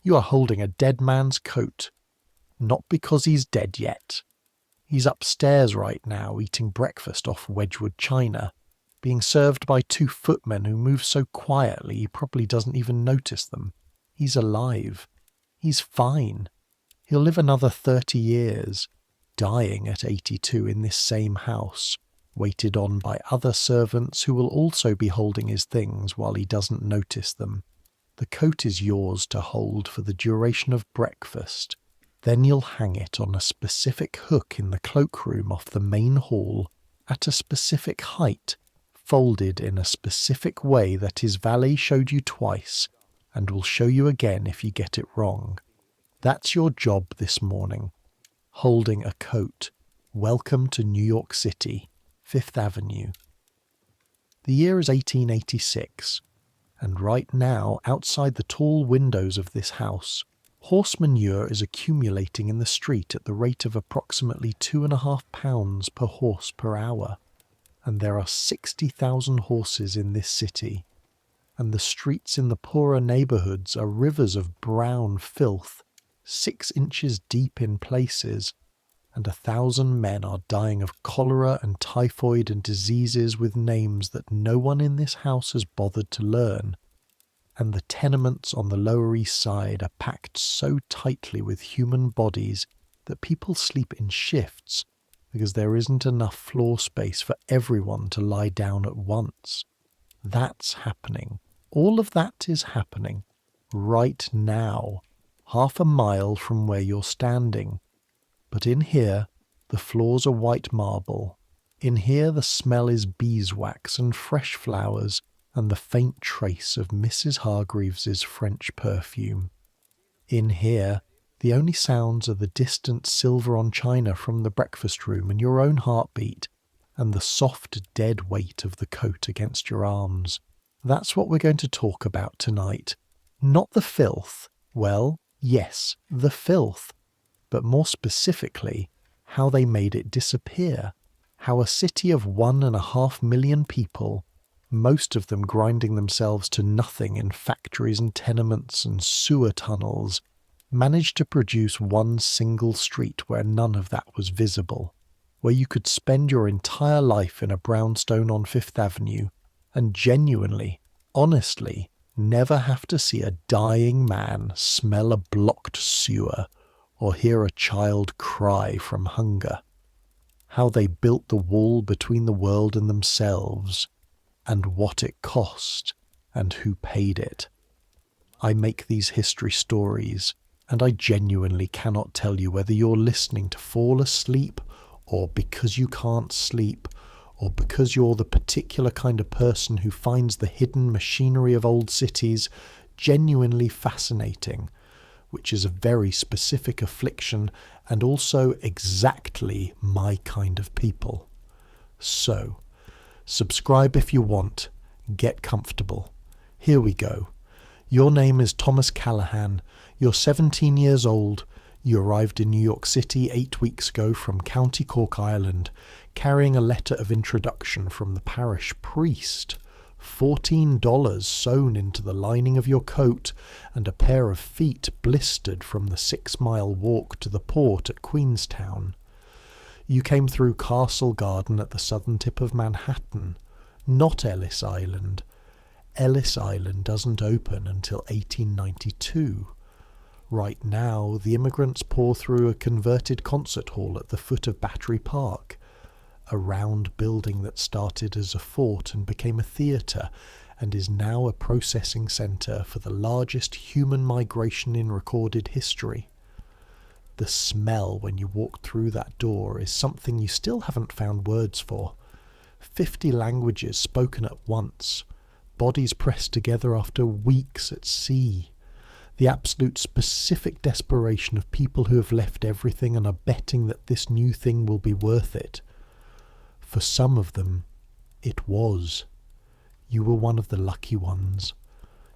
You are holding a dead man's coat. Not because he's dead yet. He's upstairs right now eating breakfast off Wedgwood china, being served by 2 footmen who move so quietly he probably doesn't even notice them. He's alive. He's fine. He'll live another 30 years, dying at 82 in this same house, waited on by other servants who will also be holding his things while he doesn't notice them. The coat is yours to hold for the duration of breakfast. Then you'll hang it on a specific hook in the cloakroom off the main hall at a specific height, folded in a specific way that his valet showed you twice and will show you again if you get it wrong. That's your job this morning. Holding a coat. Welcome to New York City, 5th Avenue. The year is 1886, and right now, outside the tall windows of this house, horse manure is accumulating in the street at the rate of approximately 2.5 pounds per horse per hour. And there are 60,000 horses in this city, and the streets in the poorer neighbourhoods are rivers of brown filth, 6 inches deep in places, and 1,000 men are dying of cholera and typhoid and diseases with names that no one in this house has bothered to learn. And the tenements on the Lower East Side are packed so tightly with human bodies that people sleep in shifts because there isn't enough floor space for everyone to lie down at once. That's happening. All of that is happening right now, half a mile from where you're standing. But in here, the floors are white marble. In here, the smell is beeswax and fresh flowers and the faint trace of Mrs. Hargreaves's French perfume. In here, the only sounds are the distant silver on china from the breakfast room and your own heartbeat, and the soft, dead weight of the coat against your arms. That's what we're going to talk about tonight. Not the filth. Well, yes, the filth. But more specifically, how they made it disappear. How a city of 1.5 million people, most of them grinding themselves to nothing in factories and tenements and sewer tunnels, managed to produce one single street where none of that was visible, where you could spend your entire life in a brownstone on 5th Avenue and genuinely, honestly, never have to see a dying man smell a blocked sewer or hear a child cry from hunger. How they built the wall between the world and themselves, and what it cost, and who paid it. I make these history stories, and I genuinely cannot tell you whether you're listening to fall asleep, or because you can't sleep, or because you're the particular kind of person who finds the hidden machinery of old cities genuinely fascinating, which is a very specific affliction and also exactly my kind of people. So, subscribe if you want, get comfortable. Here we go. Your name is Thomas Callahan. You're 17 years old. You arrived in New York City 8 weeks ago from County Cork, Ireland, carrying a letter of introduction from the parish priest, $14 sewn into the lining of your coat, and a pair of feet blistered from the 6-mile walk to the port at Queenstown. You came through Castle Garden at the southern tip of Manhattan, not Ellis Island. Ellis Island doesn't open until 1892. Right now, the immigrants pour through a converted concert hall at the foot of Battery Park, a round building that started as a fort and became a theatre and is now a processing centre for the largest human migration in recorded history. The smell when you walk through that door is something you still haven't found words for. 50 languages spoken at once, bodies pressed together after weeks at sea. The absolute specific desperation of people who have left everything and are betting that this new thing will be worth it. For some of them, it was. You were one of the lucky ones.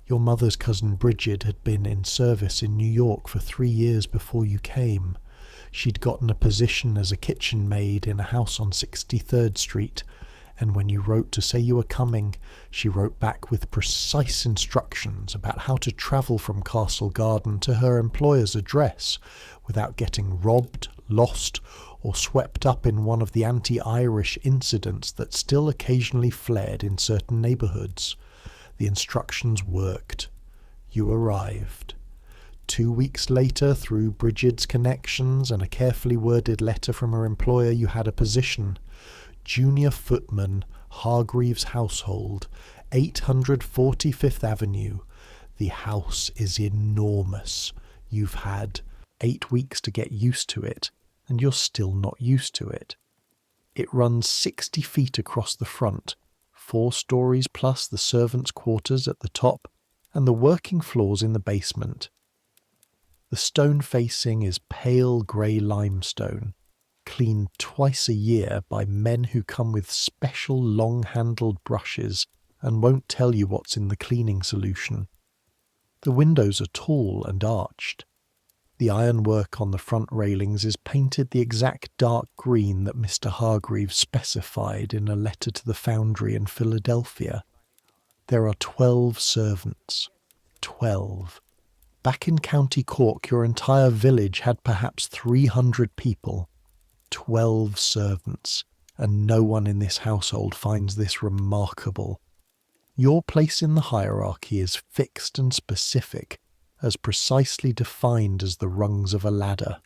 Your mother's cousin Bridget had been in service in New York for 3 years before you came. She'd gotten a position as a kitchen maid in a house on 63rd Street, And when you wrote to say you were coming, she wrote back with precise instructions about how to travel from Castle Garden to her employer's address without getting robbed, lost, or swept up in one of the anti-Irish incidents that still occasionally flared in certain neighbourhoods. The instructions worked. You arrived. 2 weeks later, through Bridget's connections and a carefully worded letter from her employer, you had a position. Junior footman, Hargreaves household, 845th Avenue. The house is enormous. You've had 8 weeks to get used to it, and you're still not used to it. It runs 60 feet across the front, 4 stories plus the servants' quarters at the top, and the working floors in the basement. The stone facing is pale grey limestone, cleaned twice a year by men who come with special long-handled brushes and won't tell you what's in the cleaning solution. The windows are tall and arched. The ironwork on the front railings is painted the exact dark green that Mr. Hargreaves specified in a letter to the foundry in Philadelphia. There are 12 servants. 12. Back in County Cork, your entire village had perhaps 300 people. 12 servants, and no one in this household finds this remarkable. Your place in the hierarchy is fixed and specific, as precisely defined as the rungs of a ladder.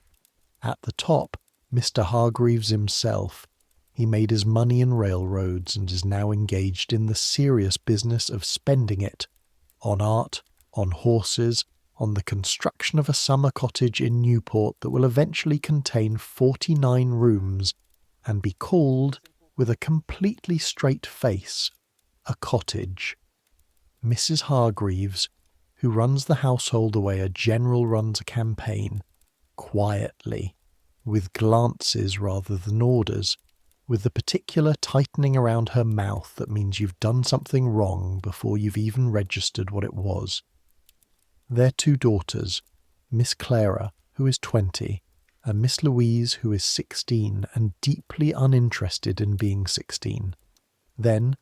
At the top, Mr. Hargreaves himself. He made his money in railroads and is now engaged in the serious business of spending it on art, on horses, on the construction of a summer cottage in Newport that will eventually contain 49 rooms and be called, with a completely straight face, a cottage. Mrs. Hargreaves, who runs the household the way a general runs a campaign, quietly, with glances rather than orders, with the particular tightening around her mouth that means you've done something wrong before you've even registered what it was. Their 2 daughters, Miss Clara, who is 20, and Miss Louise, who is 16 and deeply uninterested in being 16. Then,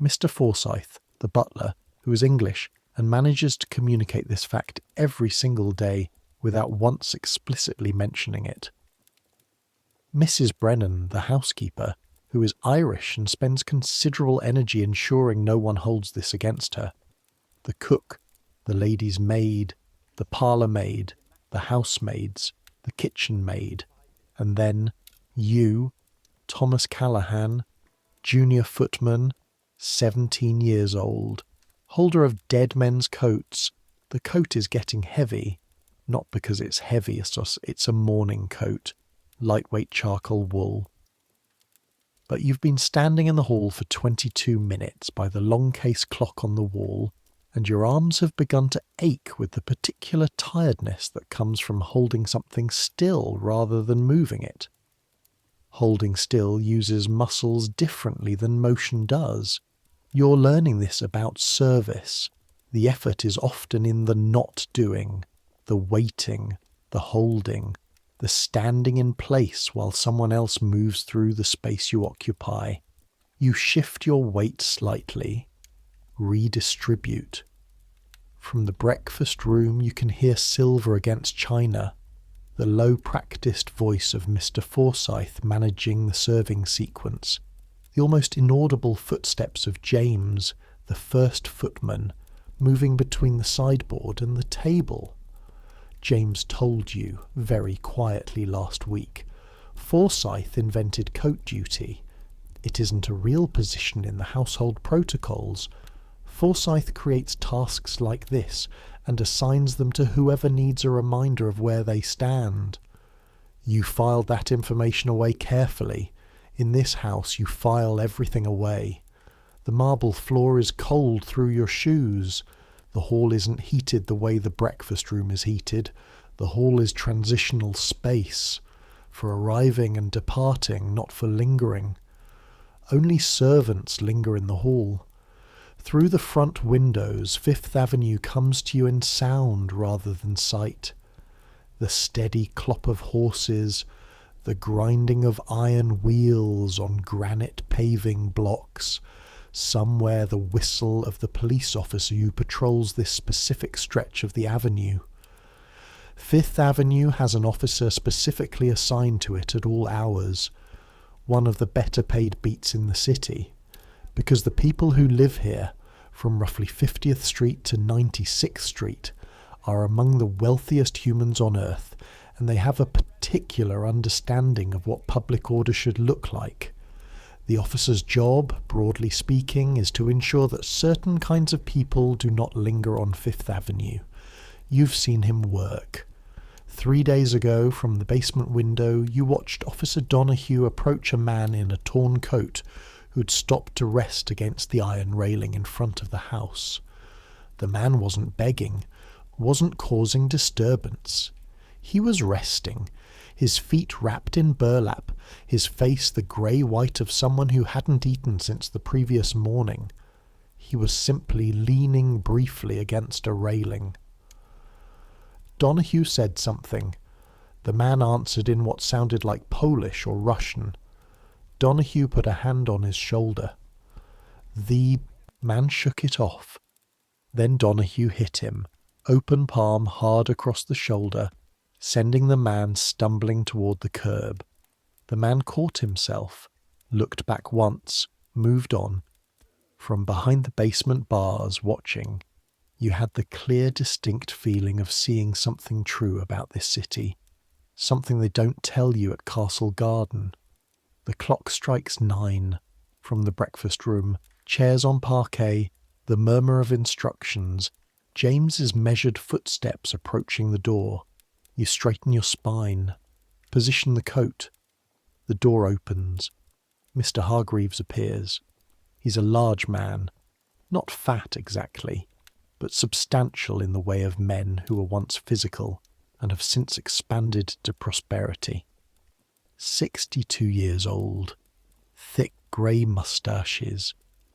Mr. Forsyth, the butler, who is English and manages to communicate this fact every single day without once explicitly mentioning it. Mrs. Brennan, the housekeeper, who is Irish and spends considerable energy ensuring no one holds this against her. The cook, the lady's maid, the parlour maid, the housemaids, the kitchen maid, and then you, Thomas Callahan, junior footman, 17 years old, holder of dead men's coats. The coat is getting heavy, not because it's heavy, it's a morning coat, lightweight charcoal wool. But you've been standing in the hall for 22 minutes by the long case clock on the wall, and your arms have begun to ache with the particular tiredness that comes from holding something still rather than moving it. Holding still uses muscles differently than motion does. You're learning this about service. The effort is often in the not doing, the waiting, the holding, the standing in place while someone else moves through the space you occupy. You shift your weight slightly, redistribute. From the breakfast room you can hear silver against china, the low-practiced voice of Mr. Forsyth managing the serving sequence, the almost inaudible footsteps of James, the first footman, moving between the sideboard and the table. James told you, very quietly last week, Forsyth invented coat duty. It isn't a real position in the household protocols. Forsyth creates tasks like this and assigns them to whoever needs a reminder of where they stand. You filed that information away carefully. In this house you file everything away. The marble floor is cold through your shoes. The hall isn't heated the way the breakfast room is heated. The hall is transitional space, for arriving and departing, not for lingering. Only servants linger in the hall. Through the front windows, Fifth Avenue comes to you in sound rather than sight. The steady clop of horses, the grinding of iron wheels on granite paving blocks, somewhere the whistle of the police officer who patrols this specific stretch of the avenue. Fifth Avenue has an officer specifically assigned to it at all hours, one of the better paid beats in the city, because the people who live here, from roughly 50th Street to 96th Street, are among the wealthiest humans on earth, and they have a particular understanding of what public order should look like. The officer's job, broadly speaking, is to ensure that certain kinds of people do not linger on Fifth Avenue. You've seen him work. 3 days ago, from the basement window, you watched Officer Donahue approach a man in a torn coat who'd stopped to rest against the iron railing in front of the house. The man wasn't begging, wasn't causing disturbance. He was resting, his feet wrapped in burlap, his face the grey-white of someone who hadn't eaten since the previous morning. He was simply leaning briefly against a railing. Donahue said something. The man answered in what sounded like Polish or Russian. Donahue put a hand on his shoulder. The man shook it off. Then Donahue hit him, open palm hard across the shoulder, sending the man stumbling toward the curb. The man caught himself, looked back once, moved on. From behind the basement bars, watching, you had the clear, distinct feeling of seeing something true about this city, something they don't tell you at Castle Garden. The clock strikes 9. From the breakfast room, chairs on parquet, the murmur of instructions, James's measured footsteps approaching the door. You straighten your spine, position the coat. The door opens. Mr. Hargreaves appears. He's a large man, not fat exactly, but substantial in the way of men who were once physical and have since expanded to prosperity. 62 years old, thick grey moustaches,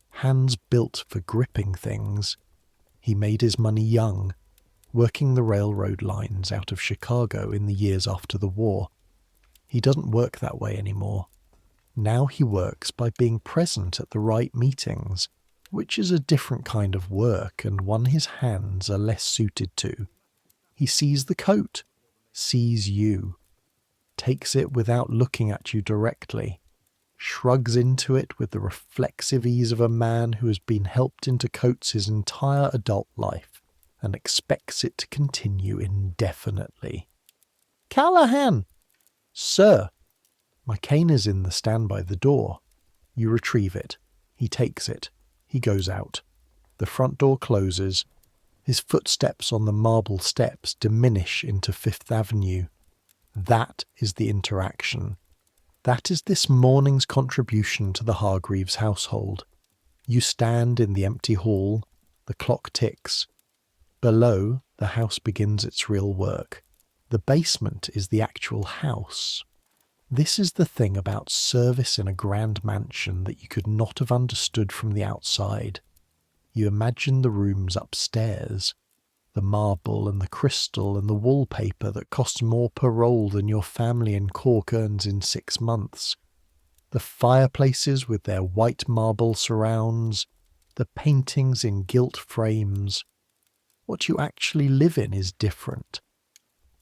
hands built for gripping things. He made his money young, working the railroad lines out of Chicago in the years after the war. He doesn't work that way anymore. Now he works by being present at the right meetings, which is a different kind of work and one his hands are less suited to. He sees the coat, sees you, takes it without looking at you directly, shrugs into it with the reflexive ease of a man who has been helped into coats his entire adult life and expects it to continue indefinitely. "Callahan!" "Sir." My cane is in the stand by the door. You retrieve it. He takes it. He goes out. The front door closes. His footsteps on the marble steps diminish into Fifth Avenue. That is the interaction. That is this morning's contribution to the Hargreaves household. You stand in the empty hall. The clock ticks. Below, the house begins its real work. The basement is the actual house. This is the thing about service in a grand mansion that you could not have understood from the outside. You imagine the rooms upstairs, the marble and the crystal and the wallpaper that costs more per roll than your family in Cork earns in 6 months, the fireplaces with their white marble surrounds, the paintings in gilt frames. What you actually live in is different.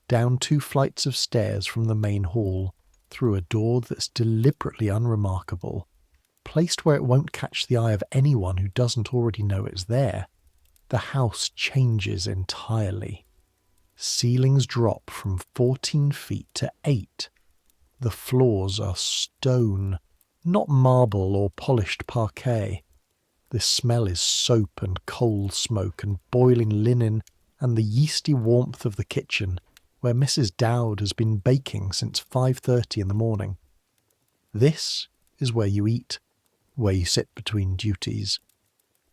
Down 2 flights of stairs from the main hall, through a door that's deliberately unremarkable, placed where it won't catch the eye of anyone who doesn't already know it's there, the house changes entirely. Ceilings drop from 14 feet to 8. The floors are stone, not marble or polished parquet. The smell is soap and coal smoke and boiling linen and the yeasty warmth of the kitchen, where Mrs. Dowd has been baking since 5:30 in the morning. This is where you eat, where you sit between duties,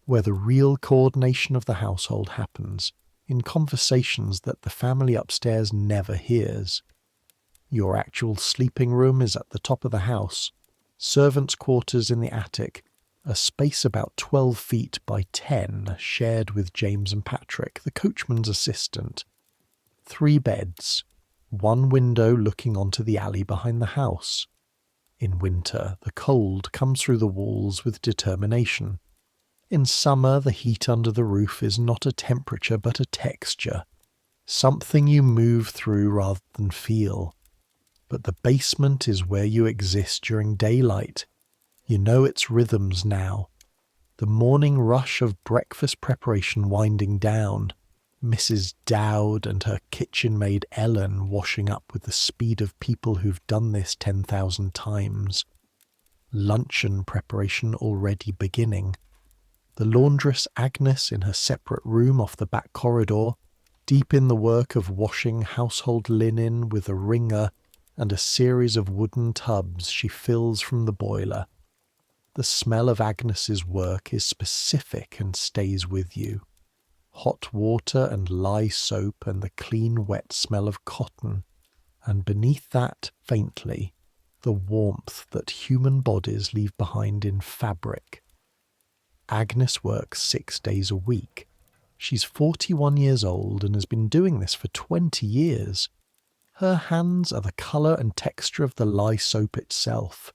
where the real coordination of the household happens, in conversations that the family upstairs never hears. Your actual sleeping room is at the top of the house, servants' quarters in the attic, a space about 12 feet by 10 shared with James and Patrick, the coachman's assistant. 3 beds, one window looking onto the alley behind the house. In winter, the cold comes through the walls with determination. In summer, the heat under the roof is not a temperature but a texture, something you move through rather than feel. But the basement is where you exist during daylight. You know its rhythms now. The morning rush of breakfast preparation winding down, Mrs. Dowd and her kitchen maid Ellen washing up with the speed of people who've done this 10,000 times. Luncheon preparation already beginning. The laundress Agnes in her separate room off the back corridor, deep in the work of washing household linen with a wringer and a series of wooden tubs she fills from the boiler. The smell of Agnes's work is specific and stays with you. Hot water and lye soap and the clean wet smell of cotton, and beneath that, faintly, the warmth that human bodies leave behind in fabric. Agnes works 6 days a week. She's 41 years old and has been doing this for 20 years. Her hands are the colour and texture of the lye soap itself.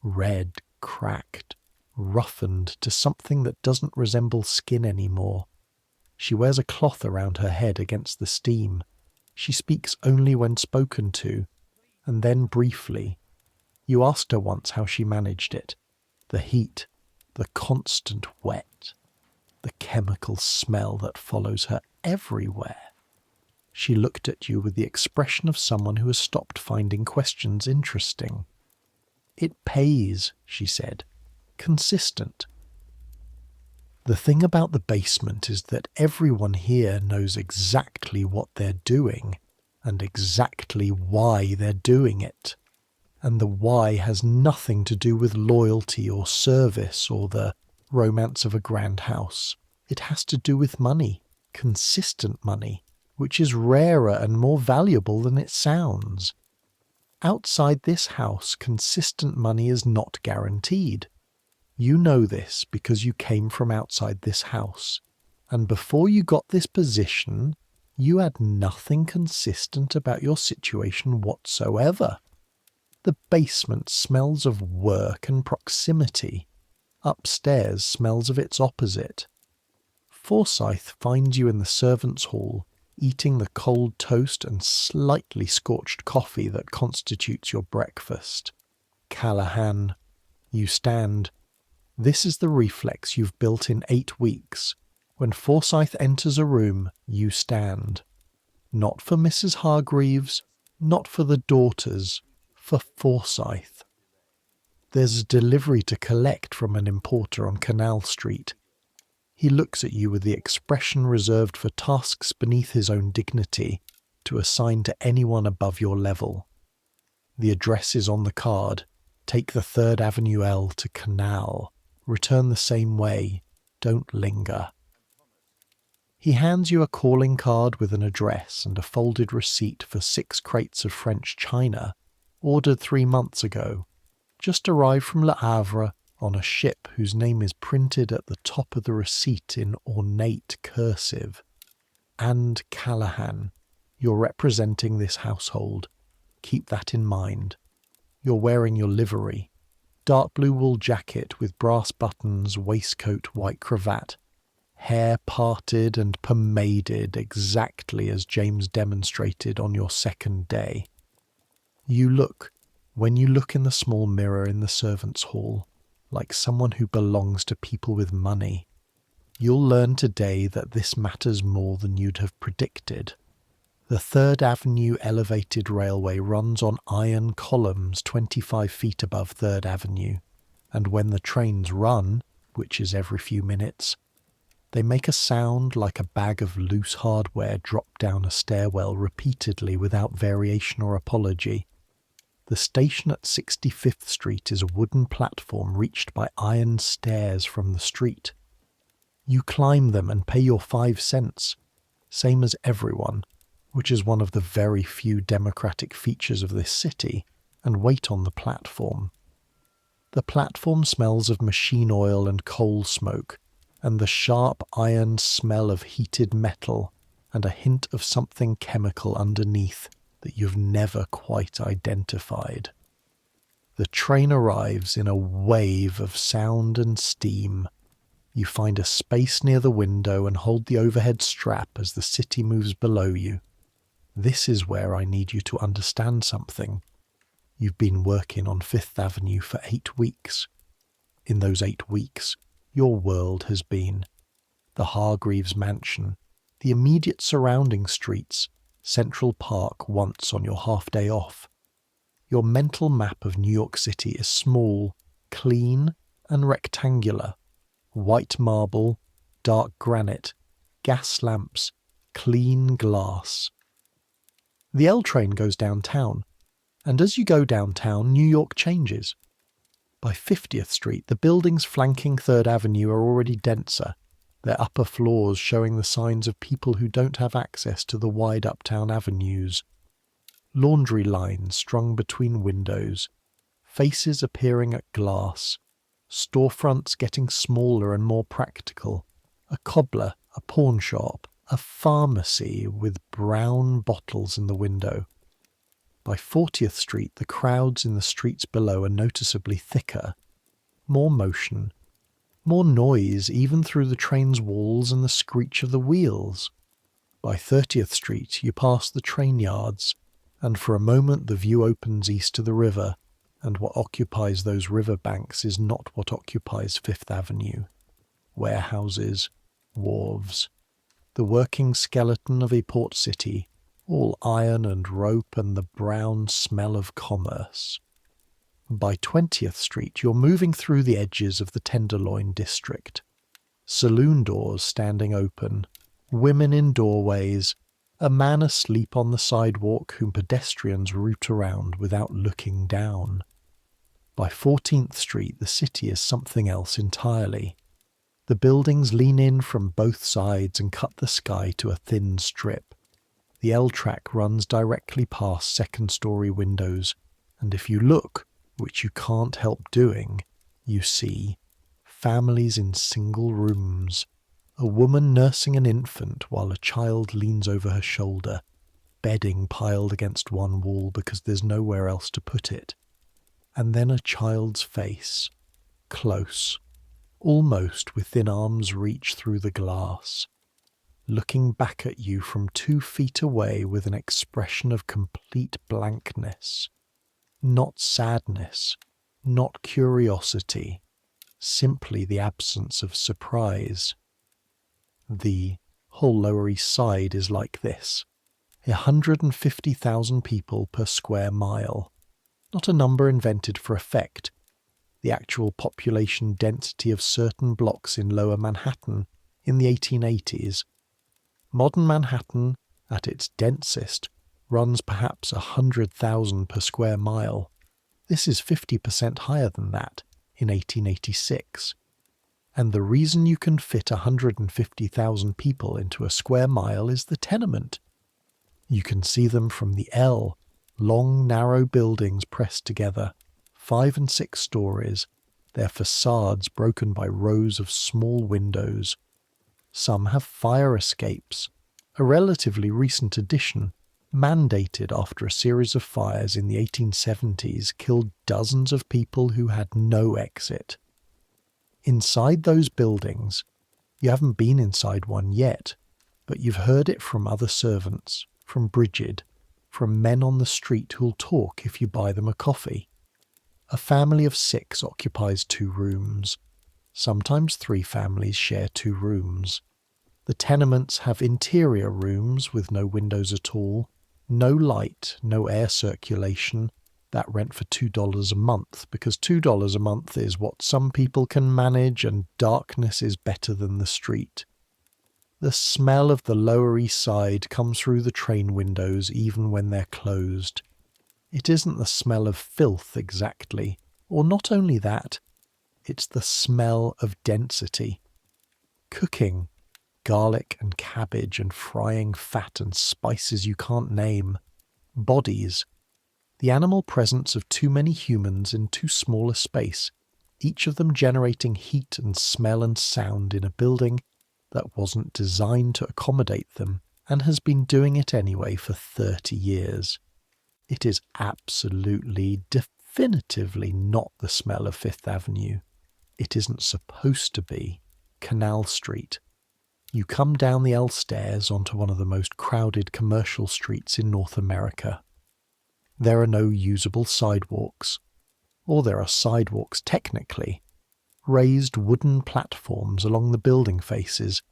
Red, cracked, roughened to something that doesn't resemble skin anymore. She wears a cloth around her head against the steam. She speaks only when spoken to, and then briefly. You asked her once how she managed it. The heat, the constant wet, the chemical smell that follows her everywhere. She looked at you with the expression of someone who has stopped finding questions interesting. It pays, she said. Consistent. The thing about the basement is that everyone here knows exactly what they're doing and exactly why they're doing it. And the why has nothing to do with loyalty or service or the romance of a grand house. It has to do with money, consistent money, which is rarer and more valuable than it sounds. Outside this house, consistent money is not guaranteed. You know this because you came from outside this house, and before you got this position, you had nothing consistent about your situation whatsoever. The basement smells of work and proximity. Upstairs smells of its opposite. Forsyth finds you in the servants' hall, eating the cold toast and slightly scorched coffee that constitutes your breakfast. Callahan, you stand. This is the reflex you've built in 8 weeks. When Forsyth enters a room, you stand. Not for Mrs. Hargreaves, not for the daughters, for Forsyth. There's a delivery to collect from an importer on Canal Street. He looks at you with the expression reserved for tasks beneath his own dignity, to assign to anyone above your level. The address is on the card. Take the 3rd Avenue L to Canal. Return the same way. Don't linger. He hands you a calling card with an address and a folded receipt for 6 crates of French china, ordered 3 months ago, just arrived from Le Havre on a ship whose name is printed at the top of the receipt in ornate cursive. And Callahan, you're representing this household. Keep that in mind. You're wearing your livery. Dark blue wool jacket with brass buttons, waistcoat, white cravat. Hair parted and pomaded exactly as James demonstrated on your 2nd day. When you look in the small mirror in the servants' hall, like someone who belongs to people with money. You'll learn today that this matters more than you'd have predicted. The 3rd Avenue elevated railway runs on iron columns 25 feet above 3rd Avenue, and when the trains run, which is every few minutes, they make a sound like a bag of loose hardware dropped down a stairwell repeatedly without variation or apology. The station at 65th Street is a wooden platform reached by iron stairs from the street. You climb them and pay your 5 cents, same as everyone, which is one of the very few democratic features of this city, and wait on the platform. The platform smells of machine oil and coal smoke, and the sharp iron smell of heated metal, and a hint of something chemical underneath that you've never quite identified. The train arrives in a wave of sound and steam. You find a space near the window and hold the overhead strap as the city moves below you. This is where I need you to understand something. You've been working on Fifth Avenue for 8 weeks. In those 8 weeks, your world has been the Hargreaves Mansion, the immediate surrounding streets, Central Park once on your half-day off. Your mental map of New York City is small, clean, and rectangular. White marble, dark granite, gas lamps, clean glass. The L train goes downtown, and as you go downtown, New York changes. By 50th Street, the buildings flanking 3rd Avenue are already denser, their upper floors showing the signs of people who don't have access to the wide uptown avenues. Laundry lines strung between windows, faces appearing at glass, storefronts getting smaller and more practical, a cobbler, a pawn shop, a pharmacy with brown bottles in the window. By 40th Street, the crowds in the streets below are noticeably thicker. More motion, more noise even through the train's walls and the screech of the wheels. By 30th Street, you pass the train yards, and for a moment the view opens east to the river, and what occupies those river banks is not what occupies Fifth Avenue. Warehouses, wharves, the working skeleton of a port city, all iron and rope and the brown smell of commerce. By 20th Street, you're moving through the edges of the Tenderloin district. Saloon doors standing open, women in doorways, a man asleep on the sidewalk whom pedestrians route around without looking down. By 14th Street, the city is something else entirely. The buildings lean in from both sides and cut the sky to a thin strip. The L track runs directly past second-story windows, and if you look, which you can't help doing, you see families in single rooms, a woman nursing an infant while a child leans over her shoulder, bedding piled against one wall because there's nowhere else to put it, and then a child's face, close, almost within arm's reach through the glass, looking back at you from 2 feet away with an expression of complete blankness. Not sadness, not curiosity, simply the absence of surprise. The whole Lower East Side is like this. 150,000 people per square mile. Not a number invented for effect. The actual population density of certain blocks in Lower Manhattan in the 1880s. Modern Manhattan, at its densest, runs perhaps 100,000 per square mile. This is 50% higher than that in 1886. And the reason you can fit 150,000 people into a square mile is the tenement. You can see them from the L, long narrow buildings pressed together, 5 and 6 stories, their facades broken by rows of small windows. Some have fire escapes, a relatively recent addition, mandated after a series of fires in the 1870s killed dozens of people who had no exit. Inside those buildings, you haven't been inside one yet, but you've heard it from other servants, from Bridget, from men on the street who'll talk if you buy them a coffee. A family of 6 occupies 2 rooms. Sometimes 3 families share 2 rooms. The tenements have interior rooms with no windows at all, no light, no air circulation, that rent for $2 a month, because $2 a month is what some people can manage and darkness is better than the street. The smell of the Lower East Side comes through the train windows even when they're closed. It isn't the smell of filth exactly, or not only that, it's the smell of density. Cooking, garlic and cabbage and frying fat and spices you can't name. Bodies. The animal presence of too many humans in too small a space, each of them generating heat and smell and sound in a building that wasn't designed to accommodate them and has been doing it anyway for 30 years. It is absolutely, definitively not the smell of Fifth Avenue. It isn't supposed to be. Canal Street. You come down the L stairs onto one of the most crowded commercial streets in North America. There are no usable sidewalks. Or there are sidewalks technically, raised wooden platforms along the building faces,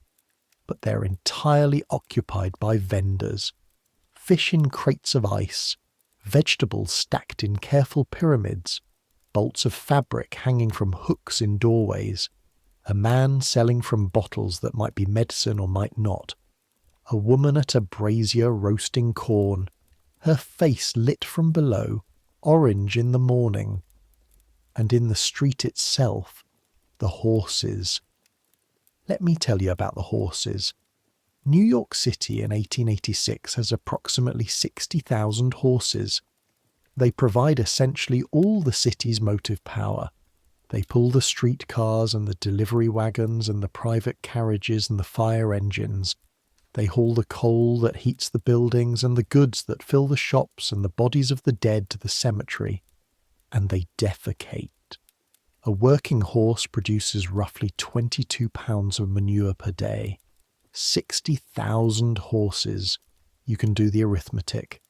but they're entirely occupied by vendors. Fish in crates of ice, vegetables stacked in careful pyramids, bolts of fabric hanging from hooks in doorways, a man selling from bottles that might be medicine or might not, a woman at a brazier roasting corn, her face lit from below, orange in the morning, and in the street itself, the horses. Let me tell you about the horses. New York City in 1886 has approximately 60,000 horses. They provide essentially all the city's motive power. They pull the streetcars and the delivery wagons and the private carriages and the fire engines. They haul the coal that heats the buildings and the goods that fill the shops and the bodies of the dead to the cemetery. And they defecate. A working horse produces roughly 22 pounds of manure per day. 60,000 horses. You can do the arithmetic.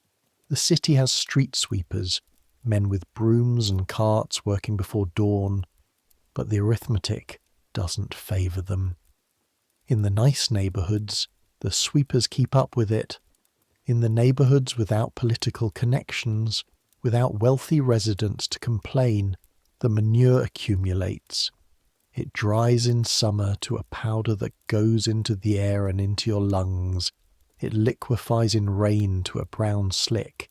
The city has street sweepers, men with brooms and carts working before dawn, but the arithmetic doesn't favour them. In the nice neighbourhoods, the sweepers keep up with it. In the neighbourhoods without political connections, without wealthy residents to complain, the manure accumulates. It dries in summer to a powder that goes into the air and into your lungs. It liquefies in rain to a brown slick.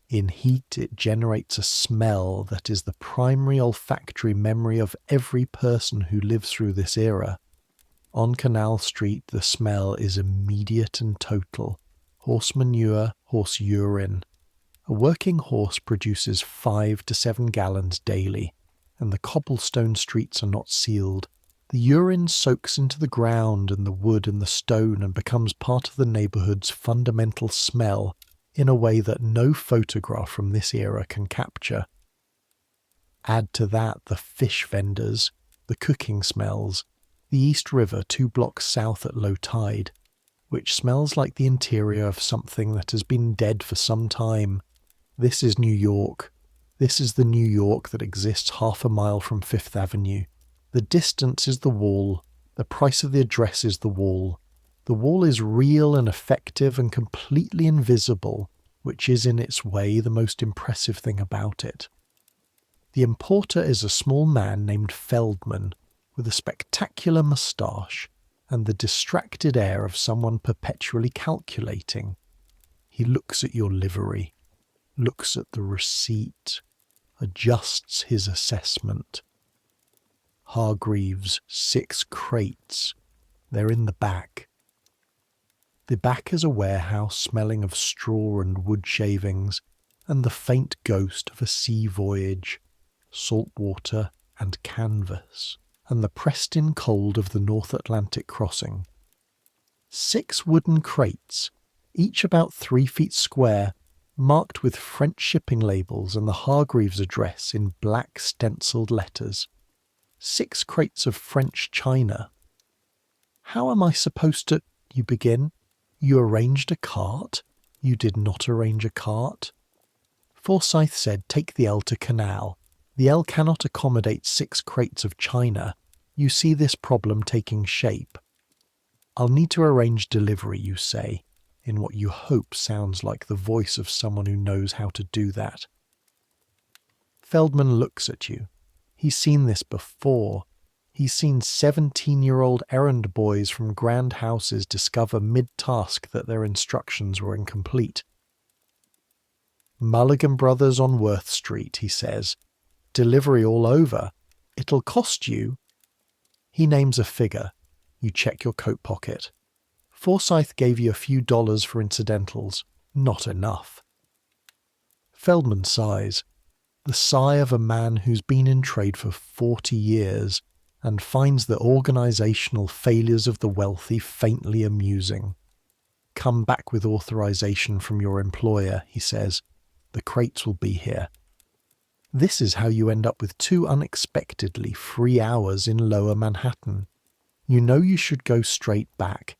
In heat it generates a smell that is the primary olfactory memory of every person who lives through this era. On Canal Street the smell is immediate and total. Horse manure, horse urine. A working horse produces 5 to 7 gallons daily, and the cobblestone streets are not sealed. The urine soaks into the ground and the wood and the stone and becomes part of the neighbourhood's fundamental smell in a way that no photograph from this era can capture. Add to that the fish vendors, the cooking smells, the East River 2 blocks south at low tide, which smells like the interior of something that has been dead for some time. This is New York. This is the New York that exists half a mile from Fifth Avenue. The distance is the wall. The price of the address is the wall. The wall is real and effective and completely invisible, which is in its way the most impressive thing about it. The importer is a small man named Feldman, with a spectacular moustache and the distracted air of someone perpetually calculating. He looks at your livery, looks at the receipt, adjusts his assessment. Hargreaves, 6 crates. They're in the back. The back is a warehouse smelling of straw and wood shavings, and the faint ghost of a sea voyage, salt water and canvas, and the pressed-in cold of the North Atlantic crossing. 6 wooden crates, each about 3 feet square, marked with French shipping labels and the Hargreaves address in black stenciled letters. 6 crates of French china. How am I supposed to... You begin. You arranged a cart? You did not arrange a cart? Forsyth said, take the L to Canal. The L cannot accommodate 6 crates of china. You see this problem taking shape. I'll need to arrange delivery, you say, in what you hope sounds like the voice of someone who knows how to do that. Feldman looks at you. He's seen this before. He's seen 17-year-old errand boys from grand houses discover mid-task that their instructions were incomplete. Mulligan Brothers on Worth Street, he says. Delivery all over. It'll cost you... He names a figure. You check your coat pocket. Forsyth gave you a few dollars for incidentals. Not enough. Feldman sighs. The sigh of a man who's been in trade for 40 years and finds the organisational failures of the wealthy faintly amusing. Come back with authorisation from your employer, he says. The crates will be here. This is how you end up with 2 unexpectedly free hours in Lower Manhattan. You know you should go straight back.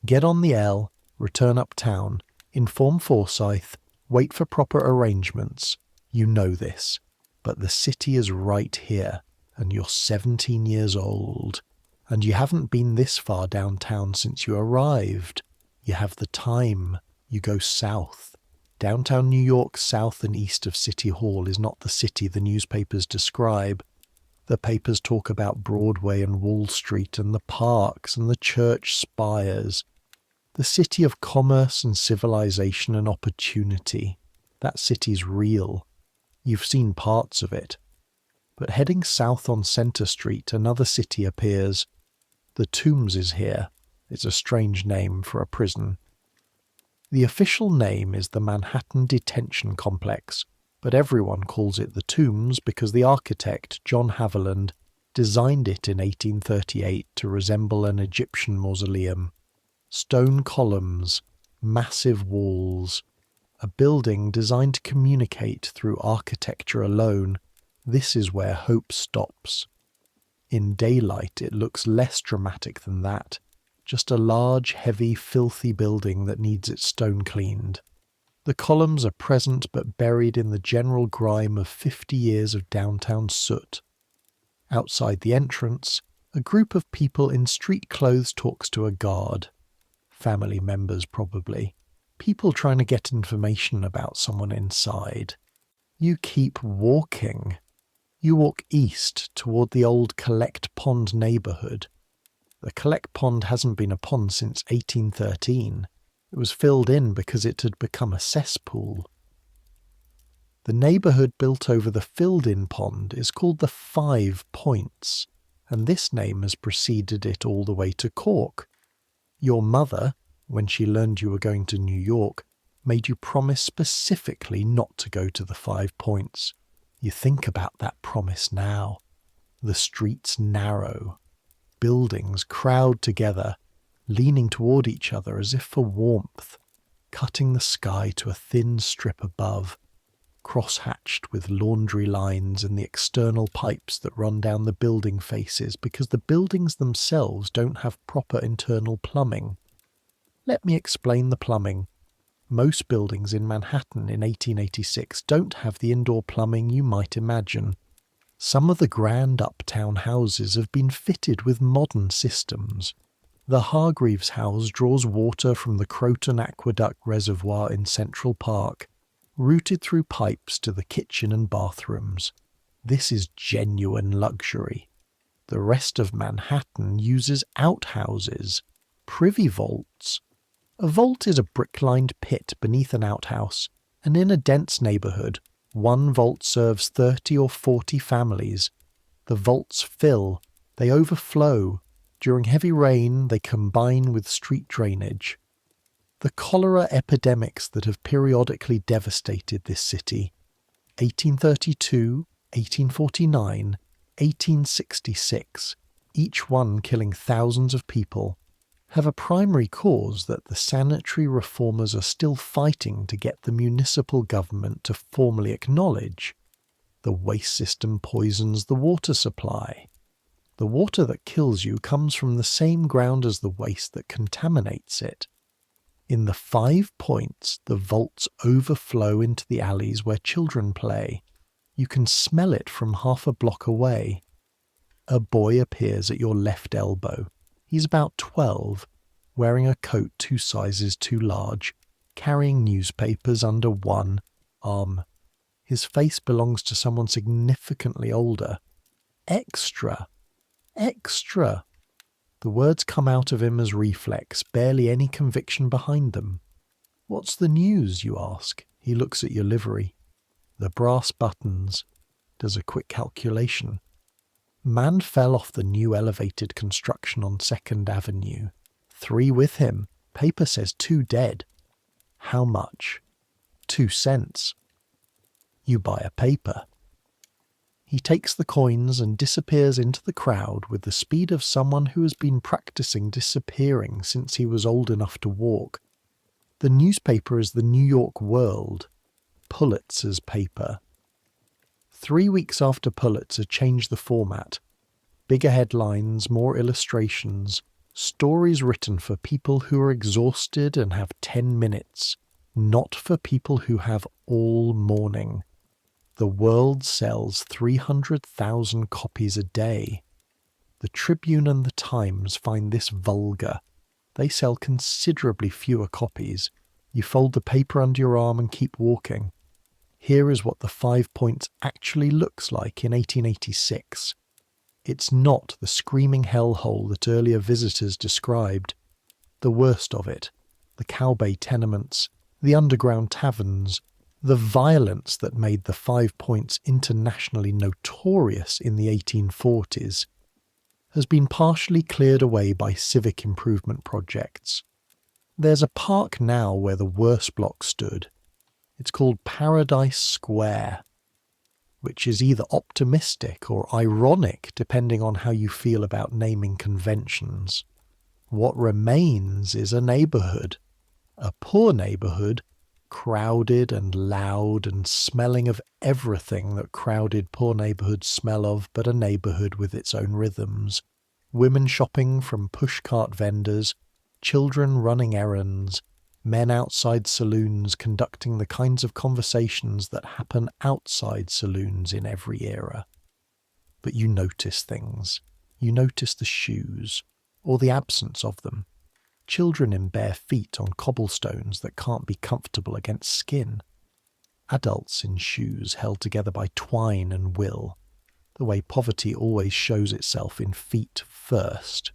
Get on the L, return uptown, inform Forsyth, wait for proper arrangements. You know this. But the city is right here, and you're 17 years old. And you haven't been this far downtown since you arrived. You have the time. You go south. Downtown New York, south and east of City Hall, is not the city the newspapers describe. The papers talk about Broadway and Wall Street and the parks and the church spires. The city of commerce and civilization and opportunity. That city's real. You've seen parts of it. But heading south on Center Street, another city appears. The Tombs is here. It's a strange name for a prison. The official name is the Manhattan Detention Complex, but everyone calls it the Tombs because the architect, John Haviland, designed it in 1838 to resemble an Egyptian mausoleum. Stone columns, massive walls, a building designed to communicate through architecture alone. This is where hope stops. In daylight, it looks less dramatic than that. Just a large, heavy, filthy building that needs its stone cleaned. The columns are present but buried in the general grime of 50 years of downtown soot. Outside the entrance, a group of people in street clothes talks to a guard. Family members, probably. People trying to get information about someone inside. You keep walking. You walk east toward the old Collect Pond neighborhood. The Collect Pond hasn't been a pond since 1813. It was filled in because it had become a cesspool. The neighborhood built over the filled-in pond is called the 5 Points, and this name has preceded it all the way to Cork. Your mother, when she learned you were going to New York, made you promise specifically not to go to the 5 Points. You think about that promise now. The streets narrow. Buildings crowd together, leaning toward each other as if for warmth, cutting the sky to a thin strip above, cross-hatched with laundry lines and the external pipes that run down the building faces because the buildings themselves don't have proper internal plumbing. Let me explain the plumbing. Most buildings in Manhattan in 1886 don't have the indoor plumbing you might imagine. Some of the grand uptown houses have been fitted with modern systems. The Hargreaves house draws water from the Croton Aqueduct Reservoir in Central Park, routed through pipes to the kitchen and bathrooms. This is genuine luxury. The rest of Manhattan uses outhouses, privy vaults. A vault is a brick-lined pit beneath an outhouse, and in a dense neighborhood, one vault serves 30 or 40 families. The vaults fill, they overflow. During heavy rain, they combine with street drainage. The cholera epidemics that have periodically devastated this city, 1832, 1849, 1866, each one killing thousands of people, have a primary cause that the sanitary reformers are still fighting to get the municipal government to formally acknowledge. The waste system poisons the water supply. The water that kills you comes from the same ground as the waste that contaminates it. In the 5 Points, the vaults overflow into the alleys where children play. You can smell it from half a block away. A boy appears at your left elbow. He's about 12, wearing a coat 2 sizes too large, carrying newspapers under one arm. His face belongs to someone significantly older. Extra! Extra! The words come out of him as reflex, barely any conviction behind them. What's the news, you ask? He looks at your livery. The brass buttons. Does a quick calculation. Man fell off the new elevated construction on 2nd Avenue. 3 with him. Paper says 2 dead. How much? 2 cents. You buy a paper. He takes the coins and disappears into the crowd with the speed of someone who has been practicing disappearing since he was old enough to walk. The newspaper is the New York World. Pulitzer's paper. 3 weeks after Pulitzer changed the format, bigger headlines, more illustrations, stories written for people who are exhausted and have 10 minutes, not for people who have all morning. The world sells 300,000 copies a day. The Tribune and the Times find this vulgar. They sell considerably fewer copies. You fold the paper under your arm and keep walking. Here is what the 5 points actually looks like in 1886. It's not the screaming hellhole that earlier visitors described. The worst of it, the Cowbay tenements, the underground taverns, the violence that made the 5 points internationally notorious in the 1840s, has been partially cleared away by civic improvement projects. There's a park now where the worst block stood. It's called Paradise Square, which is either optimistic or ironic depending on how you feel about naming conventions. What remains is a neighbourhood, a poor neighbourhood, crowded and loud and smelling of everything that crowded poor neighbourhoods smell of, but a neighbourhood with its own rhythms. Women shopping from pushcart vendors, children running errands, men outside saloons conducting the kinds of conversations that happen outside saloons in every era. But you notice things. You notice the shoes, or the absence of them. Children in bare feet on cobblestones that can't be comfortable against skin. Adults in shoes held together by twine and will, the way poverty always shows itself in feet first.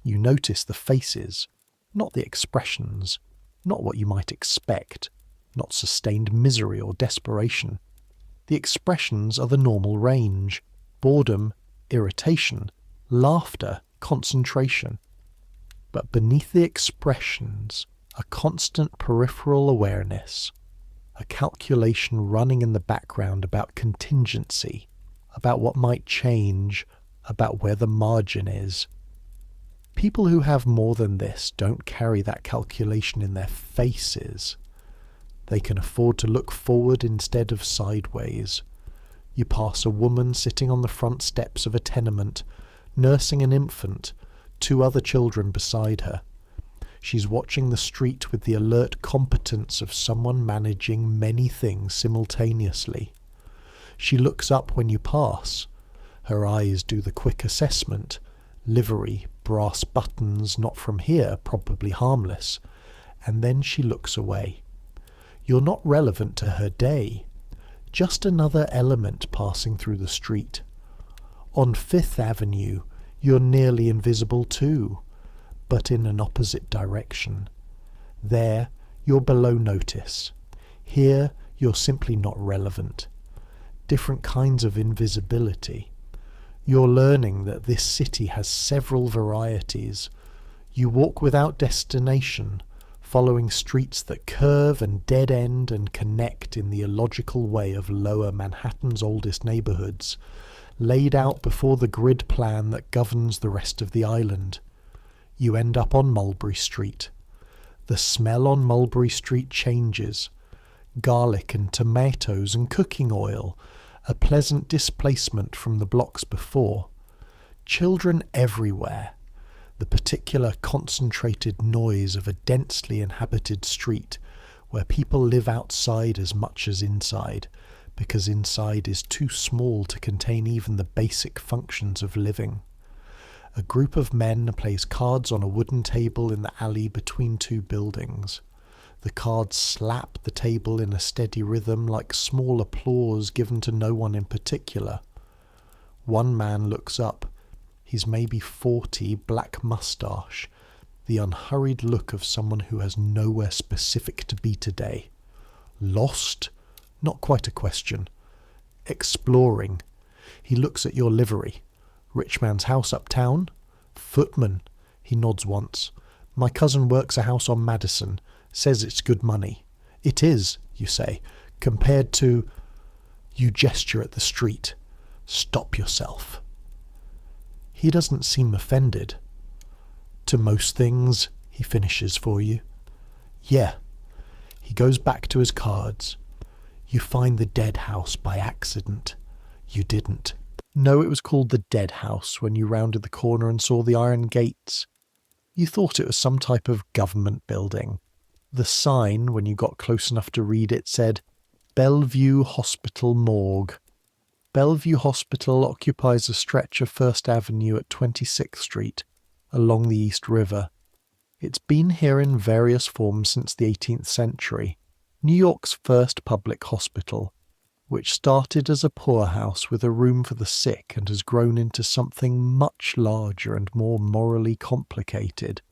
You notice the faces, not the expressions, not what you might expect, not sustained misery or desperation. The expressions are the normal range: boredom, irritation, laughter, concentration. But beneath the expressions, a constant peripheral awareness, a calculation running in the background about contingency, about what might change, about where the margin is. People who have more than this don't carry that calculation in their faces. They can afford to look forward instead of sideways. You pass a woman sitting on the front steps of a tenement, nursing an infant, 2 other children beside her. She's watching the street with the alert competence of someone managing many things simultaneously. She looks up when you pass. Her eyes do the quick assessment. Livery, brass buttons, not from here, probably harmless. And then she looks away. You're not relevant to her day. Just another element passing through the street. On Fifth Avenue, you're nearly invisible too, but in an opposite direction. There, you're below notice. Here, you're simply not relevant. Different kinds of invisibility. You're learning that this city has several varieties. You walk without destination, following streets that curve and dead-end and connect in the illogical way of lower Manhattan's oldest neighborhoods, laid out before the grid plan that governs the rest of the island. You end up on Mulberry Street. The smell on Mulberry Street changes. Garlic and tomatoes and cooking oil, a pleasant displacement from the blocks before. Children everywhere. The particular concentrated noise of a densely inhabited street where people live outside as much as inside, because inside is too small to contain even the basic functions of living. A group of men plays cards on a wooden table in the alley between 2 buildings. The cards slap the table in a steady rhythm like small applause given to no one in particular. One man looks up. He's maybe 40, black moustache, the unhurried look of someone who has nowhere specific to be today. Lost? Not quite a question. Exploring. He looks at your livery. Rich man's house uptown? Footman. He nods once. My cousin works a house on Madison. Says it's good money. It is, you say, compared to... You gesture at the street. Stop yourself. He doesn't seem offended. To most things, he finishes for you. Yeah. He goes back to his cards. You find the dead house by accident. You didn't. No, it was called the Dead House when you rounded the corner and saw the iron gates. You thought it was some type of government building. The sign, when you got close enough to read it, said, Bellevue Hospital Morgue. Bellevue Hospital occupies a stretch of First Avenue at 26th Street, along the East River. It's been here in various forms since the 18th century. New York's first public hospital, which started as a poorhouse with a room for the sick and has grown into something much larger and more morally complicated.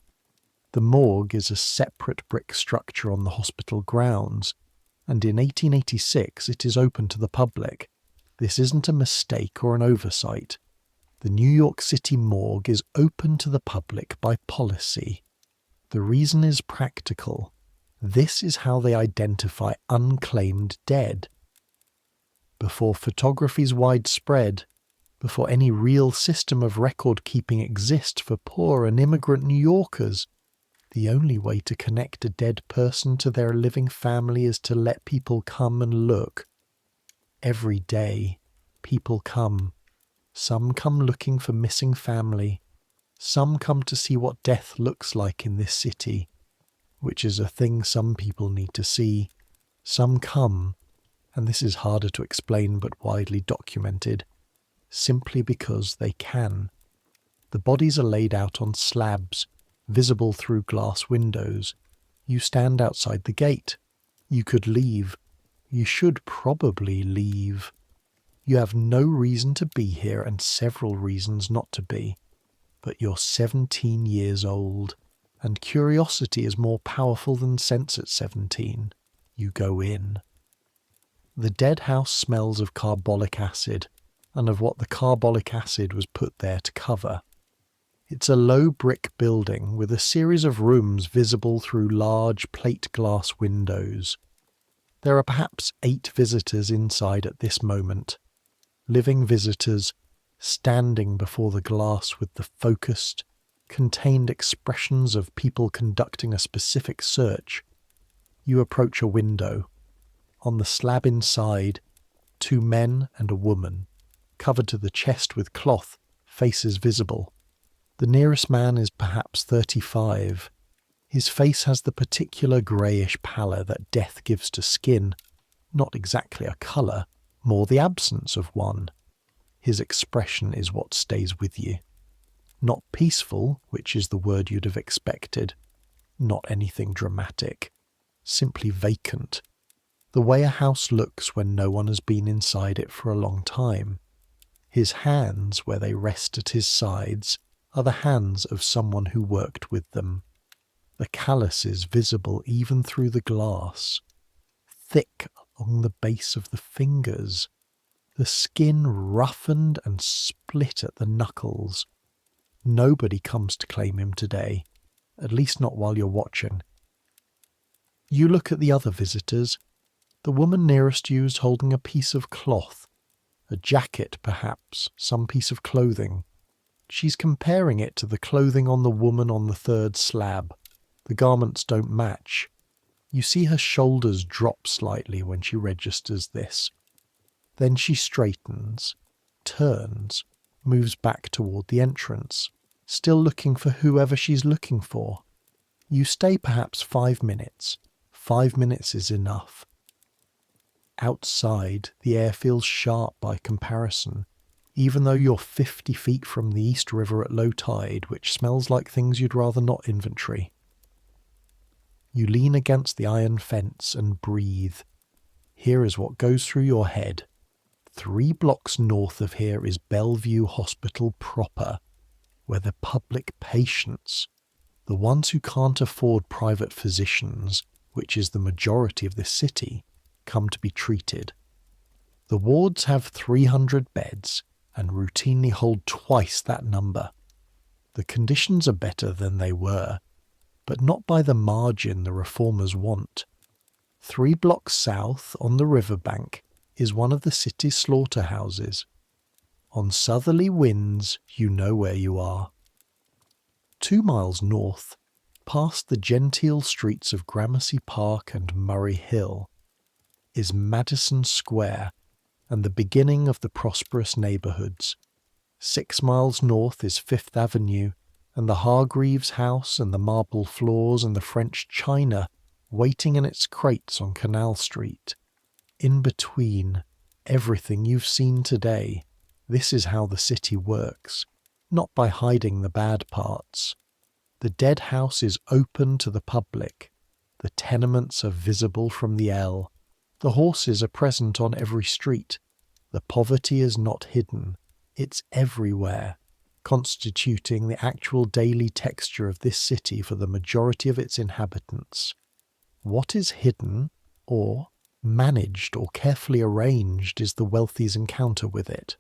The morgue is a separate brick structure on the hospital grounds, and in 1886 it is open to the public. This isn't a mistake or an oversight. The New York City morgue is open to the public by policy. The reason is practical. This is how they identify unclaimed dead. Before photography's widespread, before any real system of record-keeping exists for poor and immigrant New Yorkers, the only way to connect a dead person to their living family is to let people come and look. Every day, people come. Some come looking for missing family. Some come to see what death looks like in this city, which is a thing some people need to see. Some come, and this is harder to explain but widely documented, simply because they can. The bodies are laid out on slabs, visible through glass windows. You stand outside the gate. You could leave. You should probably leave. You have no reason to be here and several reasons not to be. But you're 17 years old, and curiosity is more powerful than sense at 17. You go in. The dead house smells of carbolic acid, and of what the carbolic acid was put there to cover. It's a low brick building with a series of rooms visible through large plate glass windows. There are perhaps 8 visitors inside at this moment. Living visitors, standing before the glass with the focused, contained expressions of people conducting a specific search. You approach a window. On the slab inside, 2 men and a woman, covered to the chest with cloth, faces visible. The nearest man is perhaps 35. His face has the particular greyish pallor that death gives to skin, not exactly a colour, more the absence of one. His expression is what stays with you. Not peaceful, which is the word you'd have expected. Not anything dramatic. Simply vacant. The way a house looks when no one has been inside it for a long time. His hands, where they rest at his sides, are the hands of someone who worked with them. The calluses visible even through the glass. Thick along the base of the fingers. The skin roughened and split at the knuckles. Nobody comes to claim him today, at least not while you're watching. You look at the other visitors. The woman nearest you is holding a piece of cloth, a jacket perhaps, some piece of clothing. She's comparing it to the clothing on the woman on the third slab. The garments don't match. You see her shoulders drop slightly when she registers this. Then she straightens, turns, moves back toward the entrance, still looking for whoever she's looking for. You stay perhaps 5 minutes. 5 minutes is enough. Outside, the air feels sharp by comparison, even though you're 50 feet from the East River at low tide, which smells like things you'd rather not inventory. You lean against the iron fence and breathe. Here is what goes through your head. 3 blocks north of here is Bellevue Hospital proper, where the public patients, the ones who can't afford private physicians, which is the majority of this city, come to be treated. The wards have 300 beds and routinely hold twice that number. The conditions are better than they were, but not by the margin the reformers want. 3 blocks south, on the riverbank, is one of the city's slaughterhouses. On southerly winds, you know where you are. 2 miles north, past the genteel streets of Gramercy Park and Murray Hill, is Madison Square and the beginning of the prosperous neighbourhoods. 6 miles north is Fifth Avenue, and the Hargreaves house and the marble floors and the French china waiting in its crates on Canal Street. In between, everything you've seen today. This is how the city works, not by hiding the bad parts. The dead house is open to the public. The tenements are visible from the L. The horses are present on every street. The poverty is not hidden. It's everywhere, constituting the actual daily texture of this city for the majority of its inhabitants. What is hidden, or managed or carefully arranged, is the wealthy's encounter with it.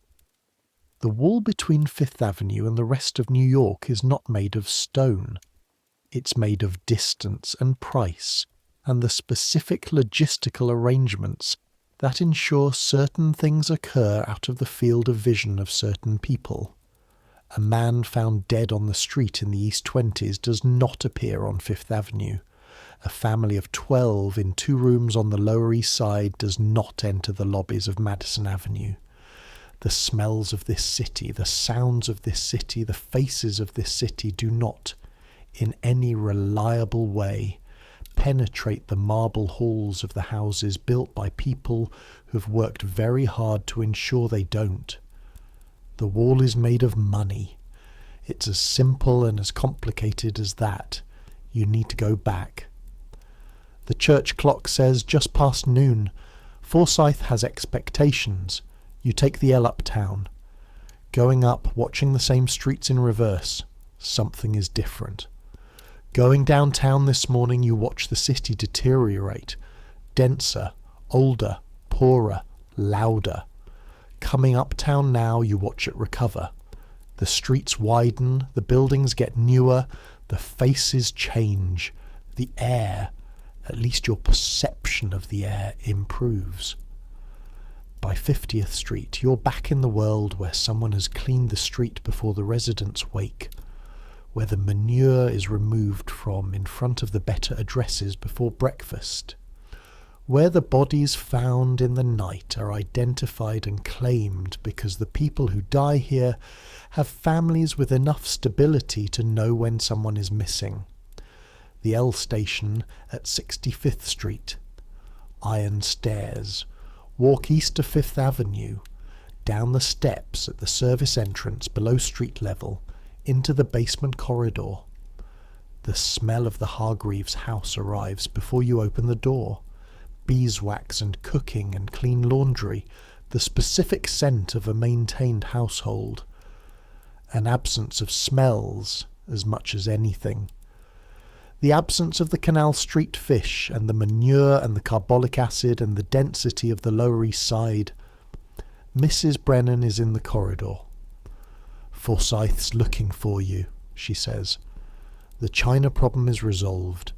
The wall between Fifth Avenue and the rest of New York is not made of stone. It's made of distance and price, and the specific logistical arrangements that ensure certain things occur out of the field of vision of certain people. A man found dead on the street in the East 20s does not appear on Fifth Avenue. A family of 12 in 2 rooms on the Lower East Side does not enter the lobbies of Madison Avenue. The smells of this city, the sounds of this city, the faces of this city do not, in any reliable way, penetrate the marble halls of the houses built by people who've worked very hard to ensure they don't. The wall is made of money. It's as simple and as complicated as that. You need to go back. The church clock says just past noon. Forsyth has expectations. You take the L uptown. Going up, watching the same streets in reverse. Something is different. Going downtown this morning, you watch the city deteriorate. Denser, older, poorer, louder. Coming uptown now, you watch it recover. The streets widen, the buildings get newer, the faces change. The air, at least your perception of the air, improves. By 50th Street, you're back in the world where someone has cleaned the street before the residents wake, where the manure is removed from in front of the better addresses before breakfast, where the bodies found in the night are identified and claimed because the people who die here have families with enough stability to know when someone is missing. The L station at 65th Street. Iron stairs. Walk east of Fifth Avenue, down the steps at the service entrance below street level, into the basement corridor. The smell of the Hargreaves house arrives before you open the door. Beeswax and cooking and clean laundry, the specific scent of a maintained household. An absence of smells as much as anything. The absence of the Canal Street fish and the manure and the carbolic acid and the density of the Lower East Side. Mrs. Brennan is in the corridor. Forsyth's looking for you, she says. The China problem is resolved.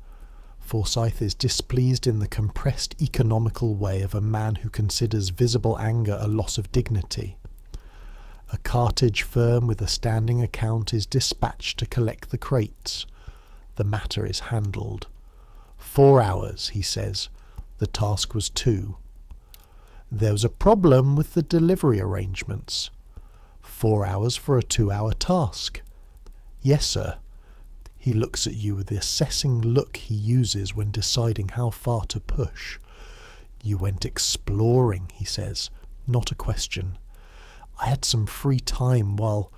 Forsyth is displeased in the compressed economical way of a man who considers visible anger a loss of dignity. A cartage firm with a standing account is dispatched to collect the crates. The matter is handled. 4 hours, he says. The task was 2. There was a problem with the delivery arrangements. 4 hours for a 2-hour task. Yes, sir. He looks at you with the assessing look he uses when deciding how far to push. You went exploring, he says. Not a question. I had some free time while...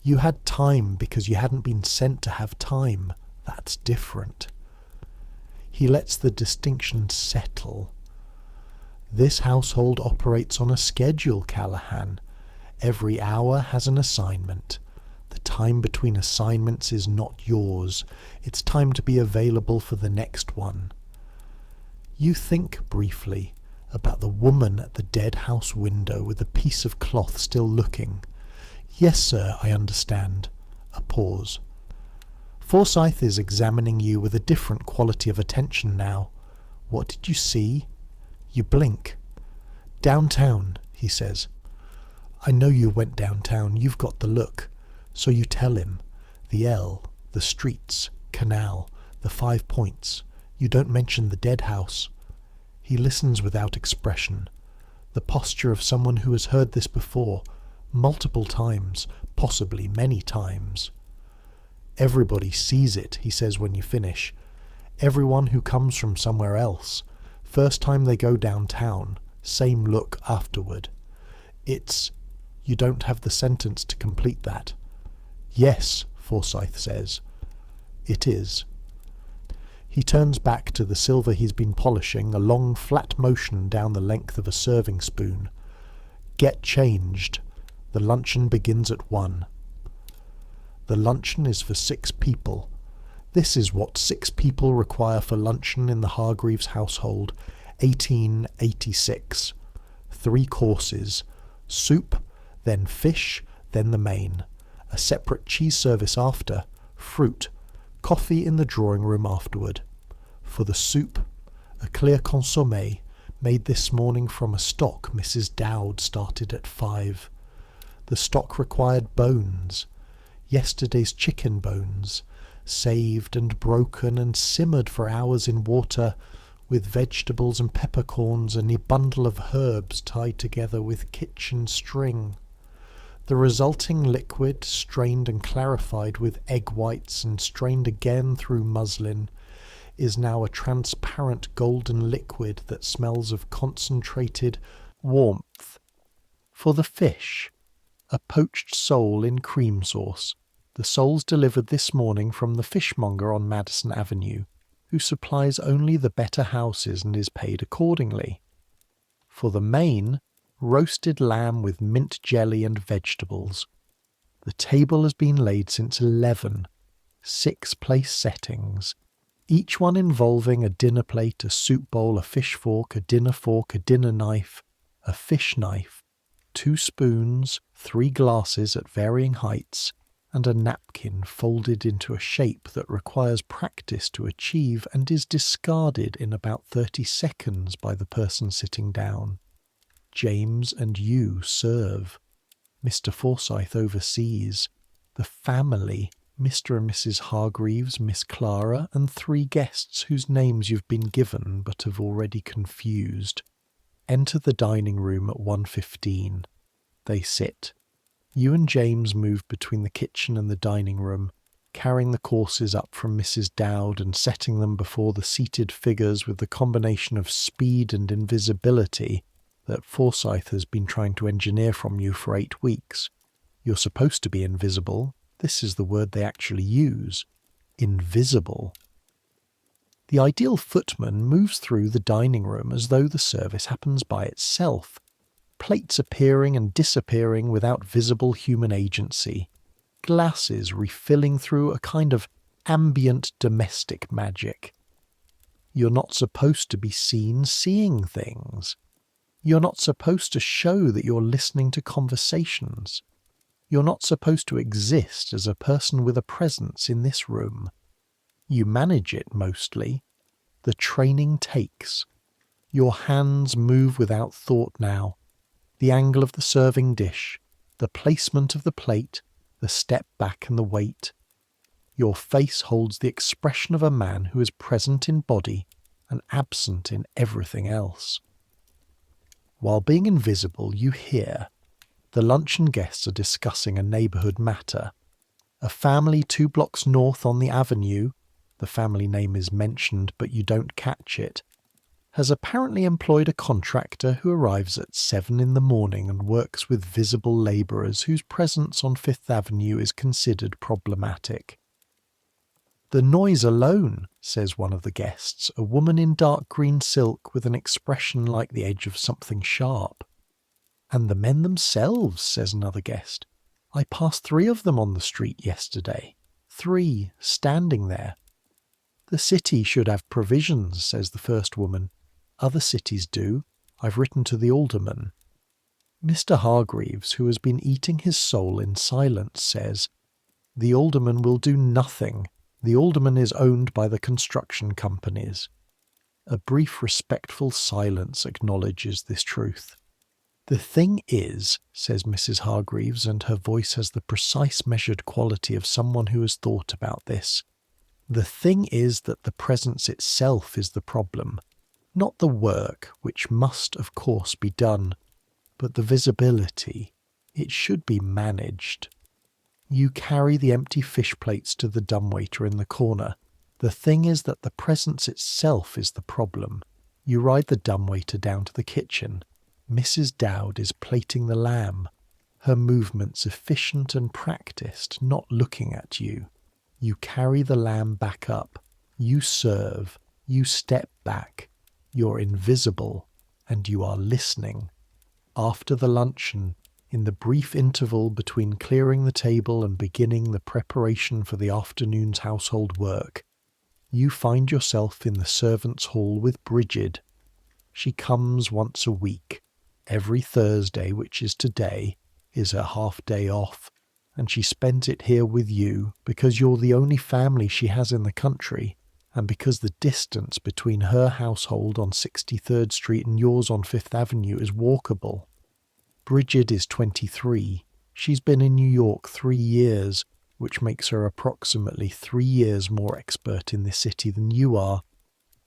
You had time because you hadn't been sent to have time. That's different. He lets the distinction settle. This household operates on a schedule, Callahan. Every hour has an assignment. The time between assignments is not yours. It's time to be available for the next one. You think briefly about the woman at the dead house window with a piece of cloth still looking. Yes, sir, I understand. A pause. Forsyth is examining you with a different quality of attention now. What did you see? You blink. Downtown, he says. I know you went downtown. You've got the look. So you tell him. The L, the streets, canal, the 5 points. You don't mention the dead house. He listens without expression, the posture of someone who has heard this before, multiple times, possibly many times. Everybody sees it, he says when you finish. Everyone who comes from somewhere else. First time they go downtown, same look afterward. You don't have the sentence to complete that. Yes, Forsyth says. It is. He turns back to the silver he's been polishing, a long flat motion down the length of a serving spoon. Get changed. The luncheon begins at 1. The luncheon is for 6 people. This is what 6 people require for luncheon in the Hargreaves household, 1886. 3 courses. Soup, then fish, then the main. A separate cheese service after. Fruit. Coffee in the drawing room afterward. For the soup, a clear consommé, made this morning from a stock Mrs. Dowd started at 5. The stock required bones. Yesterday's chicken bones, saved and broken and simmered for hours in water, with vegetables and peppercorns and a bundle of herbs tied together with kitchen string. The resulting liquid, strained and clarified with egg whites and strained again through muslin, is now a transparent golden liquid that smells of concentrated warmth. For the fish, a poached sole in cream sauce. The sole's delivered this morning from the fishmonger on Madison Avenue, who supplies only the better houses and is paid accordingly. For the main, roasted lamb with mint jelly and vegetables. The table has been laid since 11, 6 place settings, each one involving a dinner plate, a soup bowl, a fish fork, a dinner knife, a fish knife, 2 spoons, 3 glasses at varying heights, and a napkin folded into a shape that requires practice to achieve and is discarded in about 30 seconds by the person sitting down. James and you serve. Mr. Forsyth oversees. The family, Mr. and Mrs. Hargreaves, Miss Clara, and 3 guests whose names you've been given but have already confused, enter the dining room at 1:15. They sit. You and James move between the kitchen and the dining room, carrying the courses up from Mrs. Dowd and setting them before the seated figures with the combination of speed and invisibility that Forsyth has been trying to engineer from you for 8 weeks. You're supposed to be invisible. This is the word they actually use. Invisible. The ideal footman moves through the dining room as though the service happens by itself, plates appearing and disappearing without visible human agency, glasses refilling through a kind of ambient domestic magic. You're not supposed to be seen seeing things. You're not supposed to show that you're listening to conversations. You're not supposed to exist as a person with a presence in this room. You manage it mostly. The training takes. Your hands move without thought now. The angle of the serving dish, the placement of the plate, the step back and the weight. Your face holds the expression of a man who is present in body and absent in everything else. While being invisible, you hear. The luncheon guests are discussing a neighbourhood matter. A family 2 blocks north on the avenue, the family name is mentioned but you don't catch it, has apparently employed a contractor who arrives at 7 in the morning and works with visible labourers whose presence on Fifth Avenue is considered problematic. The noise alone, says one of the guests, a woman in dark green silk with an expression like the edge of something sharp. And the men themselves, says another guest. I passed 3 of them on the street yesterday. 3, standing there. The city should have provisions, says the first woman. Other cities do. I've written to the alderman. Mr. Hargreaves, who has been eating his soul in silence, says, the alderman will do nothing. The alderman is owned by the construction companies. A brief respectful silence acknowledges this truth. The thing is, says Mrs. Hargreaves, and her voice has the precise measured quality of someone who has thought about this. The thing is that the presence itself is the problem. Not the work, which must of course be done, but the visibility. It should be managed. You carry the empty fish plates to the dumbwaiter in the corner. The thing is that the presence itself is the problem. You ride the dumbwaiter down to the kitchen. Mrs. Dowd is plating the lamb. Her movements efficient and practiced, not looking at you. You carry the lamb back up. You serve. You step back. You're invisible, and you are listening. After the luncheon, in the brief interval between clearing the table and beginning the preparation for the afternoon's household work, you find yourself in the servants' hall with Bridget. She comes once a week. Every Thursday, which is today, is her half-day off, and she spends it here with you because you're the only family she has in the country, and because the distance between her household on 63rd Street and yours on Fifth Avenue is walkable. Bridget is 23. She's been in New York 3 years, which makes her approximately 3 years more expert in this city than you are.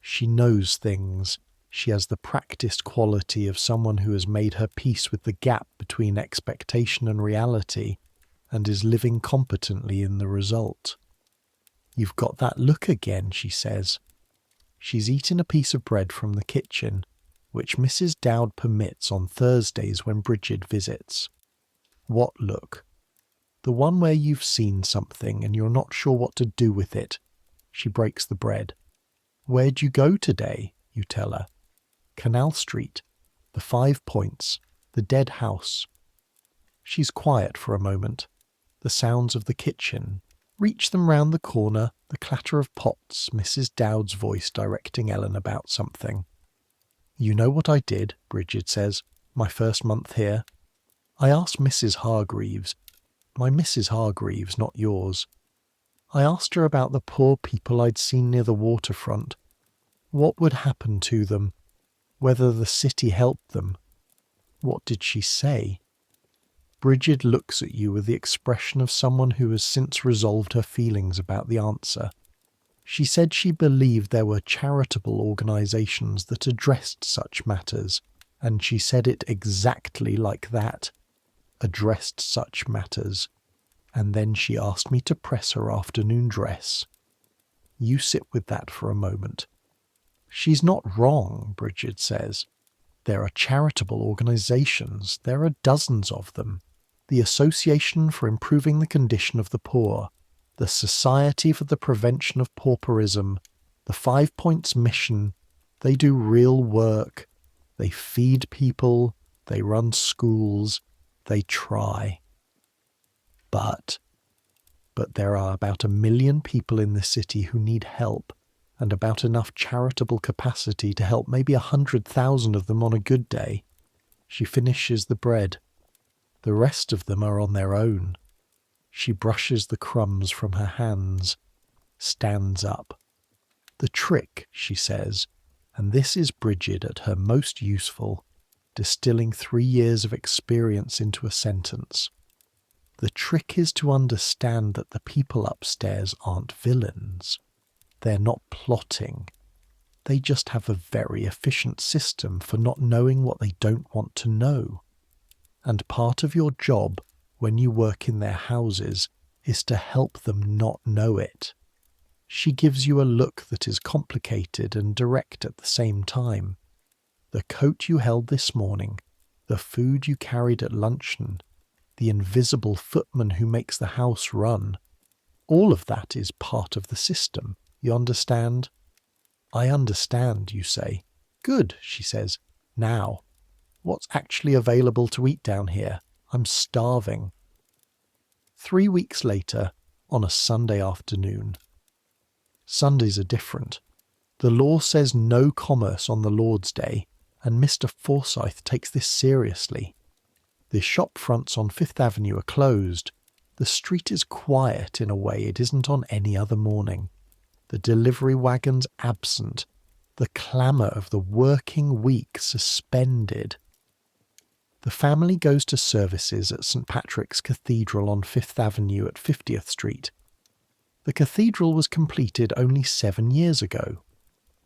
She knows things. She has the practiced quality of someone who has made her peace with the gap between expectation and reality, and is living competently in the result. "You've got that look again," she says. She's eaten a piece of bread from the kitchen, which Mrs. Dowd permits on Thursdays when Bridget visits. "What look?" "The one where you've seen something and you're not sure what to do with it." She breaks the bread. "Where'd you go today?" you tell her. "Canal Street, the 5 Points, the dead house." She's quiet for a moment. The sounds of the kitchen reach them round the corner, the clatter of pots, Mrs. Dowd's voice directing Ellen about something. "You know what I did," Bridget says, "my first month here? I asked Mrs. Hargreaves, my Mrs. Hargreaves, not yours. I asked her about the poor people I'd seen near the waterfront. What would happen to them? Whether the city helped them. What did she say?" Bridget looks at you with the expression of someone who has since resolved her feelings about the answer. She said she believed there were charitable organisations that addressed such matters, and she said it exactly like that. Addressed such matters. And then she asked me to press her afternoon dress. You sit with that for a moment. "She's not wrong," Bridget says. "There are charitable organisations. There are dozens of them. The Association for Improving the Condition of the Poor, the Society for the Prevention of Pauperism, the 5 Points Mission. They do real work. They feed people. They run schools. They try. But there are about 1 million people in this city who need help, and about enough charitable capacity to help maybe 100,000 of them on a good day." She finishes the bread. "The rest of them are on their own." She brushes the crumbs from her hands, stands up. "The trick," she says, and this is Bridget at her most useful, distilling 3 years of experience into a sentence. "The trick is to understand that the people upstairs aren't villains. They're not plotting. They just have a very efficient system for not knowing what they don't want to know. And part of your job when you work in their houses is to help them not know it." She gives you a look that is complicated and direct at the same time. The coat you held this morning, the food you carried at luncheon, the invisible footman who makes the house run, all of that is part of the system. You understand? "I understand," you say. "Good," she says. "Now, what's actually available to eat down here? I'm starving." 3 weeks later, on a Sunday afternoon. Sundays are different. The law says no commerce on the Lord's Day, and Mr. Forsyth takes this seriously. The shop fronts on Fifth Avenue are closed. The street is quiet in a way it isn't on any other morning. The delivery wagons absent. The clamour of the working week suspended. The family goes to services at St. Patrick's Cathedral on Fifth Avenue at 50th Street. The cathedral was completed only 7 years ago.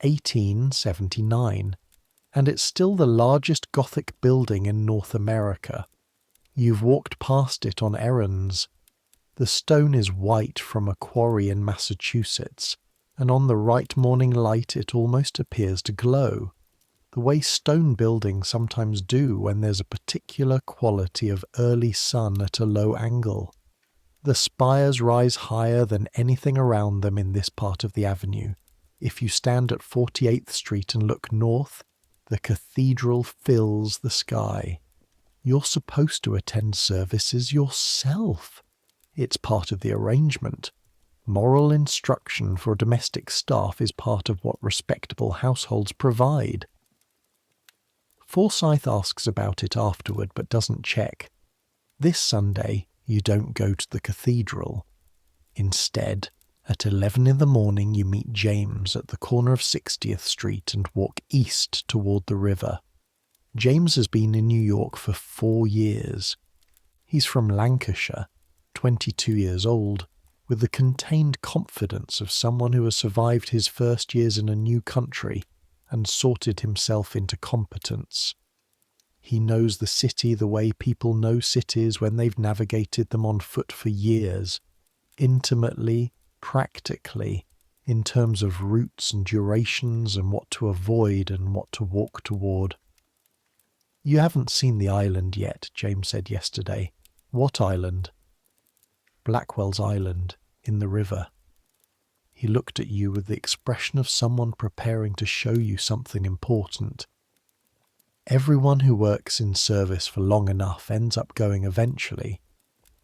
1879, and it's still the largest Gothic building in North America. You've walked past it on errands. The stone is white from a quarry in Massachusetts, and on the right morning light it almost appears to glow, the way stone buildings sometimes do when there's a particular quality of early sun at a low angle. The spires rise higher than anything around them in this part of the avenue. If you stand at 48th Street and look north, the cathedral fills the sky. You're supposed to attend services yourself. It's part of the arrangement. Moral instruction for domestic staff is part of what respectable households provide. Forsyth asks about it afterward but doesn't check. This Sunday, you don't go to the cathedral. Instead, at 11 in the morning you meet James at the corner of 60th Street and walk east toward the river. James has been in New York for 4 years. He's from Lancashire, 22 years old, with the contained confidence of someone who has survived his first years in a new country and sorted himself into competence. He knows the city the way people know cities when they've navigated them on foot for years, intimately, practically, in terms of routes and durations and what to avoid and what to walk toward. "You haven't seen the island yet," James said yesterday. "What island?" "Blackwell's Island, in the river." He looked at you with the expression of someone preparing to show you something important. Everyone who works in service for long enough ends up going eventually.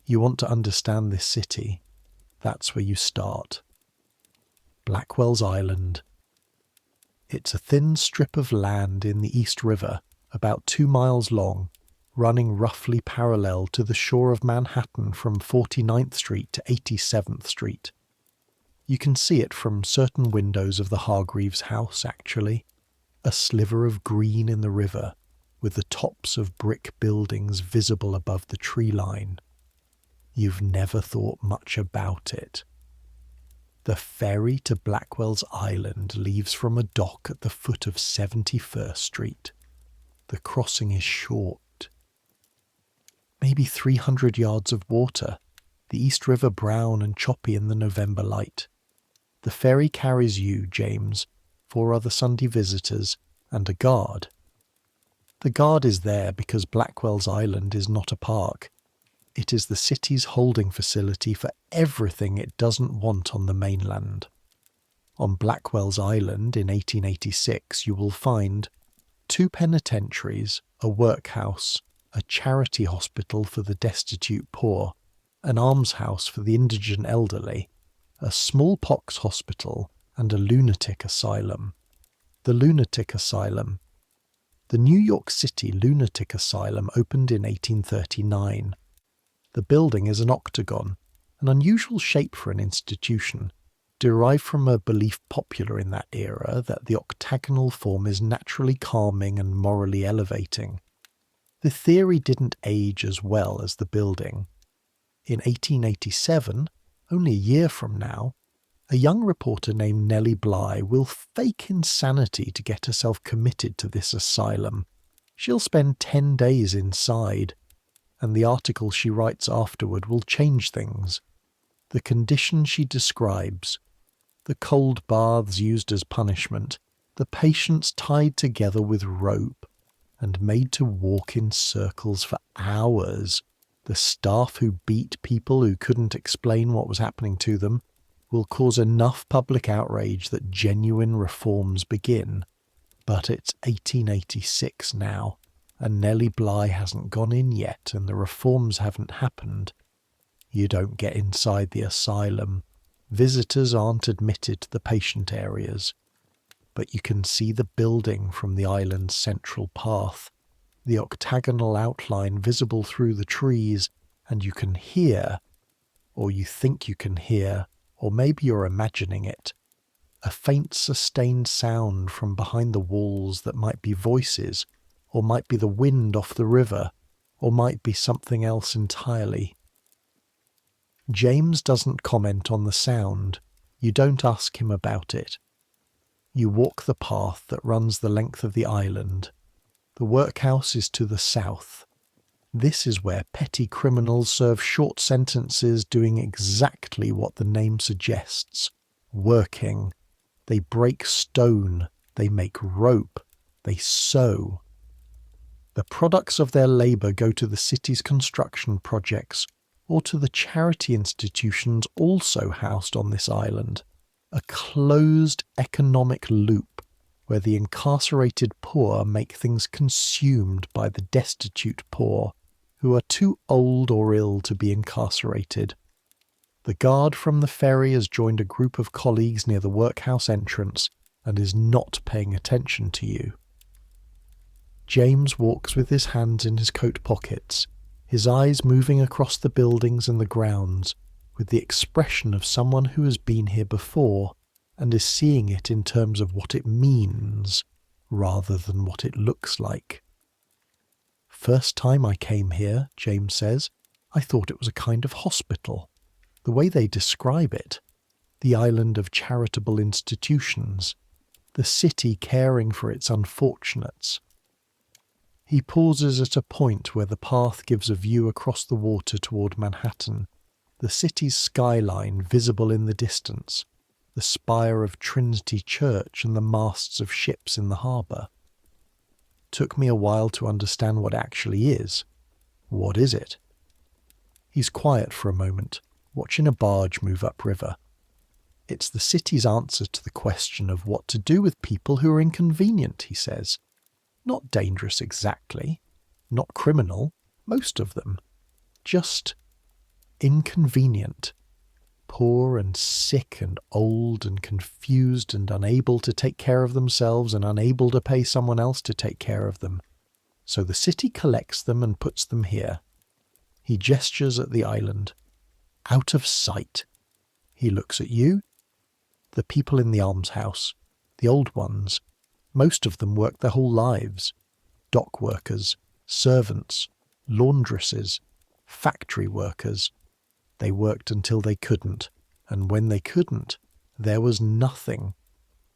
You want to understand this city. That's where you start. Blackwell's Island. It's a thin strip of land in the East River, about 2 miles long, running roughly parallel to the shore of Manhattan from 49th Street to 87th Street. You can see it from certain windows of the Hargreaves house, actually. A sliver of green in the river, with the tops of brick buildings visible above the tree line. You've never thought much about it. The ferry to Blackwell's Island leaves from a dock at the foot of 71st Street. The crossing is short. Maybe 300 yards of water, the East River brown and choppy in the November light. The ferry carries you, James, 4 other Sunday visitors, and a guard. The guard is there because Blackwell's Island is not a park. It is the city's holding facility for everything it doesn't want on the mainland. On Blackwell's Island in 1886 you will find 2 penitentiaries, a workhouse, a charity hospital for the destitute poor, an almshouse for the indigent elderly, a smallpox hospital, and a lunatic asylum. The lunatic asylum. The New York City Lunatic Asylum opened in 1839. The building is an octagon, an unusual shape for an institution, derived from a belief popular in that era that the octagonal form is naturally calming and morally elevating. The theory didn't age as well as the building. In 1887, only a year from now, a young reporter named Nellie Bly will fake insanity to get herself committed to this asylum. She'll spend 10 days inside, and the article she writes afterward will change things. The conditions she describes, the cold baths used as punishment, the patients tied together with rope and made to walk in circles for hours, the staff who beat people who couldn't explain what was happening to them, will cause enough public outrage that genuine reforms begin. But it's 1886 now, and Nellie Bly hasn't gone in yet, and the reforms haven't happened. You don't get inside the asylum. Visitors aren't admitted to the patient areas. But you can see the building from the island's central path, the octagonal outline visible through the trees, and you can hear, or you think you can hear, or maybe you're imagining it, a faint sustained sound from behind the walls that might be voices, or might be the wind off the river, or might be something else entirely. James doesn't comment on the sound. You don't ask him about it. You walk the path that runs the length of the island. The workhouse is to the south. This is where petty criminals serve short sentences doing exactly what the name suggests. Working. They break stone. They make rope. They sew. The products of their labour go to the city's construction projects or to the charity institutions also housed on this island. A closed economic loop where the incarcerated poor make things consumed by the destitute poor, who are too old or ill to be incarcerated. The guard from the ferry has joined a group of colleagues near the workhouse entrance and is not paying attention to you. James walks with his hands in his coat pockets, his eyes moving across the buildings and the grounds, with the expression of someone who has been here before and is seeing it in terms of what it means, rather than what it looks like. First time I came here, James says, I thought it was a kind of hospital. The way they describe it, the island of charitable institutions, the city caring for its unfortunates. He pauses at a point where the path gives a view across the water toward Manhattan, the city's skyline visible in the distance, the spire of Trinity Church and the masts of ships in the harbour. Took me a while to understand what it actually is. What is it? He's quiet for a moment, watching a barge move upriver. It's the city's answer to the question of what to do with people who are inconvenient, he says. Not dangerous exactly, not criminal, most of them. Just inconvenient. Poor and sick and old and confused and unable to take care of themselves and unable to pay someone else to take care of them. So the city collects them and puts them here. He gestures at the island. Out of sight. He looks at you. The people in the almshouse. The old ones. Most of them work their whole lives. Dock workers, servants, laundresses, factory workers. They worked until they couldn't, and when they couldn't, there was nothing.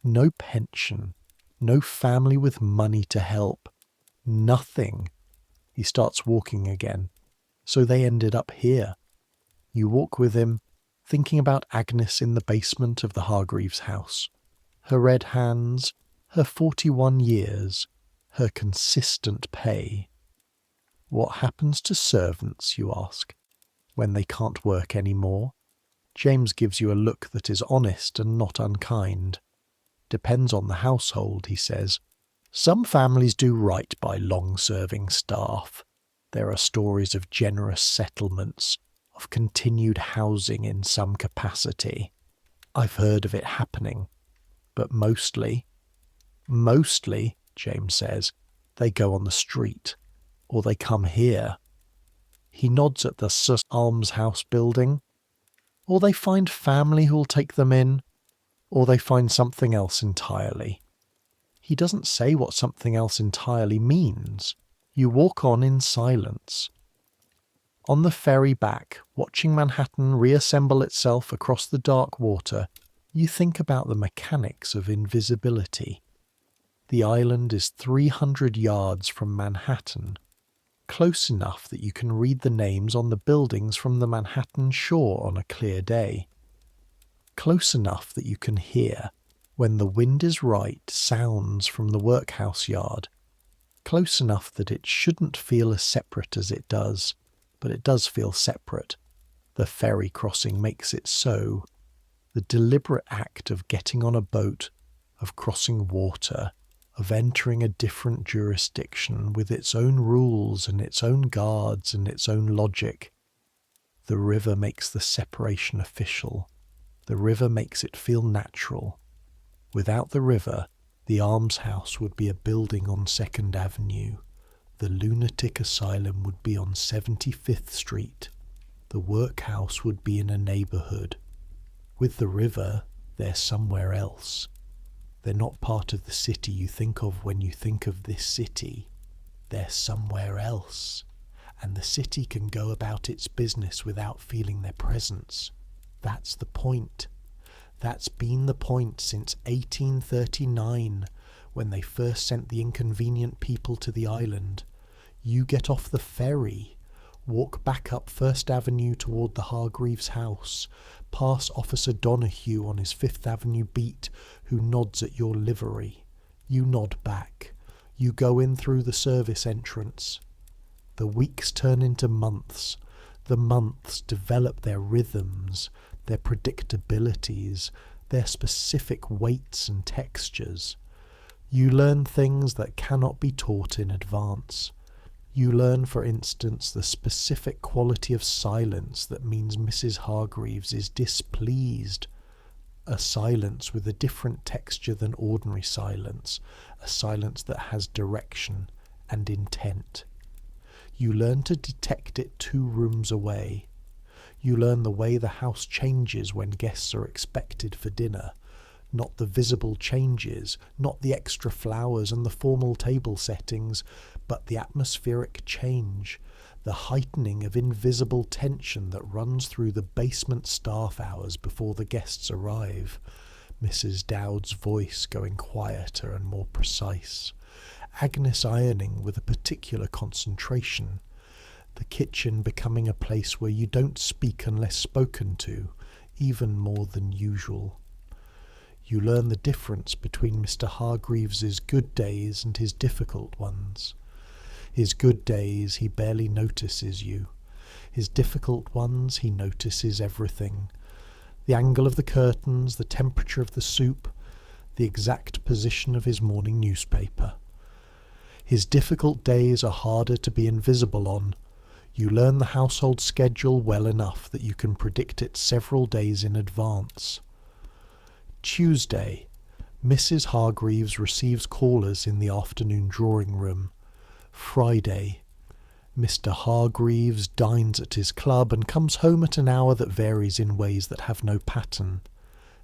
No pension, no family with money to help. Nothing. He starts walking again. So they ended up here. You walk with him, thinking about Agnes in the basement of the Hargreaves house. Her red hands, her 41 years, her consistent pay. What happens to servants, you ask, when they can't work any more? James gives you a look that is honest and not unkind. Depends on the household, he says. Some families do right by long-serving staff. There are stories of generous settlements, of continued housing in some capacity. I've heard of it happening, but mostly, James says, they go on the street, or they come here. He nods at the Sus almshouse building. Or they find family who'll take them in, or they find something else entirely. He doesn't say what something else entirely means. You walk on in silence. On the ferry back, watching Manhattan reassemble itself across the dark water, you think about the mechanics of invisibility. The island is 300 yards from Manhattan, close enough that you can read the names on the buildings from the Manhattan shore on a clear day. Close enough that you can hear, when the wind is right, sounds from the workhouse yard. Close enough that it shouldn't feel as separate as it does, but it does feel separate. The ferry crossing makes it so. The deliberate act of getting on a boat, of crossing water, of entering a different jurisdiction with its own rules and its own guards and its own logic. The river makes the separation official. The river makes it feel natural. Without the river, the almshouse would be a building on 2nd Avenue. The lunatic asylum would be on 75th Street. The workhouse would be in a neighbourhood. With the river, they're somewhere else. They're not part of the city you think of when you think of this city. They're somewhere else. And the city can go about its business without feeling their presence. That's the point. That's been the point since 1839, when they first sent the inconvenient people to the island. You get off the ferry, walk back up First Avenue toward the Hargreaves house, pass Officer Donahue on his Fifth Avenue beat, who nods at your livery. You nod back. You go in through the service entrance. The weeks turn into months. The months develop their rhythms, their predictabilities, their specific weights and textures. You learn things that cannot be taught in advance. You learn, for instance, the specific quality of silence that means Mrs. Hargreaves is displeased. A silence with a different texture than ordinary silence, a silence that has direction and intent. You learn to detect it 2 rooms away. You learn the way the house changes when guests are expected for dinner. Not the visible changes, not the extra flowers and the formal table settings, but the atmospheric change, the heightening of invisible tension that runs through the basement staff hours before the guests arrive. Mrs. Dowd's voice going quieter and more precise. Agnes ironing with a particular concentration. The kitchen becoming a place where you don't speak unless spoken to, even more than usual. You learn the difference between Mr. Hargreaves's good days and his difficult ones. His good days, he barely notices you. His difficult ones, he notices everything. The angle of the curtains, the temperature of the soup, the exact position of his morning newspaper. His difficult days are harder to be invisible on. You learn the household schedule well enough that you can predict it several days in advance. Tuesday, Mrs. Hargreaves receives callers in the afternoon drawing room. Friday, Mr. Hargreaves dines at his club and comes home at an hour that varies in ways that have no pattern.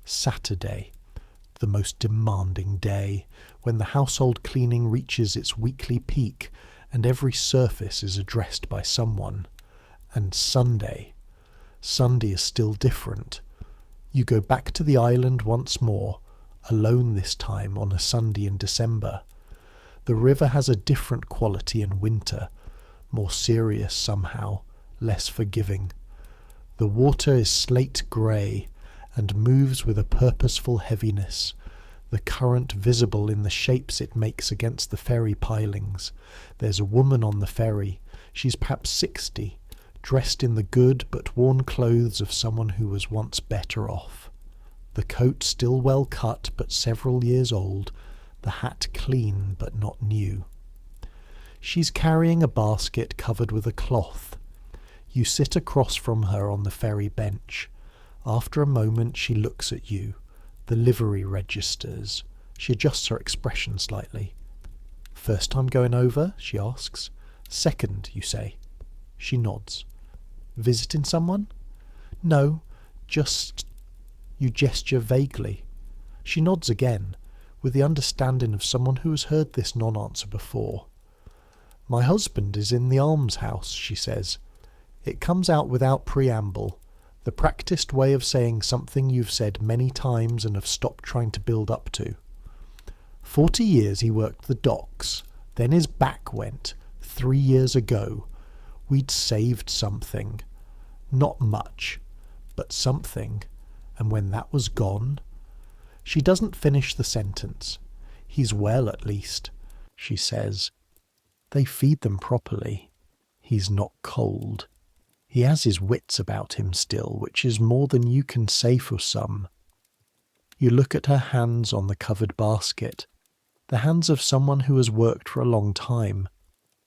Saturday, the most demanding day, when the household cleaning reaches its weekly peak and every surface is addressed by someone. And Sunday. Sunday is still different. You go back to the island once more, alone this time on a Sunday in December. The river has a different quality in winter, more serious somehow, less forgiving. The water is slate grey and moves with a purposeful heaviness, the current visible in the shapes it makes against the ferry pilings. There's a woman on the ferry. She's perhaps 60, dressed in the good but worn clothes of someone who was once better off. The coat still well cut but several years old, the hat clean but not new. She's carrying a basket covered with a cloth. You sit across from her on the ferry bench. After a moment she looks at you. The livery registers. She adjusts her expression slightly. "First time going over?" she asks. "Second," you say. She nods. "Visiting someone?" "No, just..." You gesture vaguely. She nods again, with the understanding of someone who has heard this non-answer before. "My husband is in the almshouse," she says. It comes out without preamble, the practiced way of saying something you've said many times and have stopped trying to build up to. 40 years he worked the docks, then his back went, 3 years ago. We'd saved something. Not much, but something, and when that was gone... She doesn't finish the sentence. "He's well, at least," she says. They feed them properly. He's not cold. He has his wits about him still, which is more than you can say for some. You look at her hands on the covered basket, the hands of someone who has worked for a long time,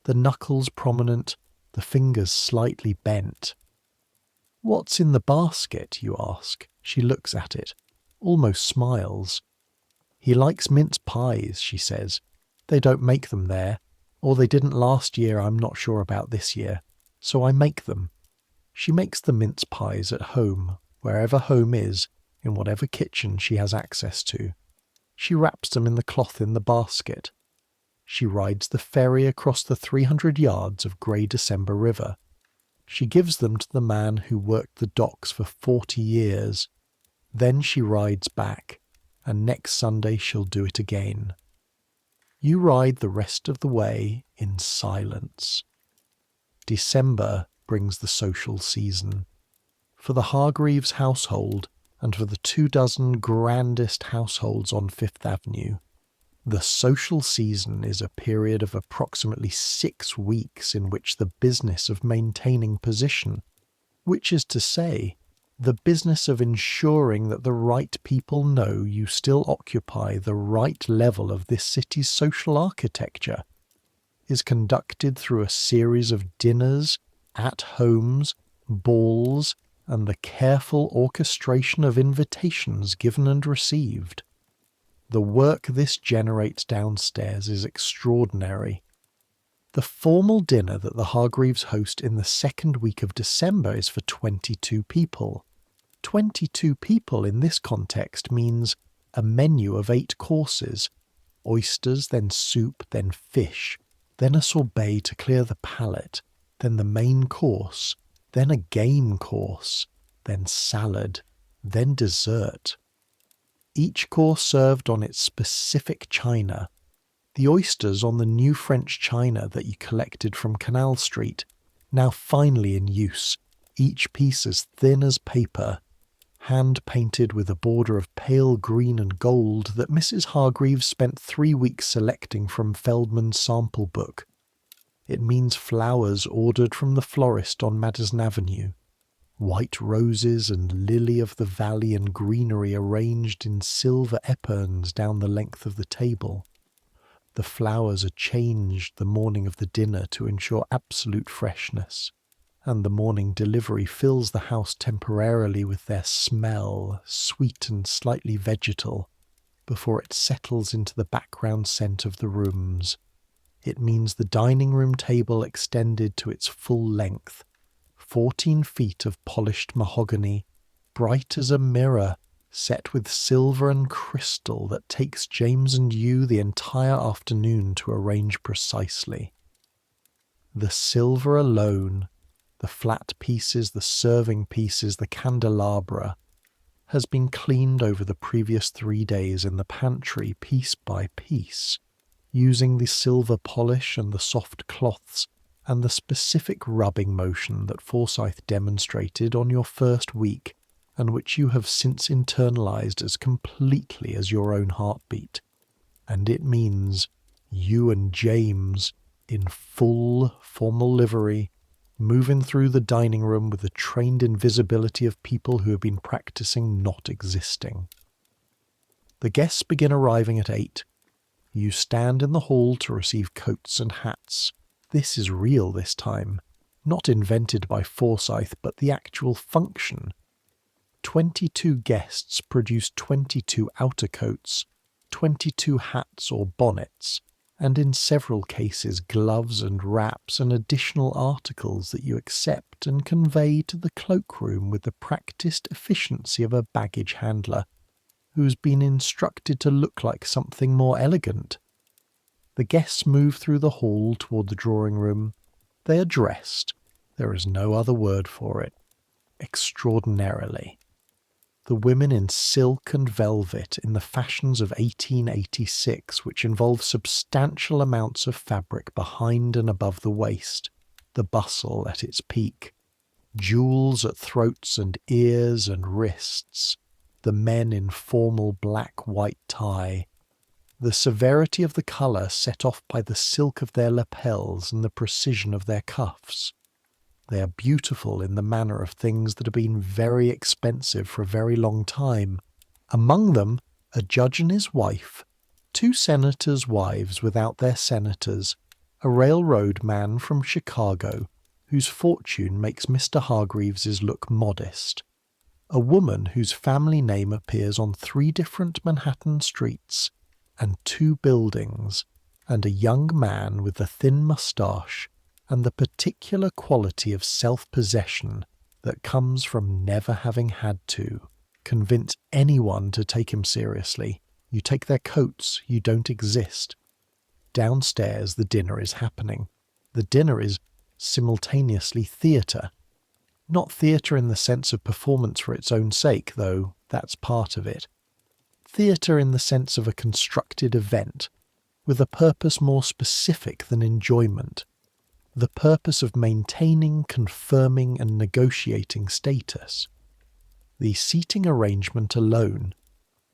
the knuckles prominent, the fingers slightly bent. "What's in the basket?" you ask. She looks at it, almost smiles. "He likes mince pies," she says. "They don't make them there, or they didn't last year. I'm not sure about this year, so I make them." She makes the mince pies at home, wherever home is, in whatever kitchen she has access to. She wraps them in the cloth in the basket. She rides the ferry across the 300 yards of grey December river. She gives them to the man who worked the docks for 40 years. Then she rides back, and next Sunday she'll do it again. You ride the rest of the way in silence. December brings the social season. For the Hargreaves household, and for the 24 grandest households on Fifth Avenue, the social season is a period of approximately 6 weeks in which the business of maintaining position, which is to say, the business of ensuring that the right people know you still occupy the right level of this city's social architecture, is conducted through a series of dinners, at-homes, balls, and the careful orchestration of invitations given and received. The work this generates downstairs is extraordinary. The formal dinner that the Hargreaves host in the second week of December is for 22 people. 22 people in this context means a menu of 8 courses, oysters, then soup, then fish, then a sorbet to clear the palate, then the main course, then a game course, then salad, then dessert. Each course served on its specific china. The oysters on the new French china that you collected from Canal Street, now finally in use, each piece as thin as paper, hand-painted with a border of pale green and gold that Mrs. Hargreaves spent 3 weeks selecting from Feldman's sample book. It means flowers ordered from the florist on Madison Avenue, white roses and lily of the valley and greenery arranged in silver epergnes down the length of the table. The flowers are changed the morning of the dinner to ensure absolute freshness, and the morning delivery fills the house temporarily with their smell, sweet and slightly vegetal, before it settles into the background scent of the rooms. It means the dining room table extended to its full length, 14 feet of polished mahogany, bright as a mirror, set with silver and crystal that takes James and you the entire afternoon to arrange precisely. The silver alone, the flat pieces, the serving pieces, the candelabra, has been cleaned over the previous 3 days in the pantry piece by piece, using the silver polish and the soft cloths and the specific rubbing motion that Forsyth demonstrated on your first week and which you have since internalized as completely as your own heartbeat. And it means you and James, in full formal livery, moving through the dining room with the trained invisibility of people who have been practicing not existing. The guests begin arriving at 8. You stand in the hall to receive coats and hats. This is real this time, not invented by Forsyth, but the actual function. 22 guests produce 22 outer coats, 22 hats or bonnets, and in several cases gloves and wraps and additional articles that you accept and convey to the cloakroom with the practiced efficiency of a baggage handler who's been instructed to look like something more elegant. The guests move through the hall toward the drawing room. They are dressed, there is no other word for it, extraordinarily. The women in silk and velvet in the fashions of 1886, which involve substantial amounts of fabric behind and above the waist, the bustle at its peak, jewels at throats and ears and wrists, the men in formal black-white tie, the severity of the colour set off by the silk of their lapels and the precision of their cuffs. They are beautiful in the manner of things that have been very expensive for a very long time. Among them, a judge and his wife, 2 senators' wives without their senators, a railroad man from Chicago, whose fortune makes Mr. Hargreaves's look modest, a woman whose family name appears on 3 different Manhattan streets, and 2 buildings, and a young man with a thin moustache, and the particular quality of self-possession that comes from never having had to convince anyone to take him seriously. You take their coats, you don't exist. Downstairs, the dinner is happening. The dinner is simultaneously theatre. Not theatre in the sense of performance for its own sake, though that's part of it. Theatre in the sense of a constructed event, with a purpose more specific than enjoyment, the purpose of maintaining, confirming and negotiating status. The seating arrangement alone,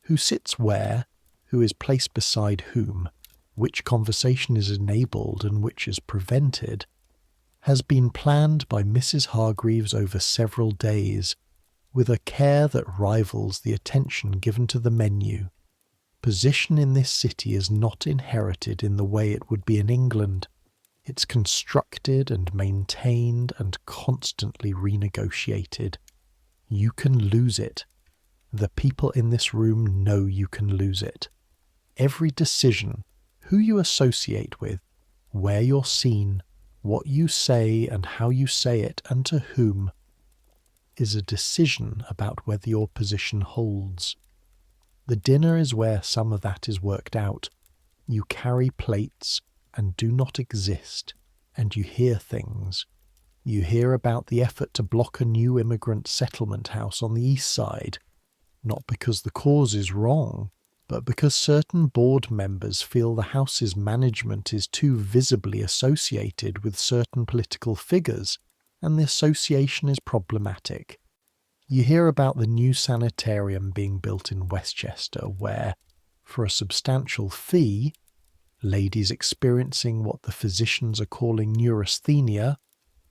who sits where, who is placed beside whom, which conversation is enabled and which is prevented, has been planned by Mrs. Hargreaves over several days, with a care that rivals the attention given to the menu. Position in this city is not inherited in the way it would be in England. It's constructed and maintained and constantly renegotiated. You can lose it. The people in this room know you can lose it. Every decision, who you associate with, where you're seen, what you say and how you say it and to whom, is a decision about whether your position holds. The dinner is where some of that is worked out. You carry plates and do not exist, and you hear things. You hear about the effort to block a new immigrant settlement house on the east side, not because the cause is wrong, but because certain board members feel the house's management is too visibly associated with certain political figures, and the association is problematic. You hear about the new sanitarium being built in Westchester where, for a substantial fee, ladies experiencing what the physicians are calling neurasthenia,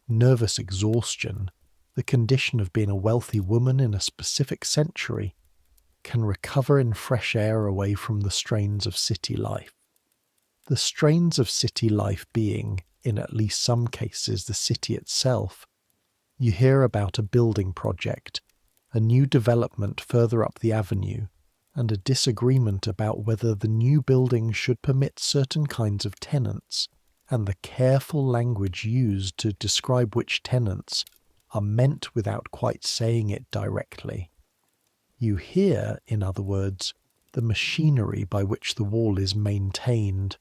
nervous exhaustion, the condition of being a wealthy woman in a specific century, can recover in fresh air away from the strains of city life. The strains of city life being, in at least some cases, the city itself. You hear about a building project, a new development further up the avenue, and a disagreement about whether the new building should permit certain kinds of tenants, and the careful language used to describe which tenants are meant without quite saying it directly. You hear, in other words, the machinery by which the wall is maintained.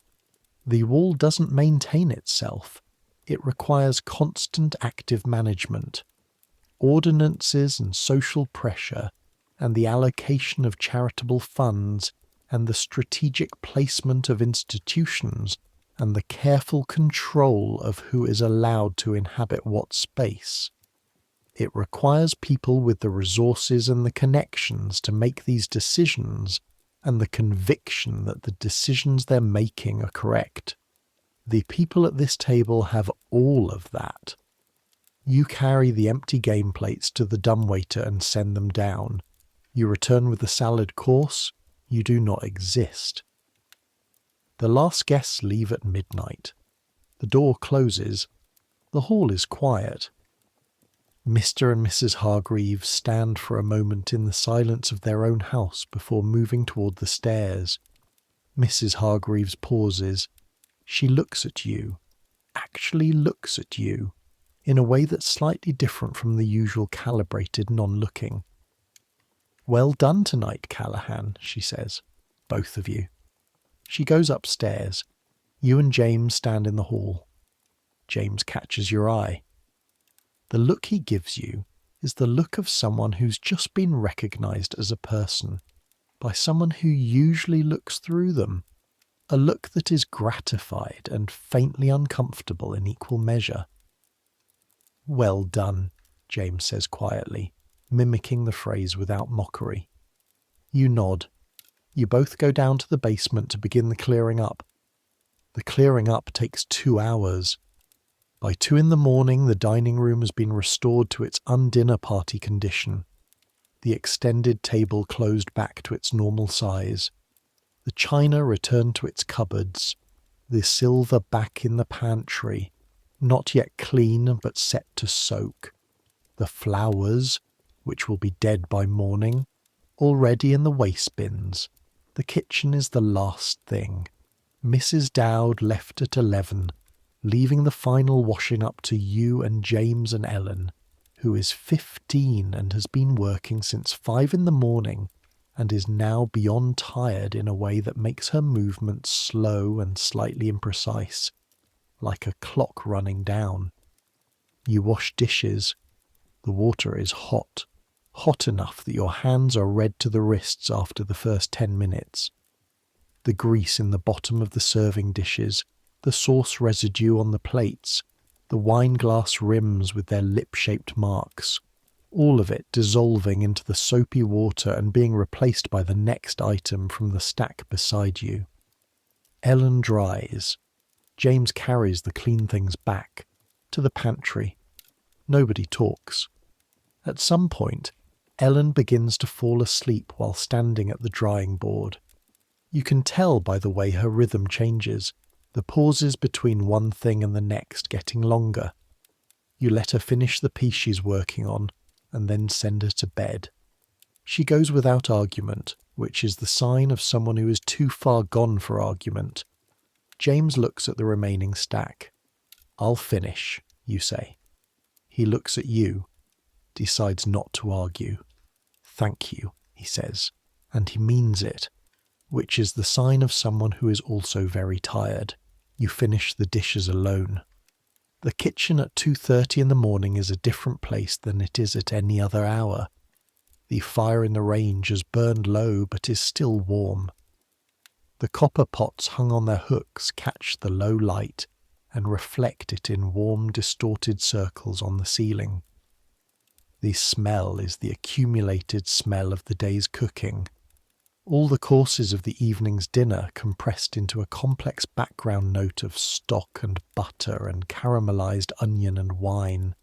The wall doesn't maintain itself. It requires constant active management. Ordinances and social pressure, and the allocation of charitable funds, and the strategic placement of institutions, and the careful control of who is allowed to inhabit what space. It requires people with the resources and the connections to make these decisions, and the conviction that the decisions they're making are correct. The people at this table have all of that. You carry the empty game plates to the dumbwaiter and send them down. You return with the salad course. You do not exist. The last guests leave at midnight. The door closes. The hall is quiet. Mr. and Mrs. Hargreaves stand for a moment in the silence of their own house before moving toward the stairs. Mrs. Hargreaves pauses. She looks at you, actually looks at you, in a way that's slightly different from the usual calibrated non-looking. "Well done tonight, Callahan," she says. "Both of you." She goes upstairs. You and James stand in the hall. James catches your eye. The look he gives you is the look of someone who's just been recognized as a person by someone who usually looks through them, a look that is gratified and faintly uncomfortable in equal measure. "Well done," James says quietly, mimicking the phrase without mockery. You nod. You both go down to the basement to begin the clearing up. The clearing up takes 2 hours. By 2 a.m, the dining room has been restored to its undinner party condition. The extended table closed back to its normal size. The china returned to its cupboards. The silver back in the pantry, not yet clean but set to soak. The flowers, which will be dead by morning, already in the waste bins. The kitchen is the last thing. Mrs. Dowd left at 11, leaving the final washing up to you and James and Ellen, who is 15 and has been working since 5 a.m. and is now beyond tired in a way that makes her movements slow and slightly imprecise, like a clock running down. You wash dishes. The water is hot, hot enough that your hands are red to the wrists after the first 10 minutes. The grease in the bottom of the serving dishes, the sauce residue on the plates, the wine glass rims with their lip-shaped marks, all of it dissolving into the soapy water and being replaced by the next item from the stack beside you. Ellen dries. James carries the clean things back, to the pantry. Nobody talks. At some point, Ellen begins to fall asleep while standing at the drying board. You can tell by the way her rhythm changes, the pauses between one thing and the next getting longer. You let her finish the piece she's working on, and then send her to bed. She goes without argument, which is the sign of someone who is too far gone for argument. James looks at the remaining stack. "I'll finish," you say. He looks at you, decides not to argue. "Thank you," he says, and he means it, which is the sign of someone who is also very tired. You finish the dishes alone. The kitchen at 2:30 in the morning is a different place than it is at any other hour. The fire in the range has burned low but is still warm. The copper pots hung on their hooks catch the low light and reflect it in warm, distorted circles on the ceiling. The smell is the accumulated smell of the day's cooking. All the courses of the evening's dinner compressed into a complex background note of stock and butter and caramelized onion and wine.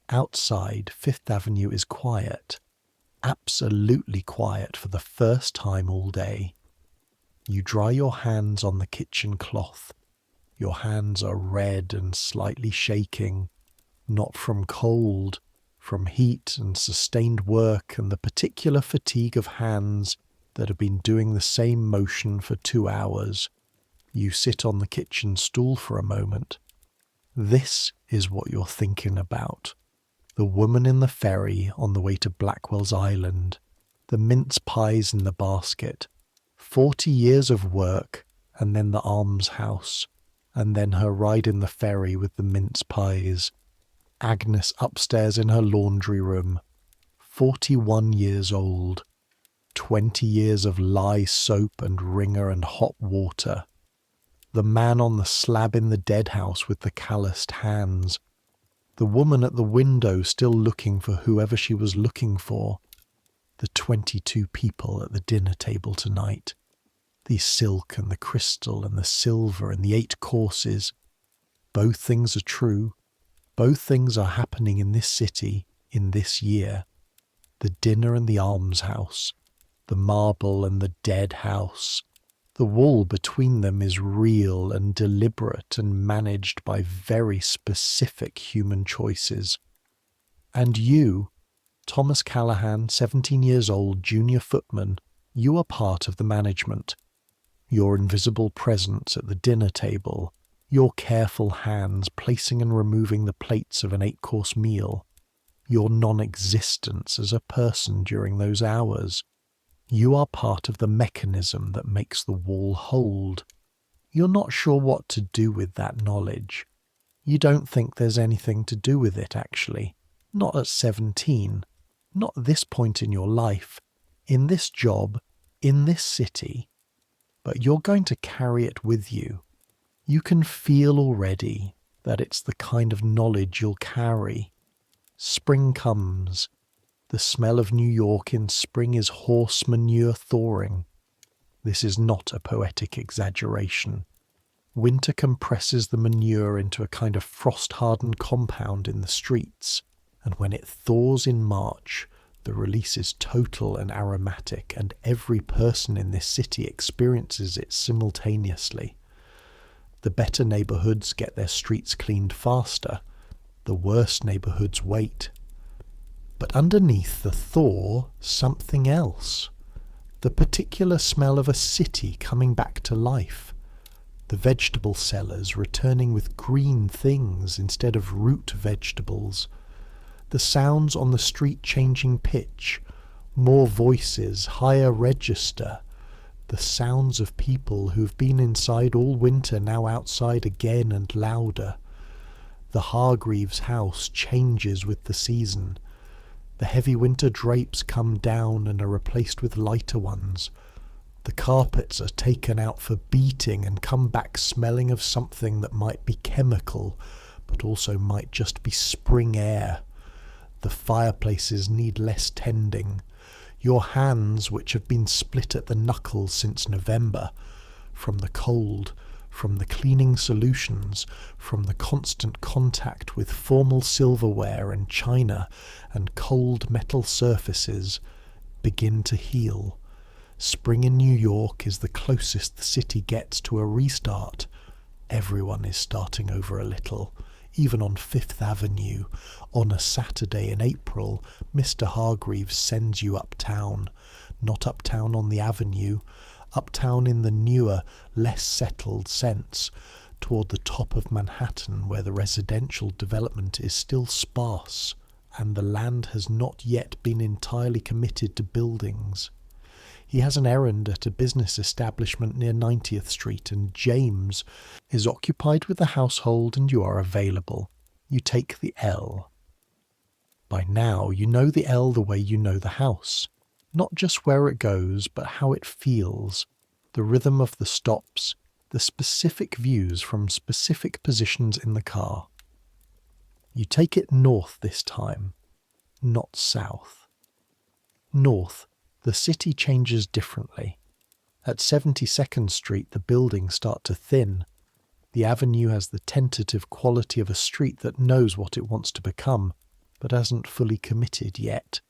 Outside, Fifth Avenue is quiet. Absolutely quiet for the first time all day. You dry your hands on the kitchen cloth. Your hands are red and slightly shaking, not from cold, from heat and sustained work and the particular fatigue of hands that have been doing the same motion for 2 hours. You sit on the kitchen stool for a moment. This is what you're thinking about. The woman in the ferry on the way to Blackwell's Island, the mince pies in the basket, 40 years of work, and then the almshouse, and then her ride in the ferry with the mince pies, Agnes upstairs in her laundry room, 41 years old, 20 years of lye soap and wringer and hot water, the man on the slab in the dead house with the calloused hands, the woman at the window still looking for whoever she was looking for, the 22 people at the dinner table tonight, the silk and the crystal and the silver and the 8 courses. Both things are true. Both things are happening in this city, in this year. The dinner and the almshouse, the marble and the dead house. The wall between them is real and deliberate and managed by very specific human choices. And you, Thomas Callahan, 17 years old, junior footman, you are part of the management. Your invisible presence at the dinner table, your careful hands placing and removing the plates of an 8-course meal, your non-existence as a person during those hours. You are part of the mechanism that makes the wall hold. You're not sure what to do with that knowledge. You don't think there's anything to do with it, actually. Not at 17. Not at this point in your life. In this job. In this city. But you're going to carry it with you. You can feel already that it's the kind of knowledge you'll carry. Spring comes. The smell of New York in spring is horse manure thawing. This is not a poetic exaggeration. Winter compresses the manure into a kind of frost-hardened compound in the streets, and when it thaws in March, the release is total and aromatic, and every person in this city experiences it simultaneously. The better neighborhoods get their streets cleaned faster. The worst neighborhoods wait. But underneath the thaw, something else. The particular smell of a city coming back to life. The vegetable sellers returning with green things instead of root vegetables. The sounds on the street changing pitch. More voices, higher register. The sounds of people who've been inside all winter now outside again and louder. The Hargreaves house changes with the season. The heavy winter drapes come down and are replaced with lighter ones. The carpets are taken out for beating and come back smelling of something that might be chemical, but also might just be spring air. The fireplaces need less tending. Your hands, which have been split at the knuckles since November, from the cold, from the cleaning solutions, from the constant contact with formal silverware and china and cold metal surfaces, begin to heal. Spring in New York is the closest the city gets to a restart. Everyone is starting over a little. Even on Fifth Avenue, on a Saturday in April, Mr. Hargreaves sends you uptown. Not uptown on the avenue, uptown in the newer, less settled sense, toward the top of Manhattan where the residential development is still sparse and the land has not yet been entirely committed to buildings. He has an errand at a business establishment near 90th Street, and James is occupied with the household and you are available. You take the L. By now you know the L the way you know the house. Not just where it goes, but how it feels, the rhythm of the stops, the specific views from specific positions in the car. You take it north this time, not south. North. The city changes differently. At 72nd Street the buildings start to thin. The avenue has the tentative quality of a street that knows what it wants to become, but hasn't fully committed yet.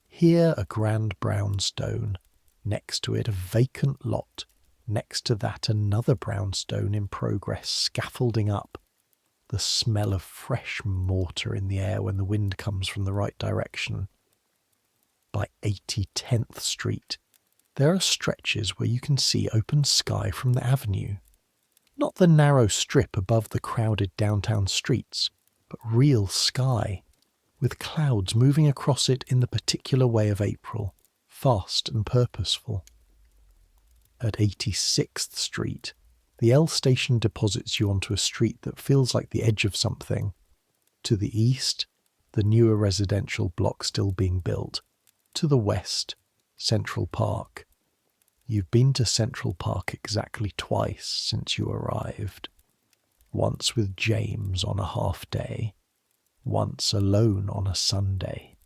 Here a grand brownstone, next to it a vacant lot, next to that another brownstone in progress, scaffolding up. The smell of fresh mortar in the air when the wind comes from the right direction. By 8010th Street, there are stretches where you can see open sky from the avenue. Not the narrow strip above the crowded downtown streets, but real sky, with clouds moving across it in the particular way of April, fast and purposeful. At 86th Street, the L station deposits you onto a street that feels like the edge of something. To the east, the newer residential block still being built. To the west, Central Park. You've been to Central Park exactly twice since you arrived. Once with James on a half day, once alone on a Sunday.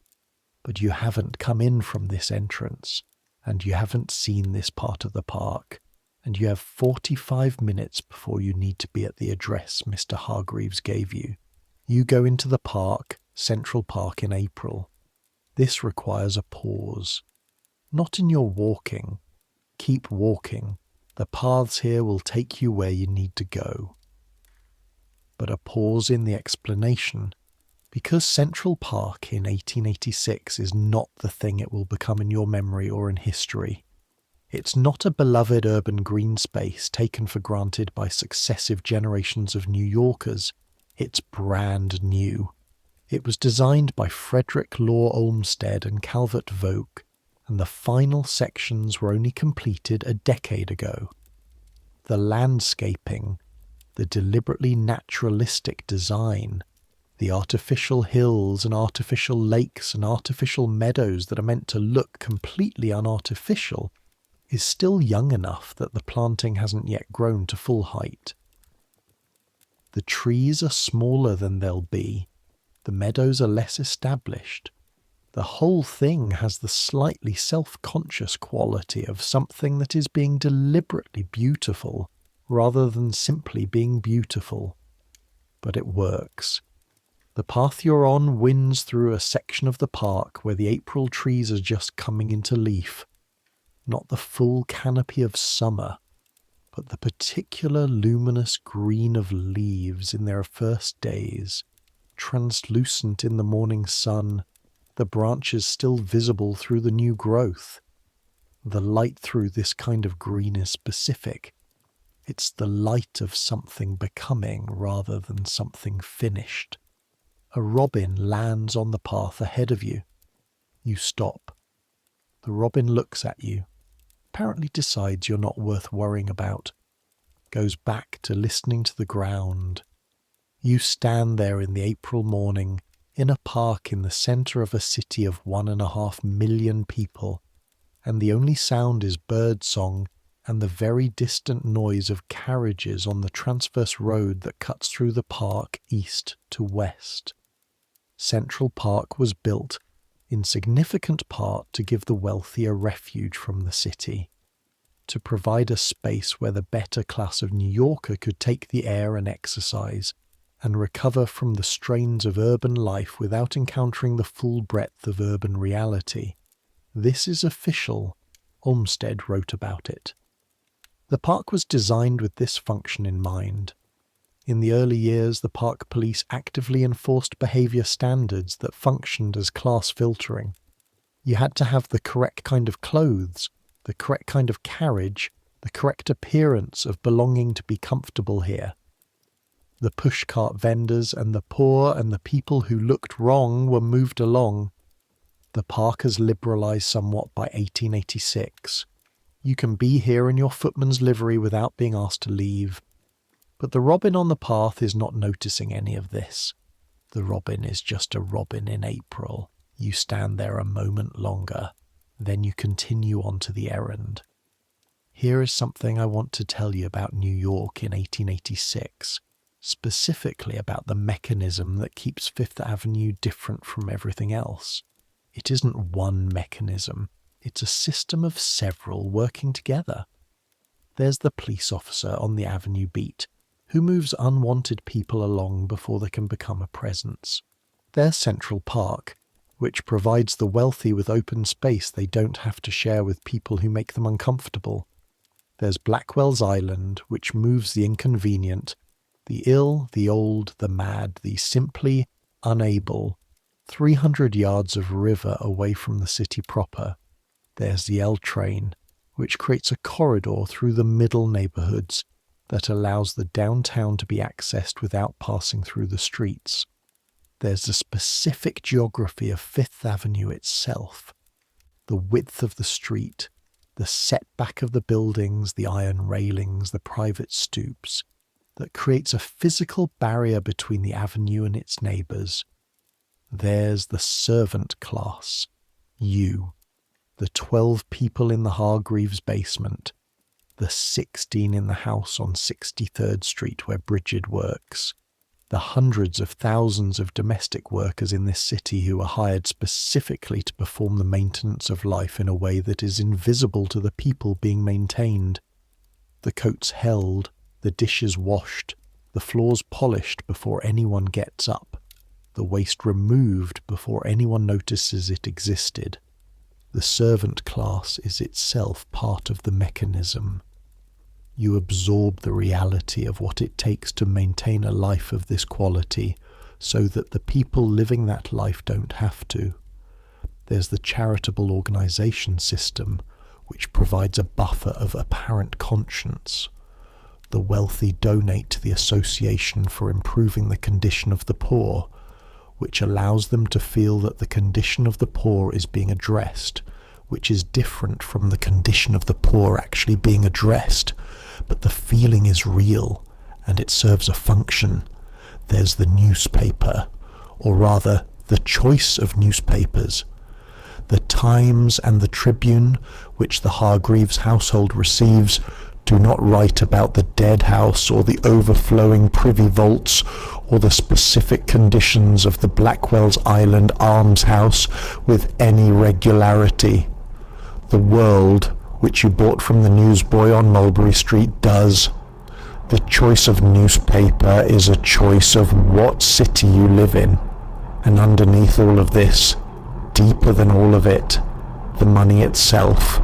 But you haven't come in from this entrance, and you haven't seen this part of the park, and you have 45 minutes before you need to be at the address Mr. Hargreaves gave you. You go into the park, Central Park, in April. This requires a pause. Not in your walking. Keep walking. The paths here will take you where you need to go. But a pause in the explanation, because Central Park in 1886 is not the thing it will become in your memory or in history. It's not a beloved urban green space taken for granted by successive generations of New Yorkers. It's brand new. It was designed by Frederick Law Olmsted and Calvert Vaux, and the final sections were only completed a decade ago. The landscaping, the deliberately naturalistic design, the artificial hills and artificial lakes and artificial meadows that are meant to look completely unartificial, is still young enough that the planting hasn't yet grown to full height. The trees are smaller than they'll be. The meadows are less established. The whole thing has the slightly self-conscious quality of something that is being deliberately beautiful, rather than simply being beautiful. But it works. The path you're on winds through a section of the park where the April trees are just coming into leaf. Not the full canopy of summer, but the particular luminous green of leaves in their first days, translucent in the morning sun, the branches still visible through the new growth. The light through this kind of green is specific. It's the light of something becoming rather than something finished. A robin lands on the path ahead of you. You stop. The robin looks at you, apparently decides you're not worth worrying about, goes back to listening to the ground. You stand there in the April morning, in a park in the centre of a city of 1.5 million people, and the only sound is bird song and the very distant noise of carriages on the transverse road that cuts through the park east to west. Central Park was built in significant part to give the wealthy a refuge from the city, to provide a space where the better class of New Yorker could take the air and exercise, and recover from the strains of urban life without encountering the full breadth of urban reality. This is official. Olmsted wrote about it. The park was designed with this function in mind. In the early years, the park police actively enforced behaviour standards that functioned as class filtering. You had to have the correct kind of clothes, the correct kind of carriage, the correct appearance of belonging to be comfortable here. The pushcart vendors and the poor and the people who looked wrong were moved along. The park has liberalised somewhat by 1886. You can be here in your footman's livery without being asked to leave. But the robin on the path is not noticing any of this. The robin is just a robin in April. You stand there a moment longer. Then you continue on to the errand. Here is something I want to tell you about New York in 1886. Specifically about the mechanism that keeps Fifth Avenue different from everything else. It isn't one mechanism, it's a system of several working together. There's the police officer on the Avenue beat, who moves unwanted people along before they can become a presence. There's Central Park, which provides the wealthy with open space they don't have to share with people who make them uncomfortable. There's Blackwell's Island, which moves the inconvenient, the ill, the old, the mad, the simply unable, 300 yards of river away from the city proper. There's the L train, which creates a corridor through the middle neighbourhoods that allows the downtown to be accessed without passing through the streets. There's the specific geography of Fifth Avenue itself, the width of the street, the setback of the buildings, the iron railings, the private stoops, that creates a physical barrier between the avenue and its neighbours. There's the servant class, you, the 12 people in the Hargreaves basement, the 16 in the house on 63rd Street where Bridget works, the hundreds of thousands of domestic workers in this city who are hired specifically to perform the maintenance of life in a way that is invisible to the people being maintained. The coats held, the dishes washed, the floors polished before anyone gets up, the waste removed before anyone notices it existed. The servant class is itself part of the mechanism. You absorb the reality of what it takes to maintain a life of this quality so that the people living that life don't have to. There's the charitable organisation system, which provides a buffer of apparent conscience. The wealthy donate to the Association for Improving the Condition of the Poor, which allows them to feel that the condition of the poor is being addressed, which is different from the condition of the poor actually being addressed, but the feeling is real, and it serves a function. There's the newspaper, or rather, the choice of newspapers. The Times and the Tribune, which the Hargreaves household receives, do not write about the dead house or the overflowing privy vaults or the specific conditions of the Blackwell's Island almshouse with any regularity. The World, which you bought from the newsboy on Mulberry Street, does. The choice of newspaper is a choice of what city you live in. And underneath all of this, deeper than all of it, the money itself.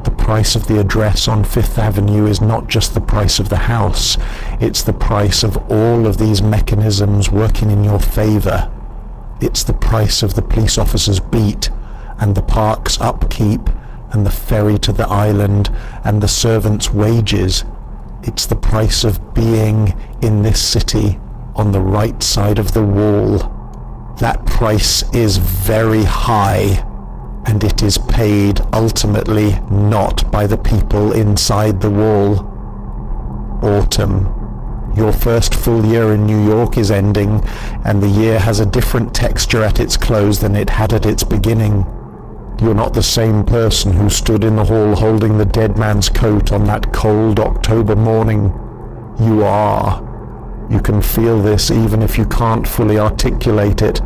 The price of the address on Fifth Avenue is not just the price of the house, it's the price of all of these mechanisms working in your favour. It's the price of the police officer's beat, and the park's upkeep, and the ferry to the island, and the servants' wages. It's the price of being in this city on the right side of the wall. That price is very high. And it is paid ultimately not by the people inside the wall. Autumn. Your first full year in New York is ending, and the year has a different texture at its close than it had at its beginning. You're not the same person who stood in the hall holding the dead man's coat on that cold October morning. You are. You can feel this even if you can't fully articulate it.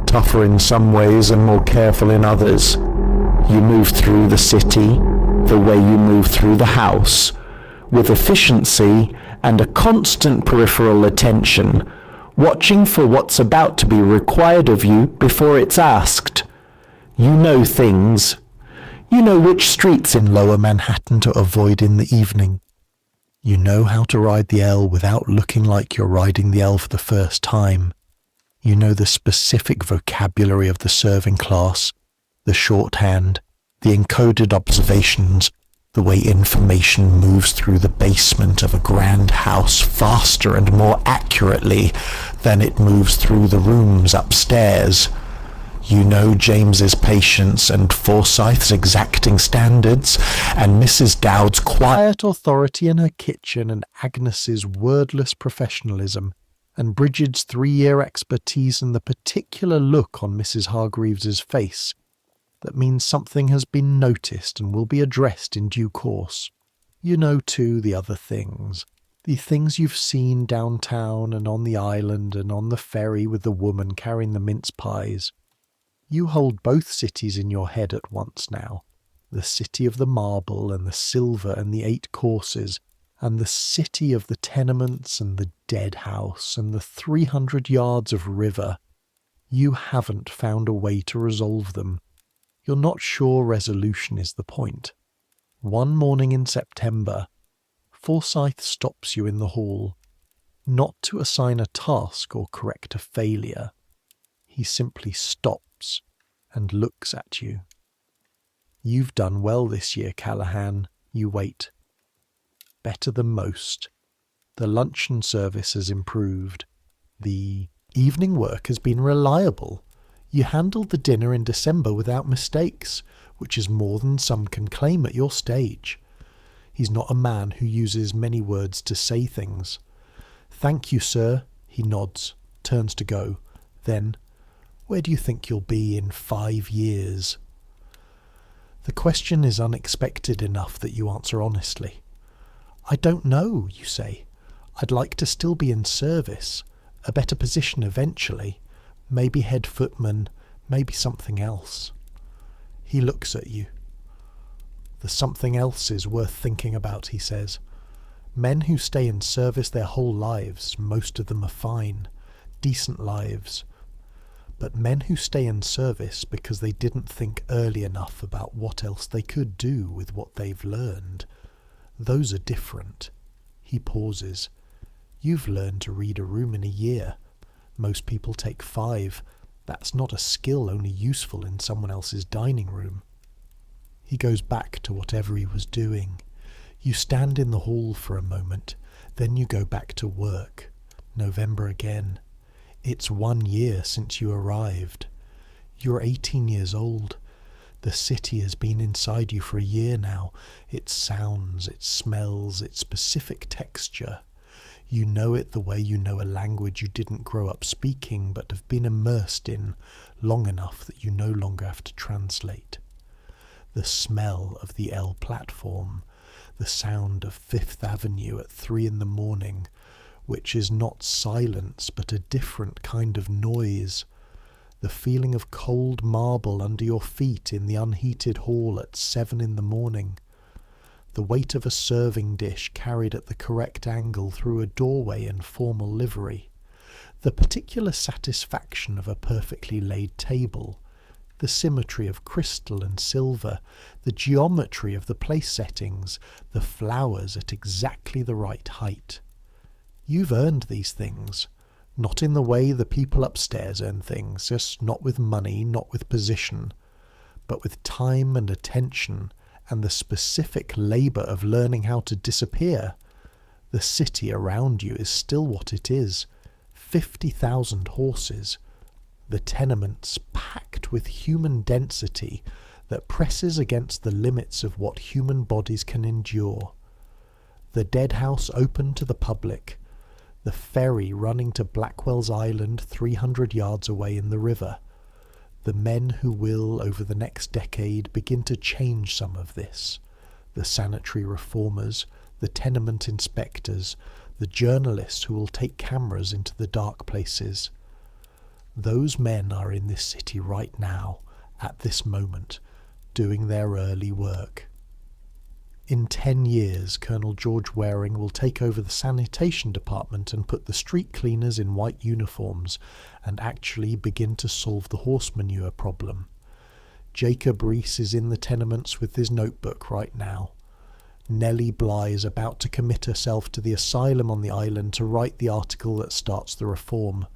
Tougher in some ways and more careful in others. You move through the city the way you move through the house, with efficiency and a constant peripheral attention, watching for what's about to be required of you before it's asked. You know things. You know which streets in Lower Manhattan to avoid in the evening. You know how to ride the L without looking like you're riding the L for the first time. You know the specific vocabulary of the serving class, the shorthand, the encoded observations, the way information moves through the basement of a grand house faster and more accurately than it moves through the rooms upstairs. You know James's patience and Forsyth's exacting standards, and Mrs. Dowd's quiet authority in her kitchen, and Agnes's wordless professionalism, and Bridget's 3-year expertise, and the particular look on Mrs. Hargreaves's face that means something has been noticed and will be addressed in due course. You know, too, the other things. The things you've seen downtown and on the island and on the ferry with the woman carrying the mince pies. You hold both cities in your head at once now. The city of the marble and the silver and the 8 courses, and the city of the tenements and the dead house and the 300 yards of river. You haven't found a way to resolve them. You're not sure resolution is the point. One morning in September, Forsyth stops you in the hall, not to assign a task or correct a failure. He simply stops and looks at you. You've done well this year, Callahan. You wait. Better than most. The luncheon service has improved. The evening work has been reliable. You handled the dinner in December without mistakes, which is more than some can claim at your stage. He's not a man who uses many words to say things. Thank you, sir. He nods, turns to go. Then, where do you think you'll be in 5 years? The question is unexpected enough that you answer honestly. I don't know, you say. I'd like to still be in service, a better position eventually, maybe head footman, maybe something else. He looks at you. The something else is worth thinking about, he says. Men who stay in service their whole lives, most of them are fine, decent lives. But men who stay in service because they didn't think early enough about what else they could do with what they've learned, those are different. He pauses. You've learned to read a room in a year. Most people take 5. That's not a skill only useful in someone else's dining room. He goes back to whatever he was doing. You stand in the hall for a moment, then you go back to work. November again. It's 1 year since you arrived. You're 18 years old. The city has been inside you for a year now. Its sounds, its smells, its specific texture. You know it the way you know a language you didn't grow up speaking but have been immersed in long enough that you no longer have to translate. The smell of the L platform, the sound of Fifth Avenue at 3 a.m, which is not silence but a different kind of noise, the feeling of cold marble under your feet in the unheated hall at 7 a.m, the weight of a serving dish carried at the correct angle through a doorway in formal livery, the particular satisfaction of a perfectly laid table, the symmetry of crystal and silver, the geometry of the place settings, the flowers at exactly the right height. You've earned these things, not in the way the people upstairs earn things, just not with money, not with position, but with time and attention and the specific labour of learning how to disappear. The city around you is still what it is, 50,000 horses, the tenements packed with human density that presses against the limits of what human bodies can endure. The dead house open to the public, The ferry running to Blackwell's Island 300 yards away in the river. The men who will, over the next decade, begin to change some of this. The sanitary reformers, the tenement inspectors, the journalists who will take cameras into the dark places. Those men are in this city right now, at this moment, doing their early work. In 10 years, Colonel George Waring will take over the sanitation department and put the street cleaners in white uniforms and actually begin to solve the horse manure problem. Jacob Rees is in the tenements with his notebook right now. Nellie Bly is about to commit herself to the asylum on the island to write the article that starts the reform.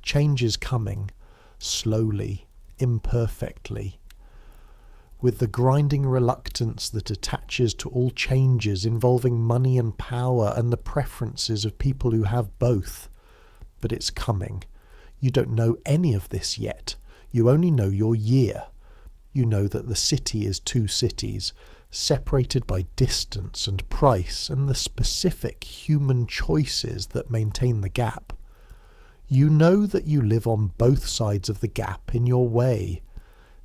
Change is coming, slowly, imperfectly. With the grinding reluctance that attaches to all changes involving money and power and the preferences of people who have both. But it's coming. You don't know any of this yet. You only know your year. You know that the city is 2 cities, separated by distance and price and the specific human choices that maintain the gap. You know that you live on both sides of the gap in your way,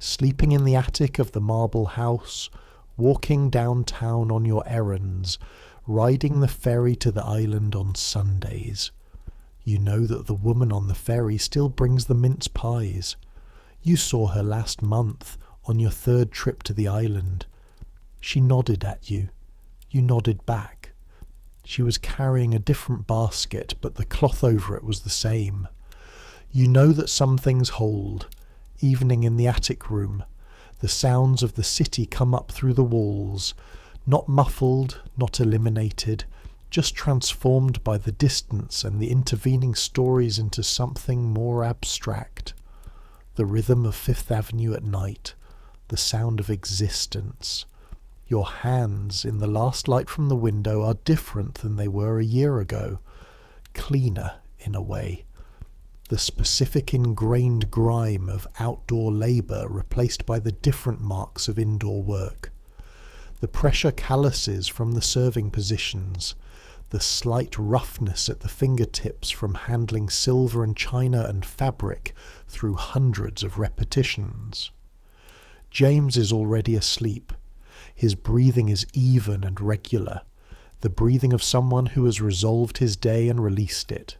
sleeping in the attic of the marble house, walking downtown on your errands, riding the ferry to the island on Sundays. You know that the woman on the ferry still brings the mince pies. You saw her last month on your 3rd trip to the island. She nodded at you. You nodded back. She was carrying a different basket, but the cloth over it was the same. You know that some things hold. Evening in the attic room. The sounds of the city come up through the walls, not muffled, not eliminated, just transformed by the distance and the intervening stories into something more abstract. The rhythm of Fifth Avenue at night, the sound of existence. Your hands in the last light from the window are different than they were a year ago, cleaner in a way. The specific ingrained grime of outdoor labour replaced by the different marks of indoor work. The pressure calluses from the serving positions, the slight roughness at the fingertips from handling silver and china and fabric through hundreds of repetitions. James is already asleep. His breathing is even and regular, the breathing of someone who has resolved his day and released it.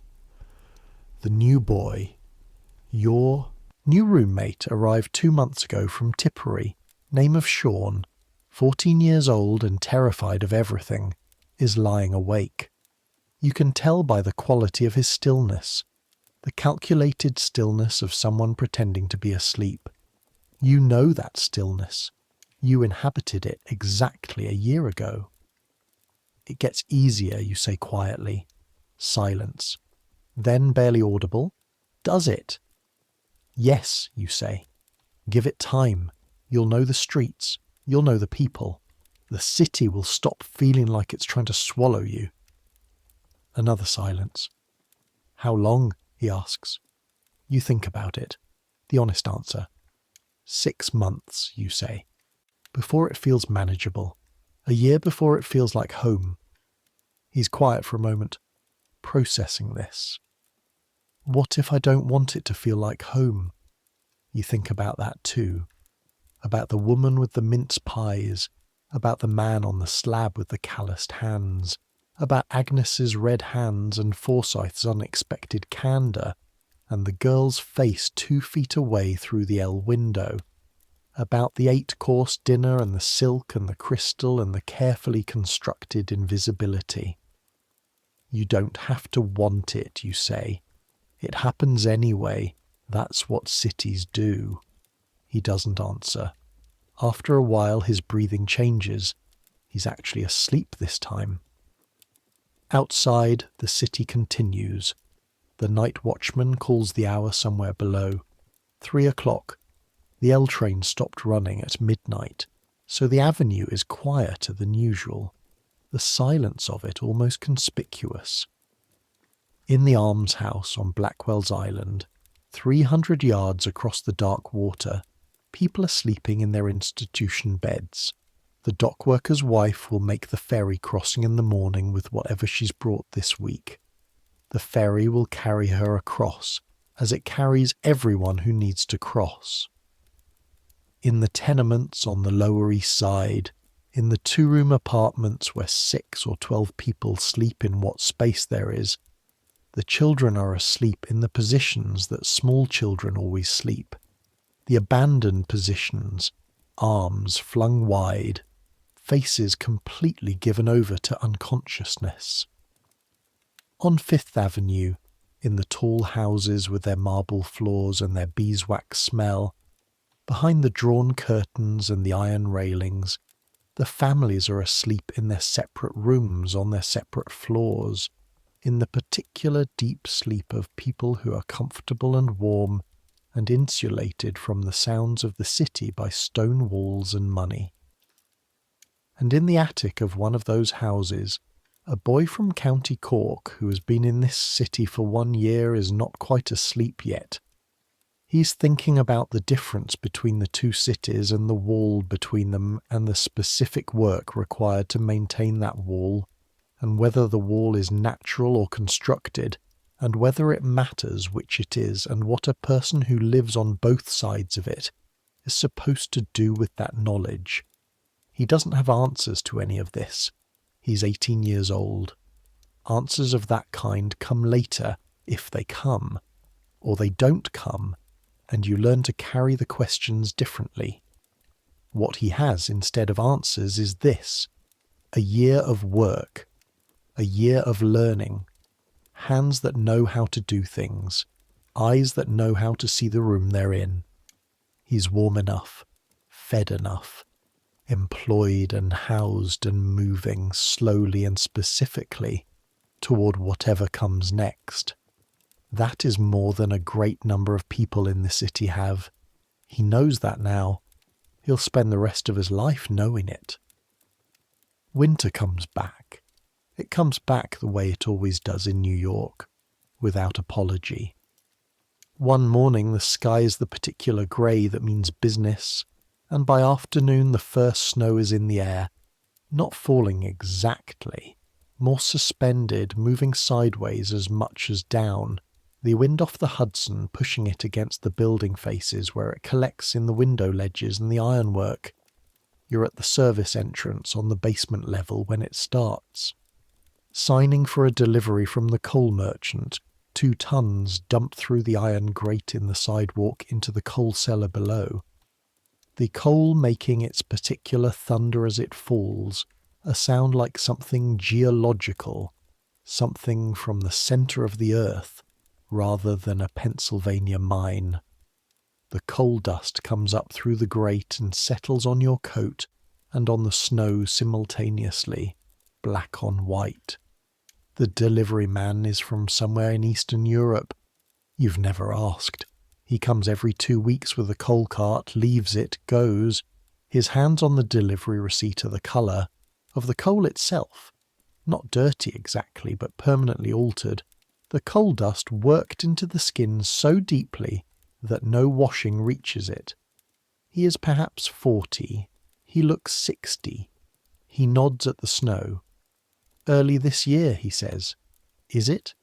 The new boy, your new roommate, arrived 2 months ago from Tipperary, name of Sean, 14 years old and terrified of everything, is lying awake. You can tell by the quality of his stillness, the calculated stillness of someone pretending to be asleep. You know that stillness. You inhabited it exactly a year ago. It gets easier, you say quietly. Silence. Then barely audible. Does it? Yes, you say. Give it time. You'll know the streets. You'll know the people. The city will stop feeling like it's trying to swallow you. Another silence. How long? He asks. You think about it. The honest answer. 6 months, you say. Before it feels manageable. A year before it feels like home. He's quiet for a moment, processing this. What if I don't want it to feel like home? You think about that too. About the woman with the mince pies, about the man on the slab with the calloused hands, about Agnes's red hands and Forsyth's unexpected candour, and the girl's face 2 feet away through the L window. About the 8-course dinner and the silk and the crystal and the carefully constructed invisibility. You don't have to want it, you say. It happens anyway. That's what cities do. He doesn't answer. After a while his breathing changes. He's actually asleep this time. Outside, the city continues. The night watchman calls the hour somewhere below. 3 o'clock. The L train stopped running at midnight, so the avenue is quieter than usual, the silence of it almost conspicuous. In the almshouse on Blackwell's Island, 300 yards across the dark water, people are sleeping in their institution beds. The dockworker's wife will make the ferry crossing in the morning with whatever she's brought this week. The ferry will carry her across, as it carries everyone who needs to cross. In the tenements on the Lower East Side, in the 2-room apartments where 6 or 12 people sleep in what space there is, the children are asleep in the positions that small children always sleep, the abandoned positions, arms flung wide, faces completely given over to unconsciousness. On Fifth Avenue, in the tall houses with their marble floors and their beeswax smell, behind the drawn curtains and the iron railings, the families are asleep in their separate rooms on their separate floors, in the particular deep sleep of people who are comfortable and warm and insulated from the sounds of the city by stone walls and money. And in the attic of one of those houses, a boy from County Cork who has been in this city for 1 year is not quite asleep yet. He's thinking about the difference between the two cities and the wall between them and the specific work required to maintain that wall, and whether the wall is natural or constructed, and whether it matters which it is, and what a person who lives on both sides of it is supposed to do with that knowledge. He doesn't have answers to any of this. He's 18 years old. Answers of that kind come later, if they come, or they don't come, and you learn to carry the questions differently. What he has instead of answers is this: a year of work, a year of learning, hands that know how to do things, eyes that know how to see the room they're in. He's warm enough, fed enough, employed and housed and moving slowly and specifically toward whatever comes next. That is more than a great number of people in the city have. He knows that now. He'll spend the rest of his life knowing it. Winter comes back. It comes back the way it always does in New York, without apology. One morning the sky is the particular grey that means business, and by afternoon the first snow is in the air, not falling exactly, more suspended, moving sideways as much as down, the wind off the Hudson pushing it against the building faces where it collects in the window ledges and the ironwork. You're at the service entrance on the basement level when it starts. Signing for a delivery from the coal merchant, 2 tons dumped through the iron grate in the sidewalk into the coal cellar below. The coal making its particular thunder as it falls, a sound like something geological, something from the centre of the earth, rather than a Pennsylvania mine. The coal dust comes up through the grate and settles on your coat and on the snow simultaneously, black on white. The delivery man is from somewhere in Eastern Europe. You've never asked. He comes every 2 weeks with a coal cart, leaves it, goes. His hands on the delivery receipt are the colour of the coal itself. Not dirty exactly, but permanently altered. The coal dust worked into the skin so deeply that no washing reaches it. He is perhaps 40. He looks 60. He nods at the snow. Early this year, he says. Is it?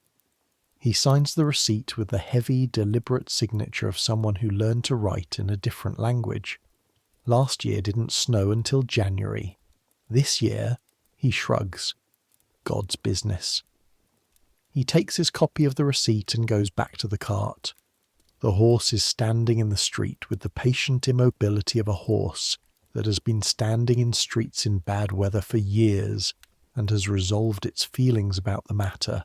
He signs the receipt with the heavy, deliberate signature of someone who learned to write in a different language. Last year didn't snow until January. This year, he shrugs. God's business. He takes his copy of the receipt and goes back to the cart. The horse is standing in the street with the patient immobility of a horse that has been standing in streets in bad weather for years and has resolved its feelings about the matter.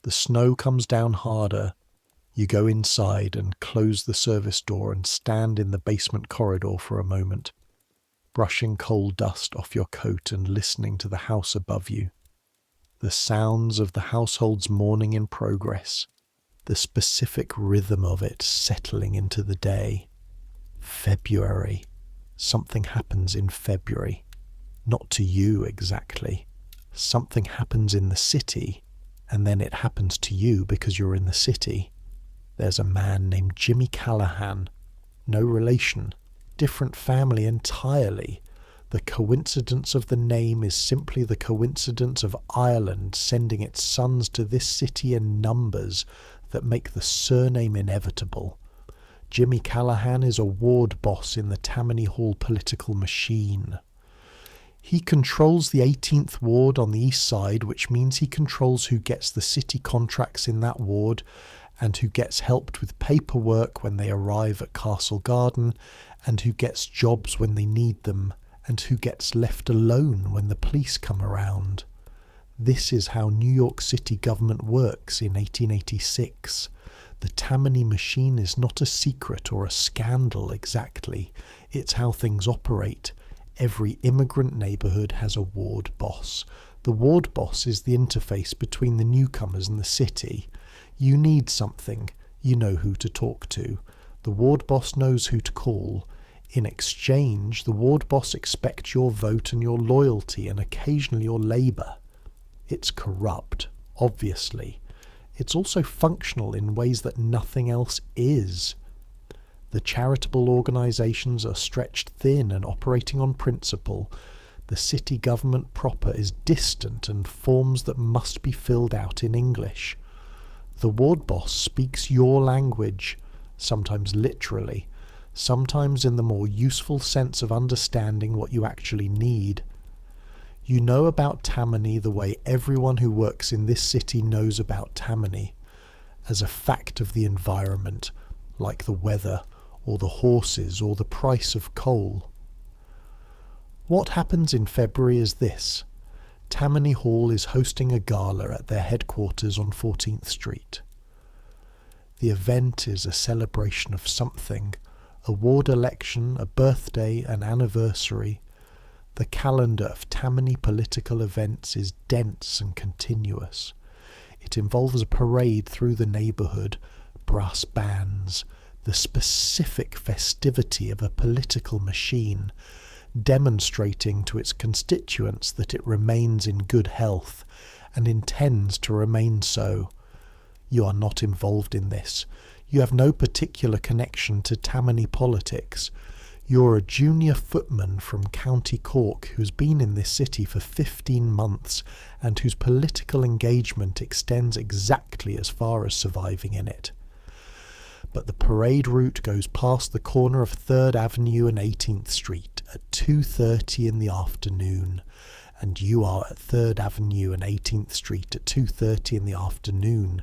The snow comes down harder. You go inside and close the service door and stand in the basement corridor for a moment, brushing coal dust off your coat and listening to the house above you. The sounds of the household's morning in progress, the specific rhythm of it settling into the day. February. Something happens in February. Not to you exactly. Something happens in the city, and then it happens to you because you're in the city. There's a man named Jimmy Callahan. No relation. Different family entirely. The coincidence of the name is simply the coincidence of Ireland sending its sons to this city in numbers that make the surname inevitable. Jimmy Callahan is a ward boss in the Tammany Hall political machine. He controls the 18th ward on the east side, which means he controls who gets the city contracts in that ward and who gets helped with paperwork when they arrive at Castle Garden, and who gets jobs when they need them, and who gets left alone when the police come around. This is how New York City government works in 1886. The Tammany machine is not a secret or a scandal exactly. It's how things operate. Every immigrant neighbourhood has a ward boss. The ward boss is the interface between the newcomers and the city. You need something, you know who to talk to. The ward boss knows who to call. In exchange, the ward boss expects your vote and your loyalty and occasionally your labour. It's corrupt, obviously. It's also functional in ways that nothing else is. The charitable organisations are stretched thin and operating on principle. The city government proper is distant and forms that must be filled out in English. The ward boss speaks your language, sometimes literally, sometimes in the more useful sense of understanding what you actually need. You know about Tammany the way everyone who works in this city knows about Tammany, as a fact of the environment, like the weather, or the horses, or the price of coal. What happens in February is this. Tammany Hall is hosting a gala at their headquarters on 14th Street. The event is a celebration of something, a ward election, a birthday, an anniversary. The calendar of Tammany political events is dense and continuous. It involves a parade through the neighbourhood, brass bands, the specific festivity of a political machine, demonstrating to its constituents that it remains in good health and intends to remain so. You are not involved in this. You have no particular connection to Tammany politics. You're a junior footman from County Cork who's been in this city for 15 months and whose political engagement extends exactly as far as surviving in it. But the parade route goes past the corner of 3rd Avenue and 18th Street at 2:30 in the afternoon, and you are at 3rd Avenue and 18th Street at 2:30 in the afternoon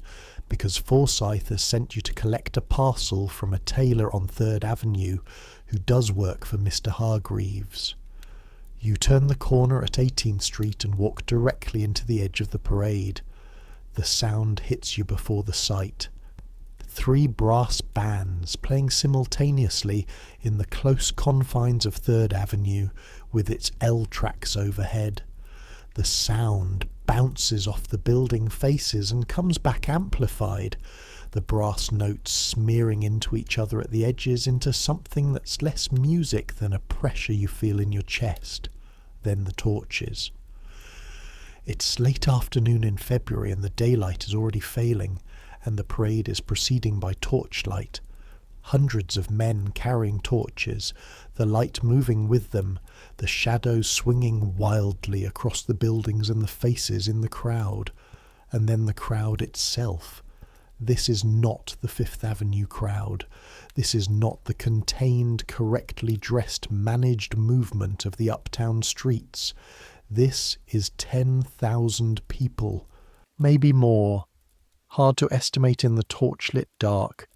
because Forsyth has sent you to collect a parcel from a tailor on 3rd Avenue who does work for Mr. Hargreaves. You turn the corner at 18th Street and walk directly into the edge of the parade. The sound hits you before the sight. 3 brass bands playing simultaneously in the close confines of 3rd Avenue with its L tracks overhead. The sound bounces off the building faces and comes back amplified, the brass notes smearing into each other at the edges into something that's less music than a pressure you feel in your chest, then the torches. It's late afternoon in February and the daylight is already failing, and the parade is proceeding by torchlight. Hundreds of men carrying torches, the light moving with them, the shadows swinging wildly across the buildings and the faces in the crowd, and then the crowd itself. This is not the Fifth Avenue crowd. This is not the contained, correctly dressed, managed movement of the uptown streets. This is 10,000 people, maybe more. Hard to estimate in the torchlit dark.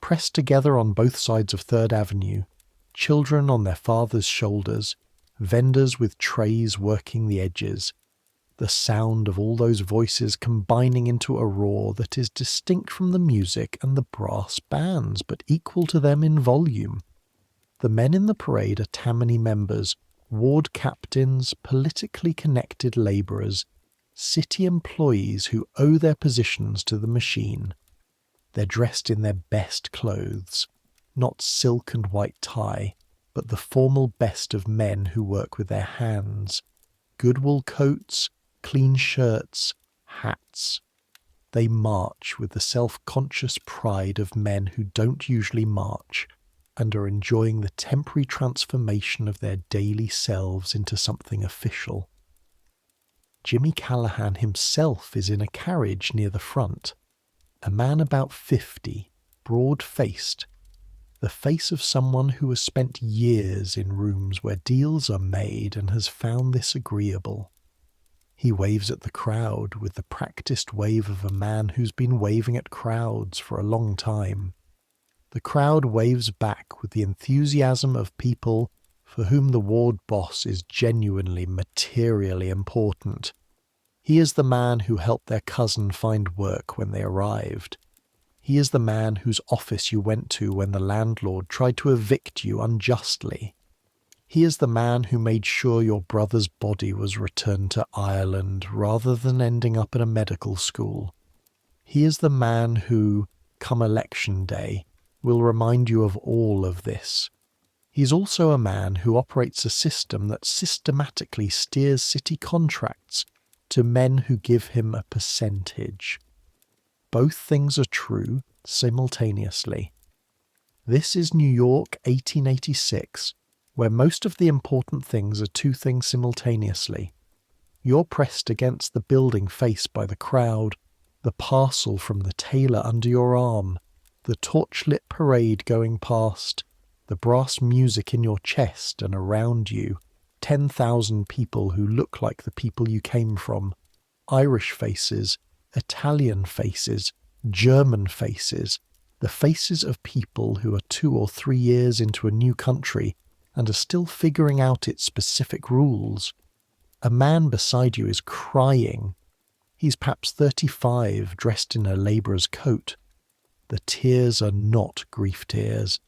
Pressed together on both sides of 3rd Avenue, children on their fathers' shoulders, vendors with trays working the edges, the sound of all those voices combining into a roar that is distinct from the music and the brass bands, but equal to them in volume. The men in the parade are Tammany members, ward captains, politically connected labourers, city employees who owe their positions to the machine. They're dressed in their best clothes, not silk and white tie, but the formal best of men who work with their hands. Good wool coats, clean shirts, hats. They march with the self-conscious pride of men who don't usually march, and are enjoying the temporary transformation of their daily selves into something official. Jimmy Callahan himself is in a carriage near the front, a man about 50, broad-faced, the face of someone who has spent years in rooms where deals are made and has found this agreeable. He waves at the crowd with the practiced wave of a man who's been waving at crowds for a long time. The crowd waves back with the enthusiasm of people for whom the ward boss is genuinely materially important. He is the man who helped their cousin find work when they arrived. He is the man whose office you went to when the landlord tried to evict you unjustly. He is the man who made sure your brother's body was returned to Ireland rather than ending up in a medical school. He is the man who, come election day, will remind you of all of this. He's also a man who operates a system that systematically steers city contracts to men who give him a percentage. Both things are true simultaneously. This is New York 1886, where most of the important things are two things simultaneously. You're pressed against the building faced by the crowd, the parcel from the tailor under your arm, the torchlit parade going past, the brass music in your chest, and around you, 10,000 people who look like the people you came from, Irish faces, Italian faces, German faces, the faces of people who are 2 or 3 years into a new country and are still figuring out its specific rules. A man beside you is crying. He's perhaps 35, dressed in a labourer's coat. The tears are not grief tears.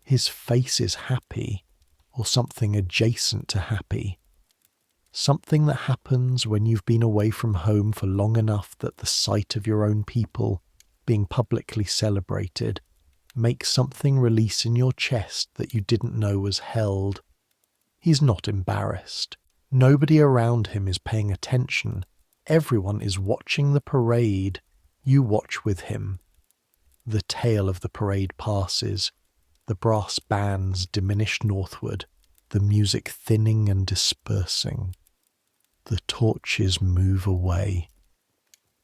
His face is happy, or something adjacent to happy. Something that happens when you've been away from home for long enough that the sight of your own people being publicly celebrated makes something release in your chest that you didn't know was held. He's not embarrassed. Nobody around him is paying attention. Everyone is watching the parade. You watch with him. The tail of the parade passes. The brass bands diminish northward, the music thinning and dispersing. The torches move away.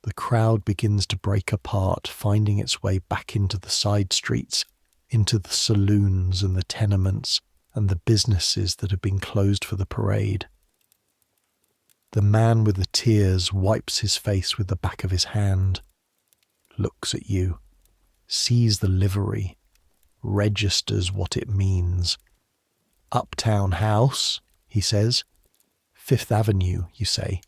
The crowd begins to break apart, finding its way back into the side streets, into the saloons and the tenements and the businesses that have been closed for the parade. The man with the tears wipes his face with the back of his hand, looks at you, sees the livery, registers what it means. "Uptown house," he says. "Fifth Avenue," you say.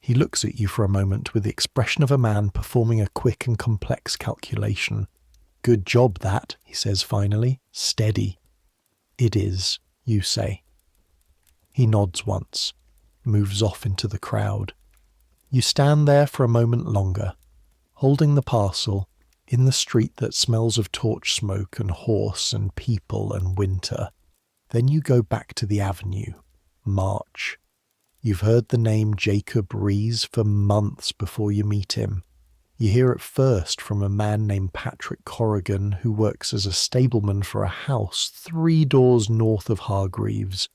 He looks at you for a moment with the expression of a man performing a quick and complex calculation. "Good job that," he says finally. "Steady." "It is," you say. He nods once, moves off into the crowd. You stand there for a moment longer, holding the parcel, in the street that smells of torch smoke and horse and people and winter. Then you go back to the avenue, march. You've heard the name Jacob Rees for months before you meet him. You hear it first from a man named Patrick Corrigan who works as a stableman for a house 3 doors north of Hargreaves.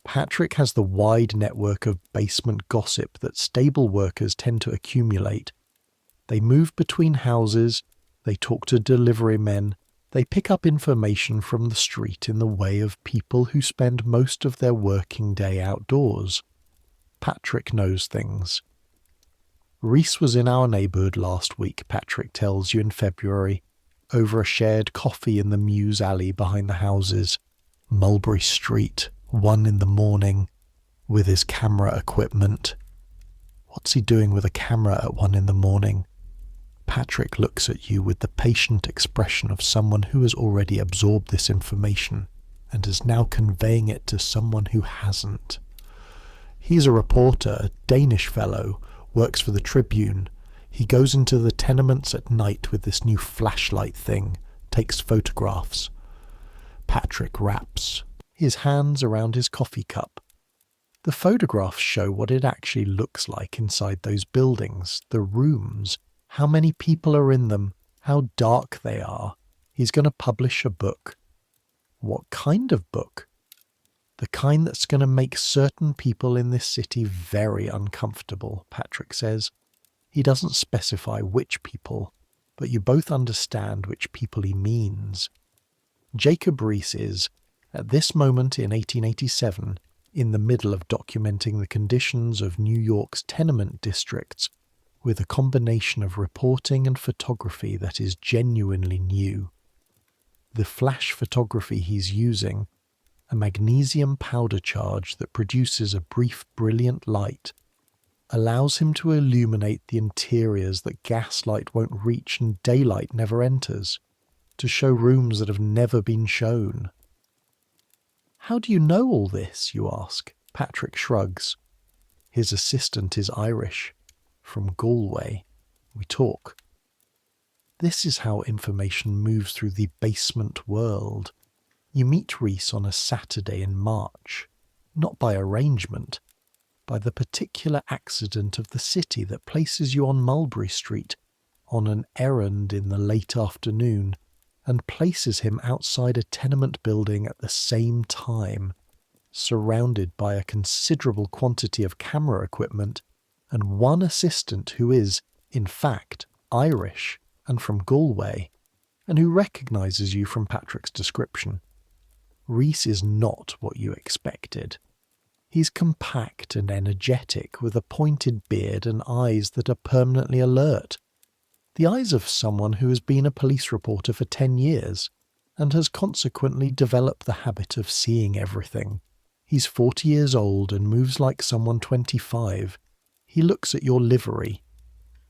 Patrick has the wide network of basement gossip that stable workers tend to accumulate. They move between houses, they talk to delivery men, they pick up information from the street in the way of people who spend most of their working day outdoors. Patrick knows things. Reese was in our neighbourhood last week, Patrick tells you in February, over a shared coffee in the Mews alley behind the houses. Mulberry Street, 1 in the morning, with his camera equipment. What's he doing with a camera at 1 in the morning? Patrick looks at you with the patient expression of someone who has already absorbed this information and is now conveying it to someone who hasn't. He's a reporter, a Danish fellow, works for the Tribune. He goes into the tenements at night with this new flashlight thing, takes photographs. Patrick raps, his hands around his coffee cup. The photographs show what it actually looks like inside those buildings, the rooms, how many people are in them, how dark they are. He's going to publish a book. What kind of book? The kind that's going to make certain people in this city very uncomfortable, Patrick says. He doesn't specify which people, but you both understand which people he means. Jacob Riis is, at this moment in 1887, in the middle of documenting the conditions of New York's tenement districts with a combination of reporting and photography that is genuinely new. The flash photography he's using, a magnesium powder charge that produces a brief brilliant light, allows him to illuminate the interiors that gaslight won't reach and daylight never enters, to show rooms that have never been shown. How do you know all this, you ask? Patrick shrugs. His assistant is Irish. From Galway. We talk. This is how information moves through the basement world. You meet Riis on a Saturday in March, not by arrangement, by the particular accident of the city that places you on Mulberry Street on an errand in the late afternoon and places him outside a tenement building at the same time, surrounded by a considerable quantity of camera equipment and one assistant who is, in fact, Irish and from Galway, and who recognises you from Patrick's description. Riis is not what you expected. He's compact and energetic, with a pointed beard and eyes that are permanently alert. The eyes of someone who has been a police reporter for 10 years, and has consequently developed the habit of seeing everything. He's 40 years old and moves like someone 25. He looks at your livery.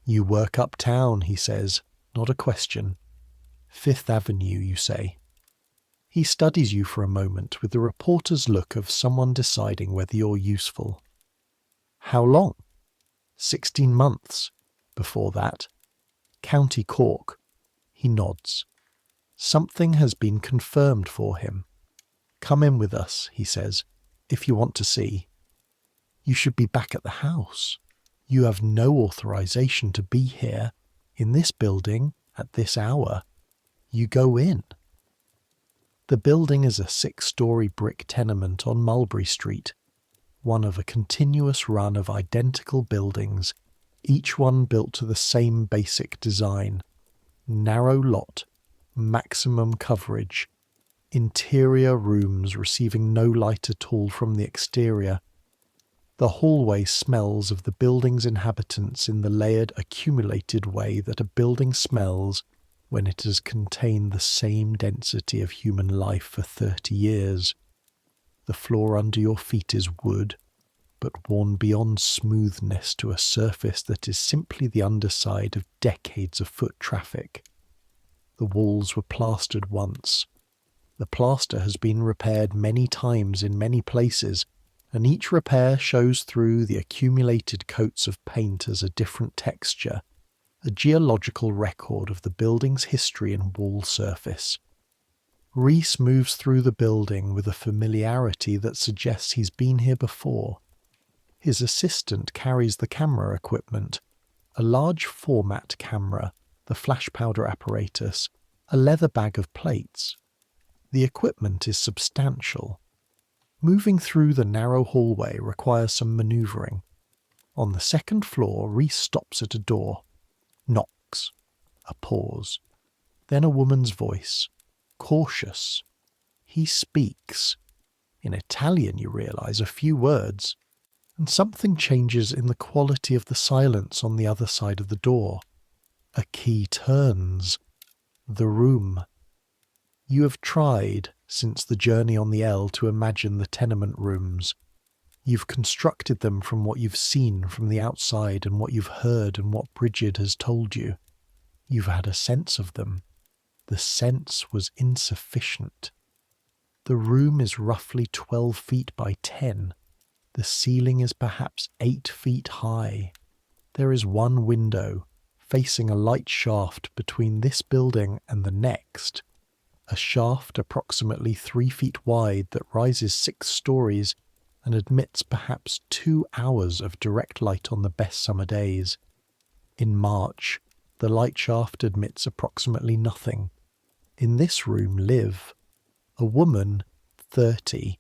You work uptown, he says, not a question. Fifth Avenue, you say. He studies you for a moment with the reporter's look of someone deciding whether you're useful. How long? 16 months. Before that. County Cork. He nods. Something has been confirmed for him. Come in with us, he says, if you want to see. You should be back at the house. You have no authorization to be here, in this building, at this hour. You go in. The building is a 6-story brick tenement on Mulberry Street, one of a continuous run of identical buildings, each one built to the same basic design. Narrow lot, maximum coverage, interior rooms receiving no light at all from the exterior. The hallway smells of the building's inhabitants in the layered, accumulated way that a building smells when it has contained the same density of human life for 30 years. The floor under your feet is wood, but worn beyond smoothness to a surface that is simply the underside of decades of foot traffic. The walls were plastered once. The plaster has been repaired many times in many places, and each repair shows through the accumulated coats of paint as a different texture, a geological record of the building's history and wall surface. Riis moves through the building with a familiarity that suggests he's been here before. His assistant carries the camera equipment, a large format camera, the flash powder apparatus, a leather bag of plates. The equipment is substantial. Moving through the narrow hallway requires some manoeuvring. On the second floor, Riis stops at a door, knocks, a pause, then a woman's voice, cautious. He speaks. In Italian, you realise, a few words, and something changes in the quality of the silence on the other side of the door. A key turns. The room. You have tried, since the journey on the L, to imagine the tenement rooms. You've constructed them from what you've seen from the outside and what you've heard and what Bridget has told you. You've had a sense of them. The sense was insufficient. The room is roughly 12 feet by 10. The ceiling is perhaps 8 feet high. There is one window, facing a light shaft between this building and the next. A shaft approximately 3 feet wide that rises 6 stories and admits perhaps 2 hours of direct light on the best summer days. In March, the light shaft admits approximately nothing. In this room live A woman, 30,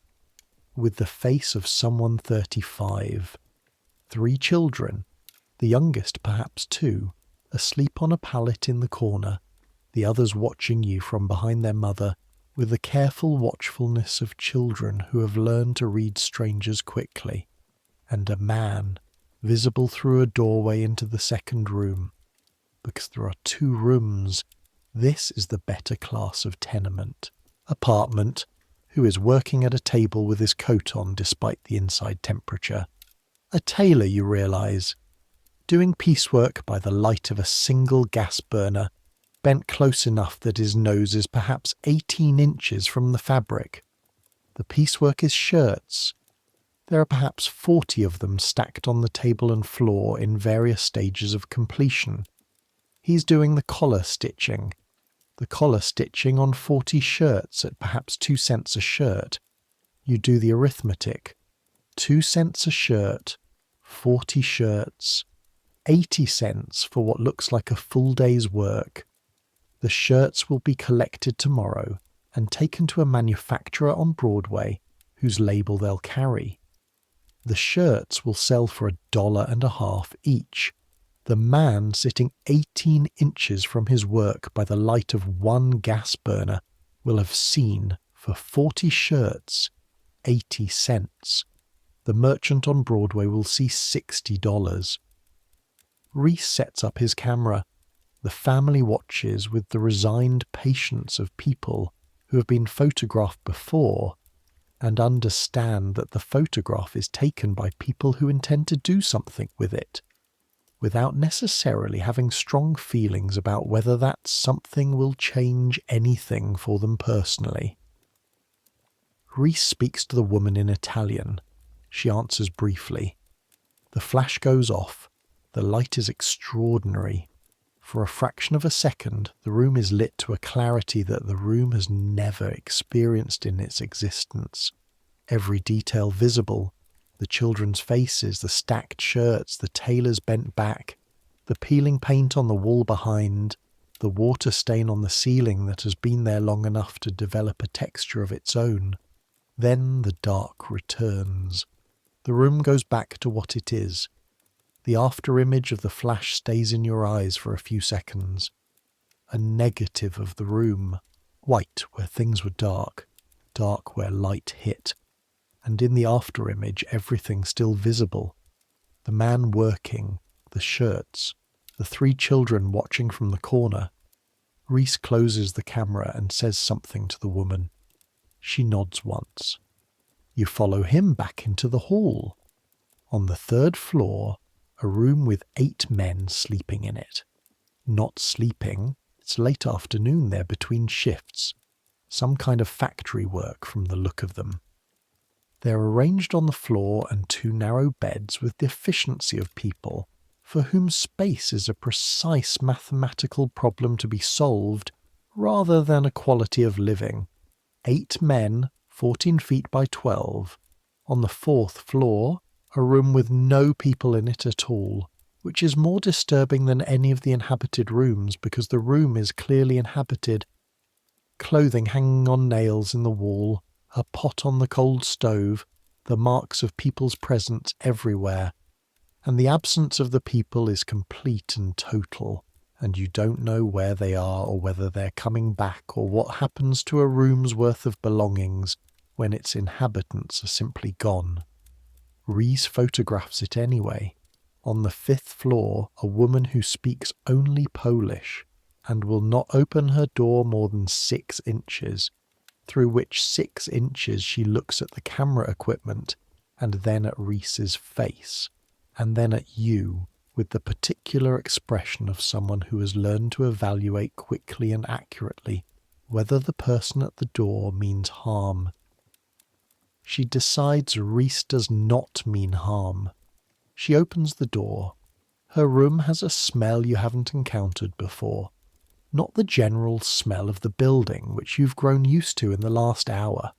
with the face of someone 35. 3 children, the youngest perhaps 2, asleep on a pallet in the corner, the others watching you from behind their mother with the careful watchfulness of children who have learned to read strangers quickly, and a man visible through a doorway into the second room. Because there are 2 rooms, this is the better class of tenement. Apartment, who is working at a table with his coat on despite the inside temperature. A tailor, you realise, doing piecework by the light of a single gas burner, bent close enough that his nose is perhaps 18 inches from the fabric. The piecework is shirts. There are perhaps 40 of them stacked on the table and floor in various stages of completion. He's doing the collar stitching. The collar stitching on 40 shirts at perhaps 2 cents a shirt. You do the arithmetic. 2 cents a shirt, 40 shirts, 80 cents for what looks like a full day's work. The shirts will be collected tomorrow and taken to a manufacturer on Broadway whose label they'll carry. The shirts will sell for $1.50 each. The man sitting 18 inches from his work by the light of one gas burner will have seen, for 40 shirts, 80 cents. The merchant on Broadway will see $60. Reese sets up his camera. The family watches with the resigned patience of people who have been photographed before and understand that the photograph is taken by people who intend to do something with it, without necessarily having strong feelings about whether that something will change anything for them personally. Reese speaks to the woman in Italian. She answers briefly. The flash goes off. The light is extraordinary. For a fraction of a second, the room is lit to a clarity that the room has never experienced in its existence. Every detail visible, the children's faces, the stacked shirts, the tailors bent back, the peeling paint on the wall behind, the water stain on the ceiling that has been there long enough to develop a texture of its own. Then the dark returns. The room goes back to what it is. The after-image of the flash stays in your eyes for a few seconds. A negative of the room, white where things were dark, dark where light hit. And in the after-image, everything still visible. The man working, the shirts, the 3 children watching from the corner. Reese closes the camera and says something to the woman. She nods once. You follow him back into the hall. On the 3rd floor, a room with 8 men sleeping in it. Not sleeping, it's late afternoon, they're between shifts. Some kind of factory work from the look of them. They're arranged on the floor and 2 narrow beds with the efficiency of people for whom space is a precise mathematical problem to be solved rather than a quality of living. 8 men, 14 feet by 12. On the 4th floor, a room with no people in it at all, which is more disturbing than any of the inhabited rooms because the room is clearly inhabited. Clothing hanging on nails in the wall, a pot on the cold stove, the marks of people's presence everywhere. And the absence of the people is complete and total, and you don't know where they are or whether they're coming back or what happens to a room's worth of belongings when its inhabitants are simply gone. Reese photographs it anyway. On the 5th floor, a woman who speaks only Polish and will not open her door more than 6 inches, through which 6 inches she looks at the camera equipment and then at Reese's face, and then at you with the particular expression of someone who has learned to evaluate quickly and accurately whether the person at the door means harm. She decides Reese does not mean harm. She opens the door. Her room has a smell you haven't encountered before. Not the general smell of the building, which you've grown used to in the last hour.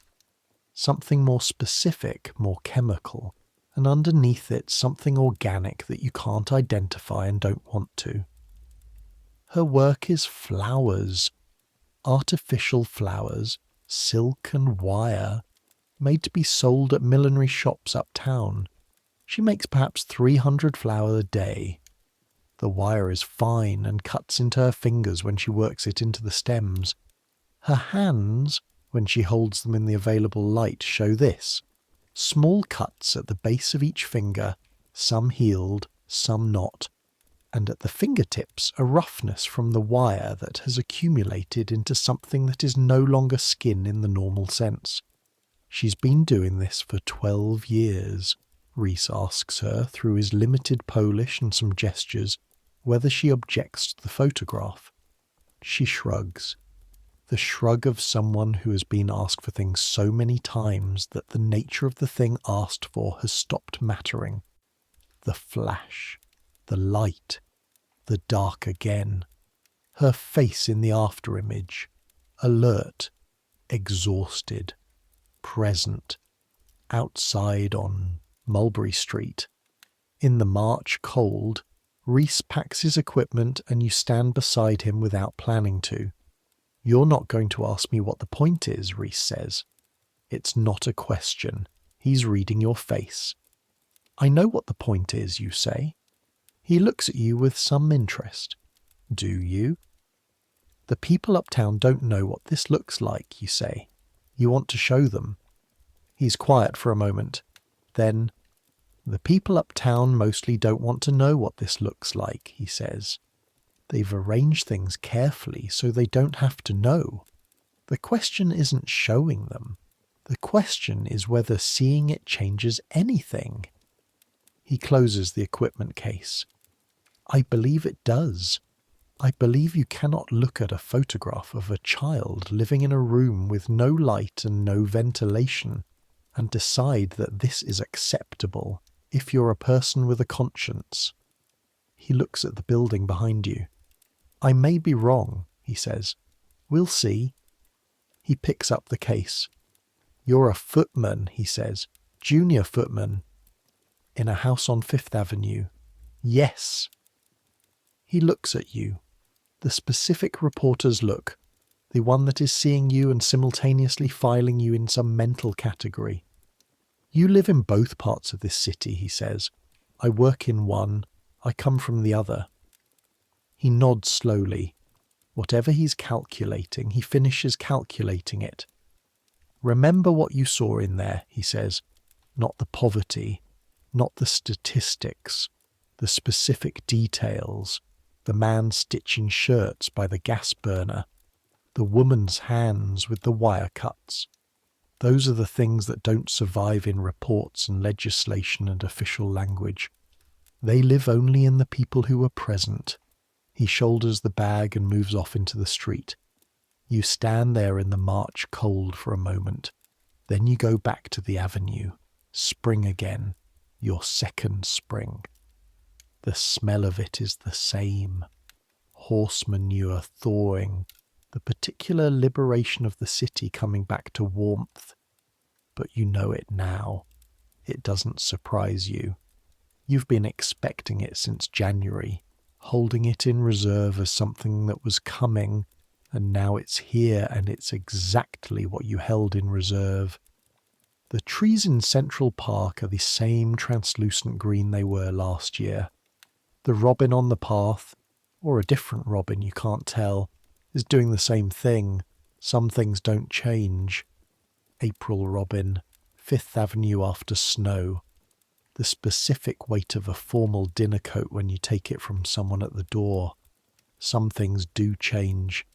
Something more specific, more chemical, and underneath it something organic that you can't identify and don't want to. Her work is flowers. Artificial flowers, silk and wire, made to be sold at millinery shops uptown. She makes perhaps 300 flowers a day. The wire is fine and cuts into her fingers when she works it into the stems. Her hands, when she holds them in the available light, show this. Small cuts at the base of each finger, some healed, some not, and at the fingertips a roughness from the wire that has accumulated into something that is no longer skin in the normal sense. She's been doing this for 12 years. Reese asks her, through his limited Polish and some gestures, whether she objects to the photograph. She shrugs. The shrug of someone who has been asked for things so many times that the nature of the thing asked for has stopped mattering. The flash, the light, the dark again. Her face in the after-image, alert, exhausted, present, outside on Mulberry Street. In the March cold, Reese packs his equipment and you stand beside him without planning to. You're not going to ask me what the point is, Reese says. It's not a question. He's reading your face. I know what the point is, you say. He looks at you with some interest. Do you? The people uptown don't know what this looks like, you say. You want to show them. He's quiet for a moment. Then, the people uptown mostly don't want to know what this looks like, he says. They've arranged things carefully so they don't have to know. The question isn't showing them. The question is whether seeing it changes anything. He closes the equipment case. I believe it does. I believe you cannot look at a photograph of a child living in a room with no light and no ventilation and decide that this is acceptable if you're a person with a conscience. He looks at the building behind you. I may be wrong, he says. We'll see. He picks up the case. You're a footman, he says. Junior footman. In a house on Fifth Avenue. Yes. He looks at you. The specific reporter's look. The one that is seeing you and simultaneously filing you in some mental category. You live in both parts of this city, he says. I work in one. I come from the other. He nods slowly. Whatever he's calculating, he finishes calculating it. Remember what you saw in there, he says. Not the poverty, not the statistics, the specific details, the man stitching shirts by the gas burner, the woman's hands with the wire cuts. Those are the things that don't survive in reports and legislation and official language. They live only in the people who were present. He shoulders the bag and moves off into the street. You stand there in the March cold for a moment. Then you go back to the avenue. Spring again. Your second spring. The smell of it is the same. Horse manure thawing. The particular liberation of the city coming back to warmth. But you know it now. It doesn't surprise you. You've been expecting it since January, holding it in reserve as something that was coming, and now it's here and it's exactly what you held in reserve. The trees in Central Park are the same translucent green they were last year. The robin on the path, or a different robin, you can't tell, is doing the same thing. Some things don't change. April robin, Fifth Avenue after snow. The specific weight of a formal dinner coat when you take it from someone at the door. Some things do change.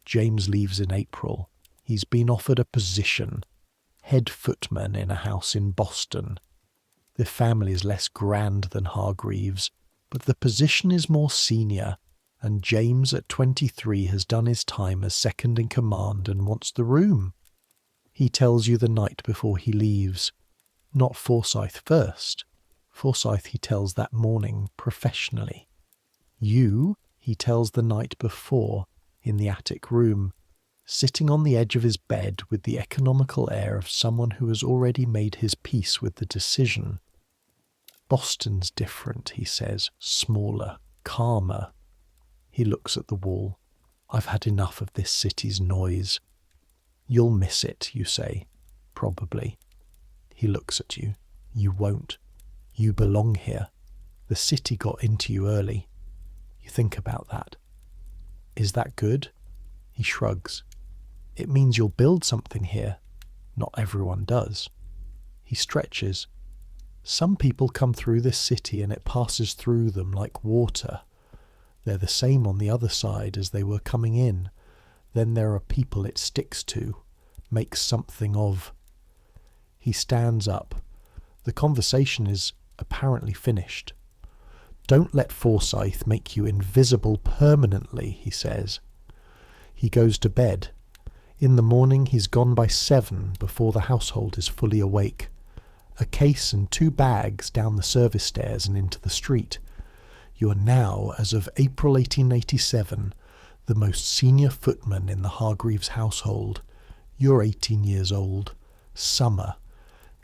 James leaves in April. He's been offered a position. Head footman in a house in Boston. The family is less grand than Hargreaves, but the position is more senior, and James at 23 has done his time as second in command and wants the room. He tells you the night before he leaves. Not Forsyth first. Forsyth he tells that morning, professionally. You, he tells the night before, in the attic room, sitting on the edge of his bed with the economical air of someone who has already made his peace with the decision. Boston's different, he says, smaller, calmer. He looks at the wall. I've had enough of this city's noise. You'll miss it, you say. Probably. He looks at you. You won't. You belong here. The city got into you early. You think about that. Is that good? He shrugs. It means you'll build something here. Not everyone does. He stretches. Some people come through this city and it passes through them like water. They're the same on the other side as they were coming in. Then there are people it sticks to, makes something of. He stands up. The conversation is apparently finished. Don't let Forsyth make you invisible permanently, he says. He goes to bed. In the morning he's gone by 7 before the household is fully awake. A case and 2 bags down the service stairs and into the street. You are now, as of April 1887, the most senior footman in the Hargreaves household. You're 18 years old. Summer.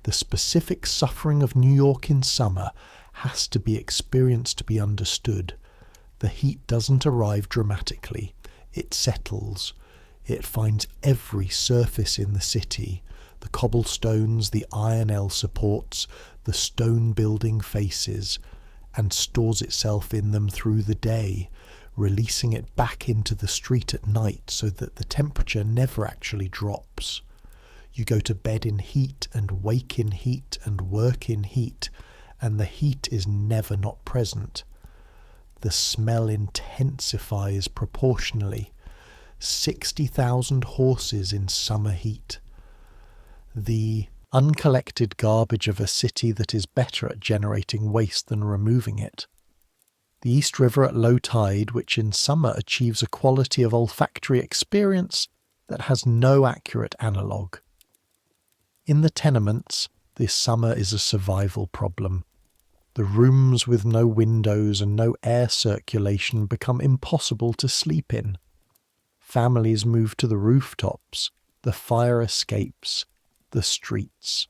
The specific suffering of New York in summer has to be experienced to be understood. The heat doesn't arrive dramatically. It settles. It finds every surface in the city. The cobblestones, the iron L supports, the stone building faces, and stores itself in them through the day, releasing it back into the street at night so that the temperature never actually drops. You go to bed in heat and wake in heat and work in heat, and the heat is never not present. The smell intensifies proportionally. 60,000 horses in summer heat. The uncollected garbage of a city that is better at generating waste than removing it. The East River at low tide, which in summer achieves a quality of olfactory experience that has no accurate analogue. In the tenements, this summer is a survival problem. The rooms with no windows and no air circulation become impossible to sleep in. Families move to the rooftops, the fire escapes, the streets.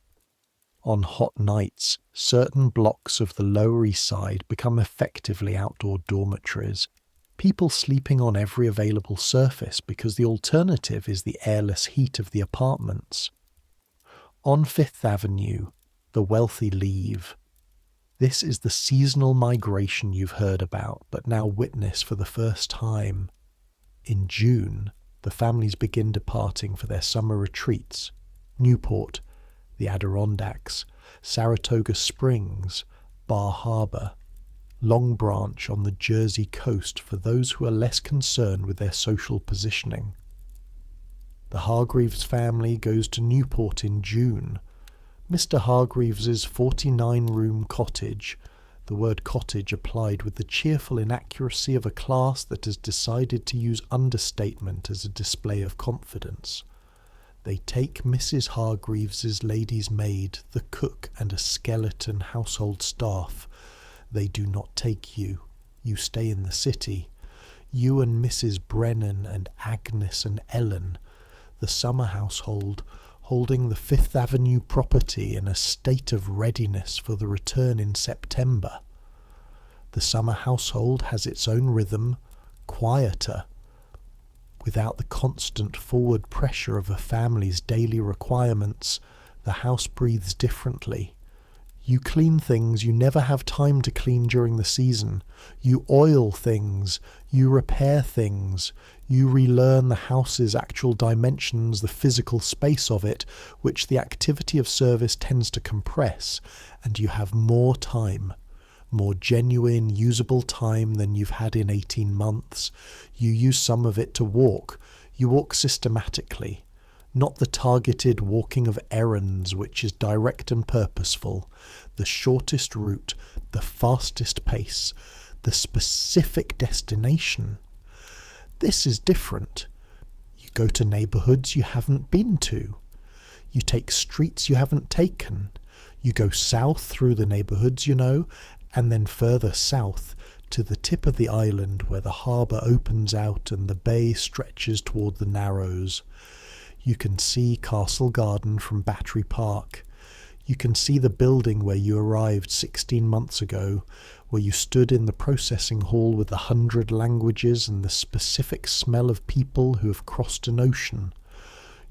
On hot nights, certain blocks of the Lower East Side become effectively outdoor dormitories, people sleeping on every available surface because the alternative is the airless heat of the apartments. On Fifth Avenue, the wealthy leave. This is the seasonal migration you've heard about, but now witness for the first time. In June, the families begin departing for their summer retreats. Newport, the Adirondacks, Saratoga Springs, Bar Harbor, Long Branch on the Jersey coast for those who are less concerned with their social positioning. The Hargreaves family goes to Newport in June. Mr. Hargreaves's 49-room cottage, the word cottage applied with the cheerful inaccuracy of a class that has decided to use understatement as a display of confidence. They take Mrs. Hargreaves's lady's maid, the cook, and a skeleton household staff. They do not take you. You stay in the city. You and Mrs. Brennan and Agnes and Ellen, the summer household, holding the Fifth Avenue property in a state of readiness for the return in September. The summer household has its own rhythm, quieter, without the constant forward pressure of a family's daily requirements. The house breathes differently. You clean things you never have time to clean during the season. You oil things. You repair things. You relearn the house's actual dimensions, the physical space of it, which the activity of service tends to compress, and you have more time. More genuine, usable time than you've had in 18 months. You use some of it to walk. You walk systematically. Not the targeted walking of errands, which is direct and purposeful. The shortest route, the fastest pace, the specific destination. This is different. You go to neighbourhoods you haven't been to. You take streets you haven't taken. You go south through the neighbourhoods you know, and then further south to the tip of the island where the harbour opens out and the bay stretches toward the Narrows. You can see Castle Garden from Battery Park. You can see the building where you arrived 16 months ago, where you stood in the processing hall with 100 languages and the specific smell of people who have crossed an ocean.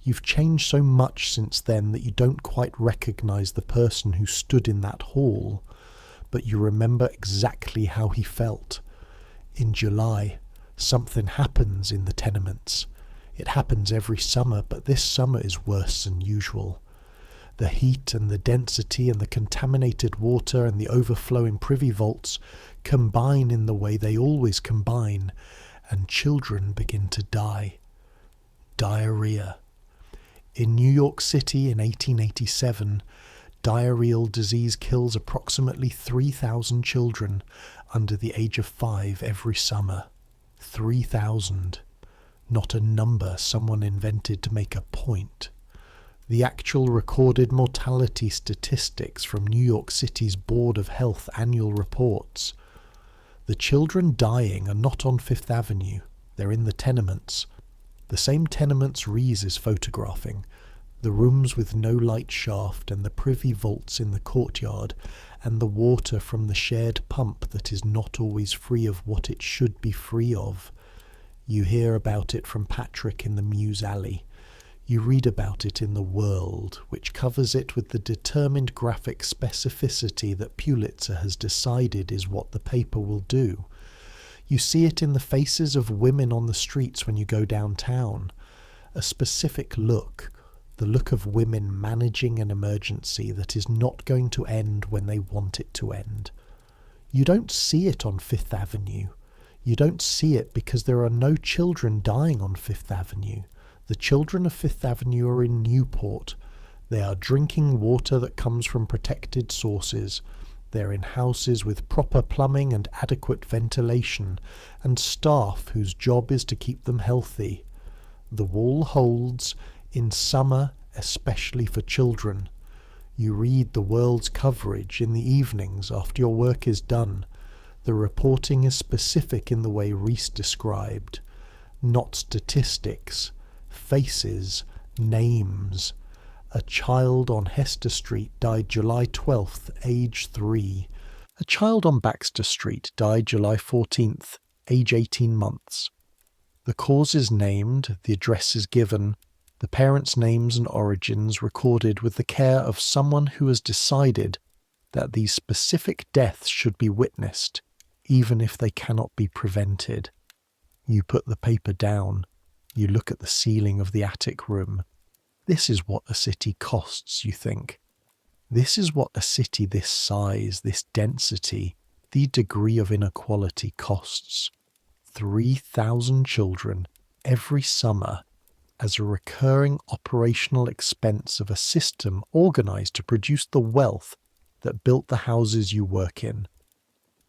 You've changed so much since then that you don't quite recognise the person who stood in that hall, but you remember exactly how he felt. In July, something happens in the tenements. It happens every summer, but this summer is worse than usual. The heat and the density and the contaminated water and the overflowing privy vaults combine in the way they always combine, and children begin to die. Diarrhea. In New York City in 1887, diarrheal disease kills approximately 3,000 children under the age of 5 every summer. 3,000. Not a number someone invented to make a point. The actual recorded mortality statistics from New York City's Board of Health annual reports. The children dying are not on Fifth Avenue, they're in the tenements. The same tenements Rees is photographing, the rooms with no light shaft and the privy vaults in the courtyard, and the water from the shared pump that is not always free of what it should be free of. You hear about it from Patrick in the Mews Alley. You read about it in The World, which covers it with the determined graphic specificity that Pulitzer has decided is what the paper will do. You see it in the faces of women on the streets when you go downtown. A specific look, the look of women managing an emergency that is not going to end when they want it to end. You don't see it on Fifth Avenue. You don't see it because there are no children dying on Fifth Avenue. The children of Fifth Avenue are in Newport. They are drinking water that comes from protected sources. They're in houses with proper plumbing and adequate ventilation, and staff whose job is to keep them healthy. The wall holds, in summer especially for children. You read the World's coverage in the evenings after your work is done. The reporting is specific in the way Rees described. Not statistics. Faces, names. A child on Hester Street died July 12th, age 3. A child on Baxter Street died July 14th, age 18 months. The cause is named, the address is given, the parents' names and origins recorded with the care of someone who has decided that these specific deaths should be witnessed, even if they cannot be prevented. You put the paper down. You look at the ceiling of the attic room. This is what a city costs, you think. This is what a city this size, this density, the degree of inequality costs. 3,000 children every summer as a recurring operational expense of a system organised to produce the wealth that built the houses you work in.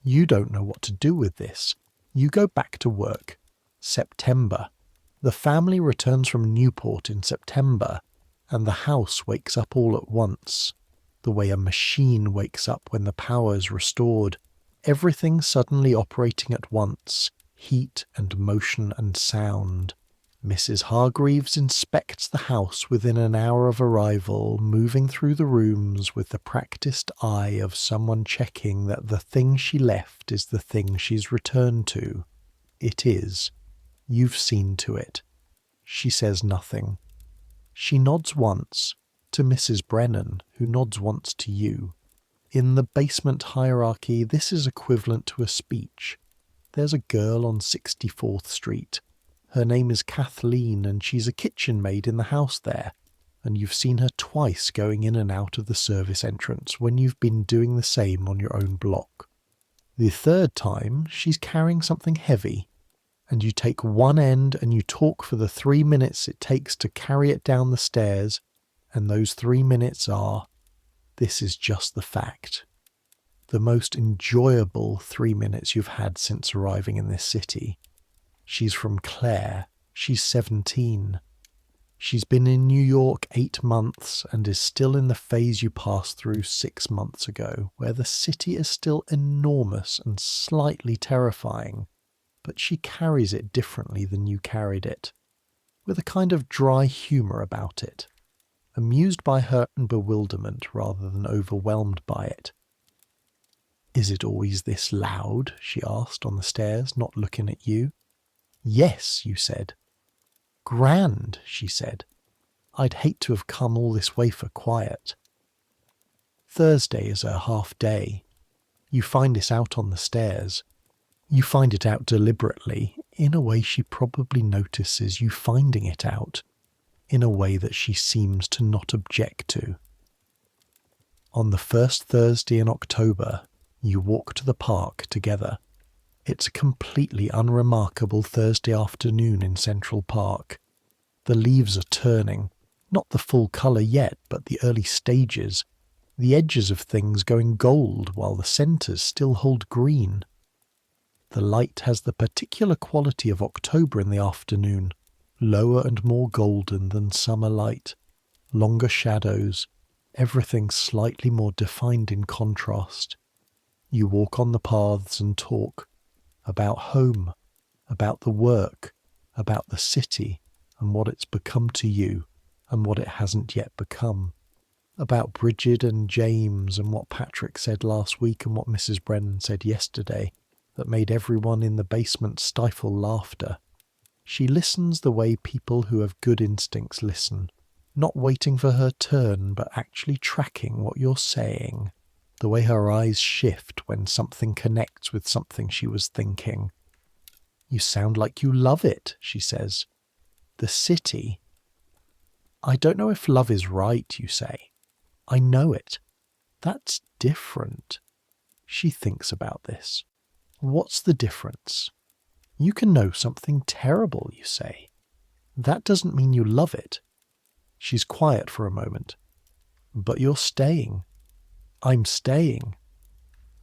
You don't know what to do with this. You go back to work. September. The family returns from Newport in September, and the house wakes up all at once, the way a machine wakes up when the power is restored, everything suddenly operating at once, heat and motion and sound. Mrs. Hargreaves inspects the house within an hour of arrival, moving through the rooms with the practised eye of someone checking that the thing she left is the thing she's returned to. It is. You've seen to it. She says nothing. She nods once to Mrs. Brennan, who nods once to you. In the basement hierarchy, this is equivalent to a speech. There's a girl on 64th Street. Her name is Kathleen, and she's a kitchen maid in the house there, and you've seen her twice going in and out of the service entrance when you've been doing the same on your own block. The third time, she's carrying something heavy, and you take one end and you talk for the 3 minutes it takes to carry it down the stairs, and those 3 minutes are, this is just the fact. The most enjoyable 3 minutes you've had since arriving in this city. She's from Clare. She's 17. She's been in New York 8 months and is still in the phase you passed through 6 months ago, where the city is still enormous and slightly terrifying, but she carries it differently than you carried it, with a kind of dry humour about it, amused by her own bewilderment rather than overwhelmed by it. "Is it always this loud?" she asked on the stairs, not looking at you. "Yes," you said. "Grand," she said. I'd hate to have come all this way for quiet. Thursday is her half day. You find this out on the stairs. You find it out deliberately, in a way she probably notices you finding it out, in a way that she seems to not object to. On the first Thursday in October, you walk to the park together. It's a completely unremarkable Thursday afternoon in Central Park. The leaves are turning, not the full colour yet, but the early stages, the edges of things going gold while the centres still hold green. The light has the particular quality of October in the afternoon, lower and more golden than summer light, longer shadows, everything slightly more defined in contrast. You walk on the paths and talk about home, about the work, about the city and what it's become to you and what it hasn't yet become, about Bridget and James and what Patrick said last week and what Mrs. Brennan said yesterday that made everyone in the basement stifle laughter. She listens the way people who have good instincts listen, not waiting for her turn but actually tracking what you're saying. The way her eyes shift when something connects with something she was thinking. You sound like you love it, she says. The city. I don't know if love is right, you say. I know it. That's different. She thinks about this. What's the difference? You can know something terrible, you say. That doesn't mean you love it. She's quiet for a moment. But you're staying. I'm staying.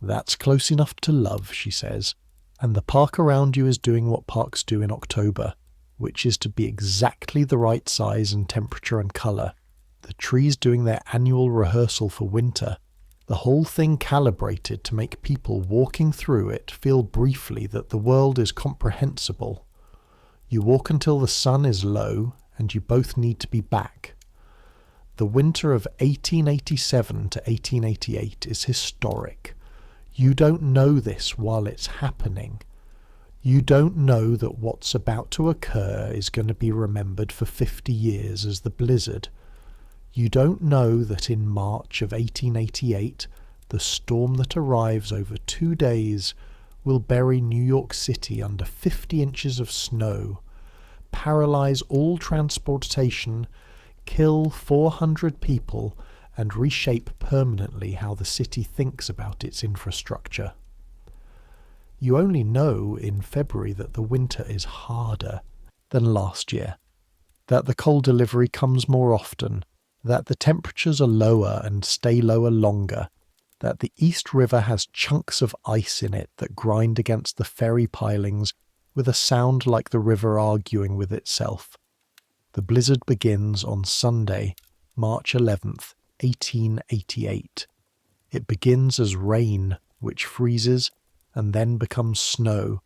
That's close enough to love, she says, and the park around you is doing what parks do in October, which is to be exactly the right size and temperature and colour. The trees doing their annual rehearsal for winter, the whole thing calibrated to make people walking through it feel briefly that the world is comprehensible. You walk until the sun is low, and you both need to be back. The winter of 1887 to 1888 is historic. You don't know this while it's happening. You don't know that what's about to occur is going to be remembered for 50 years as the blizzard. You don't know that in March of 1888, the storm that arrives over 2 days will bury New York City under 50 inches of snow, paralyze all transportation, kill 400 people, and reshape permanently how the city thinks about its infrastructure. You only know in February that the winter is harder than last year, that the coal delivery comes more often, that the temperatures are lower and stay lower longer, that the East River has chunks of ice in it that grind against the ferry pilings with a sound like the river arguing with itself. The blizzard begins on Sunday, March 11th, 1888. It begins as rain, which freezes, and then becomes snow,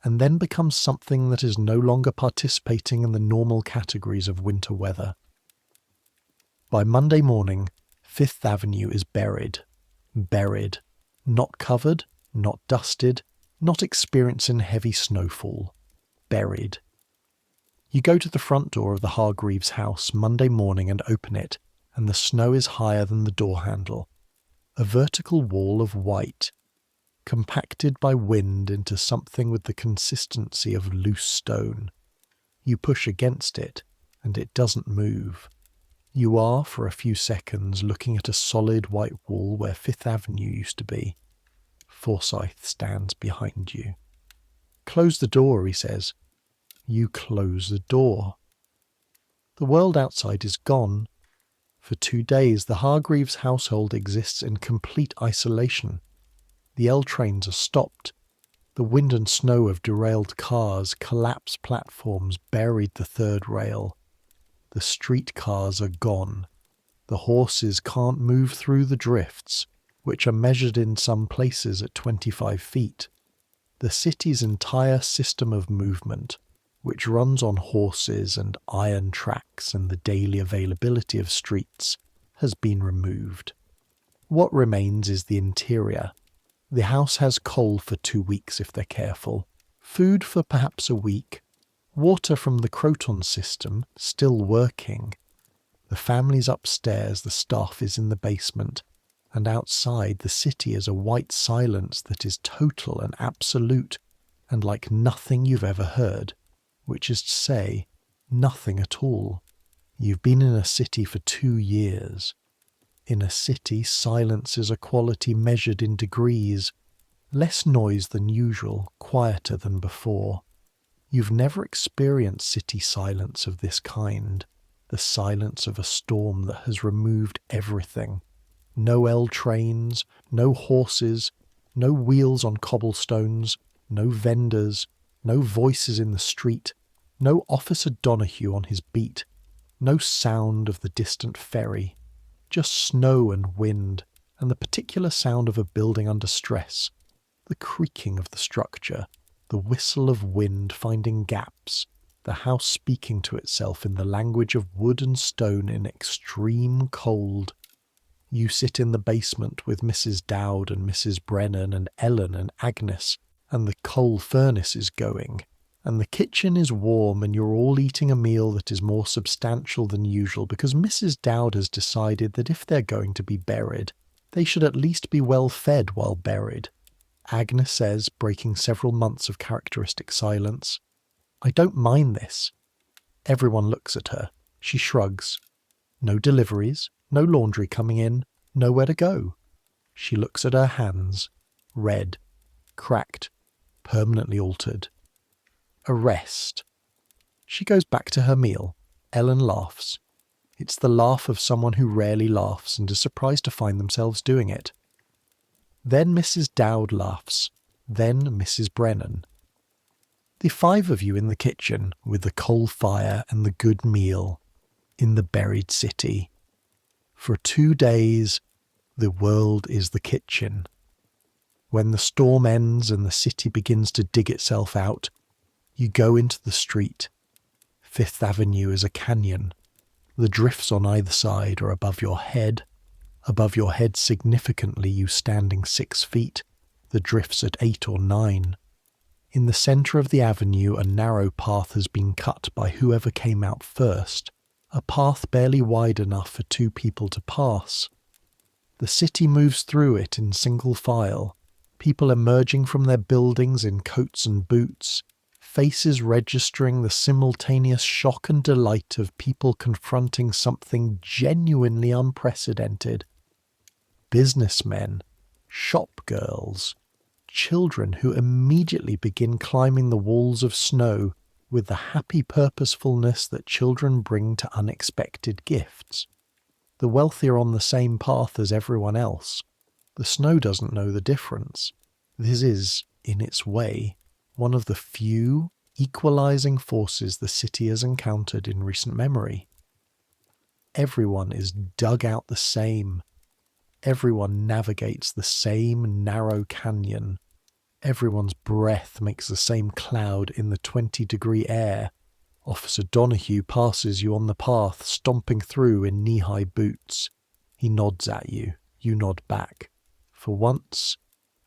and then becomes something that is no longer participating in the normal categories of winter weather. By Monday morning, Fifth Avenue is buried. Buried. Not covered, not dusted, not experiencing heavy snowfall. Buried. You go to the front door of the Hargreaves house Monday morning and open it, and the snow is higher than the door handle. A vertical wall of white, compacted by wind into something with the consistency of loose stone. You push against it, and it doesn't move. You are, for a few seconds, looking at a solid white wall where Fifth Avenue used to be. Forsyth stands behind you. Close the door, he says. You close the door. The world outside is gone. For 2 days, the Hargreaves household exists in complete isolation. The L trains are stopped. The wind and snow of derailed cars, collapsed platforms buried the third rail. The streetcars are gone. The horses can't move through the drifts, which are measured in some places at 25 feet. The city's entire system of movement, which runs on horses and iron tracks and the daily availability of streets, has been removed. What remains is the interior. The house has coal for 2 weeks if they're careful, food for perhaps a week, water from the Croton system still working. The family's upstairs, the staff is in the basement, and outside the city is a white silence that is total and absolute and like nothing you've ever heard, which is to say, nothing at all. You've been in a city for 2 years. In a city, silence is a quality measured in degrees, less noise than usual, quieter than before. You've never experienced city silence of this kind, the silence of a storm that has removed everything. No L trains, no horses, no wheels on cobblestones, no vendors, no voices in the street, no Officer Donahue on his beat, no sound of the distant ferry, just snow and wind, and the particular sound of a building under stress, the creaking of the structure, the whistle of wind finding gaps, the house speaking to itself in the language of wood and stone in extreme cold. You sit in the basement with Mrs. Dowd and Mrs. Brennan and Ellen and Agnes, and the coal furnace is going, and the kitchen is warm, and you're all eating a meal that is more substantial than usual because Mrs. Dowd has decided that if they're going to be buried, they should at least be well fed while buried. Agnes says, breaking several months of characteristic silence, "I don't mind this." Everyone looks at her. She shrugs. No deliveries, no laundry coming in, nowhere to go. She looks at her hands, red, cracked, permanently altered. A rest. She goes back to her meal. Ellen laughs. It's the laugh of someone who rarely laughs and is surprised to find themselves doing it. Then Mrs. Dowd laughs. Then Mrs. Brennan. The 5 of you in the kitchen, with the coal fire and the good meal, in the buried city. For 2 days, the world is the kitchen. When the storm ends and the city begins to dig itself out, you go into the street. Fifth Avenue is a canyon. The drifts on either side are above your head. Above your head significantly, you standing 6 feet, the drifts at 8 or 9. In the centre of the avenue, a narrow path has been cut by whoever came out first, a path barely wide enough for 2 people to pass. The city moves through it in single file, people emerging from their buildings in coats and boots, faces registering the simultaneous shock and delight of people confronting something genuinely unprecedented. Businessmen, shop girls, children who immediately begin climbing the walls of snow with the happy purposefulness that children bring to unexpected gifts. The wealthy are on the same path as everyone else. The snow doesn't know the difference. This is, in its way, one of the few equalizing forces the city has encountered in recent memory. Everyone is dug out the same. Everyone navigates the same narrow canyon. Everyone's breath makes the same cloud in the 20-degree air. Officer Donahue passes you on the path, stomping through in knee-high boots. He nods at you. You nod back. For once,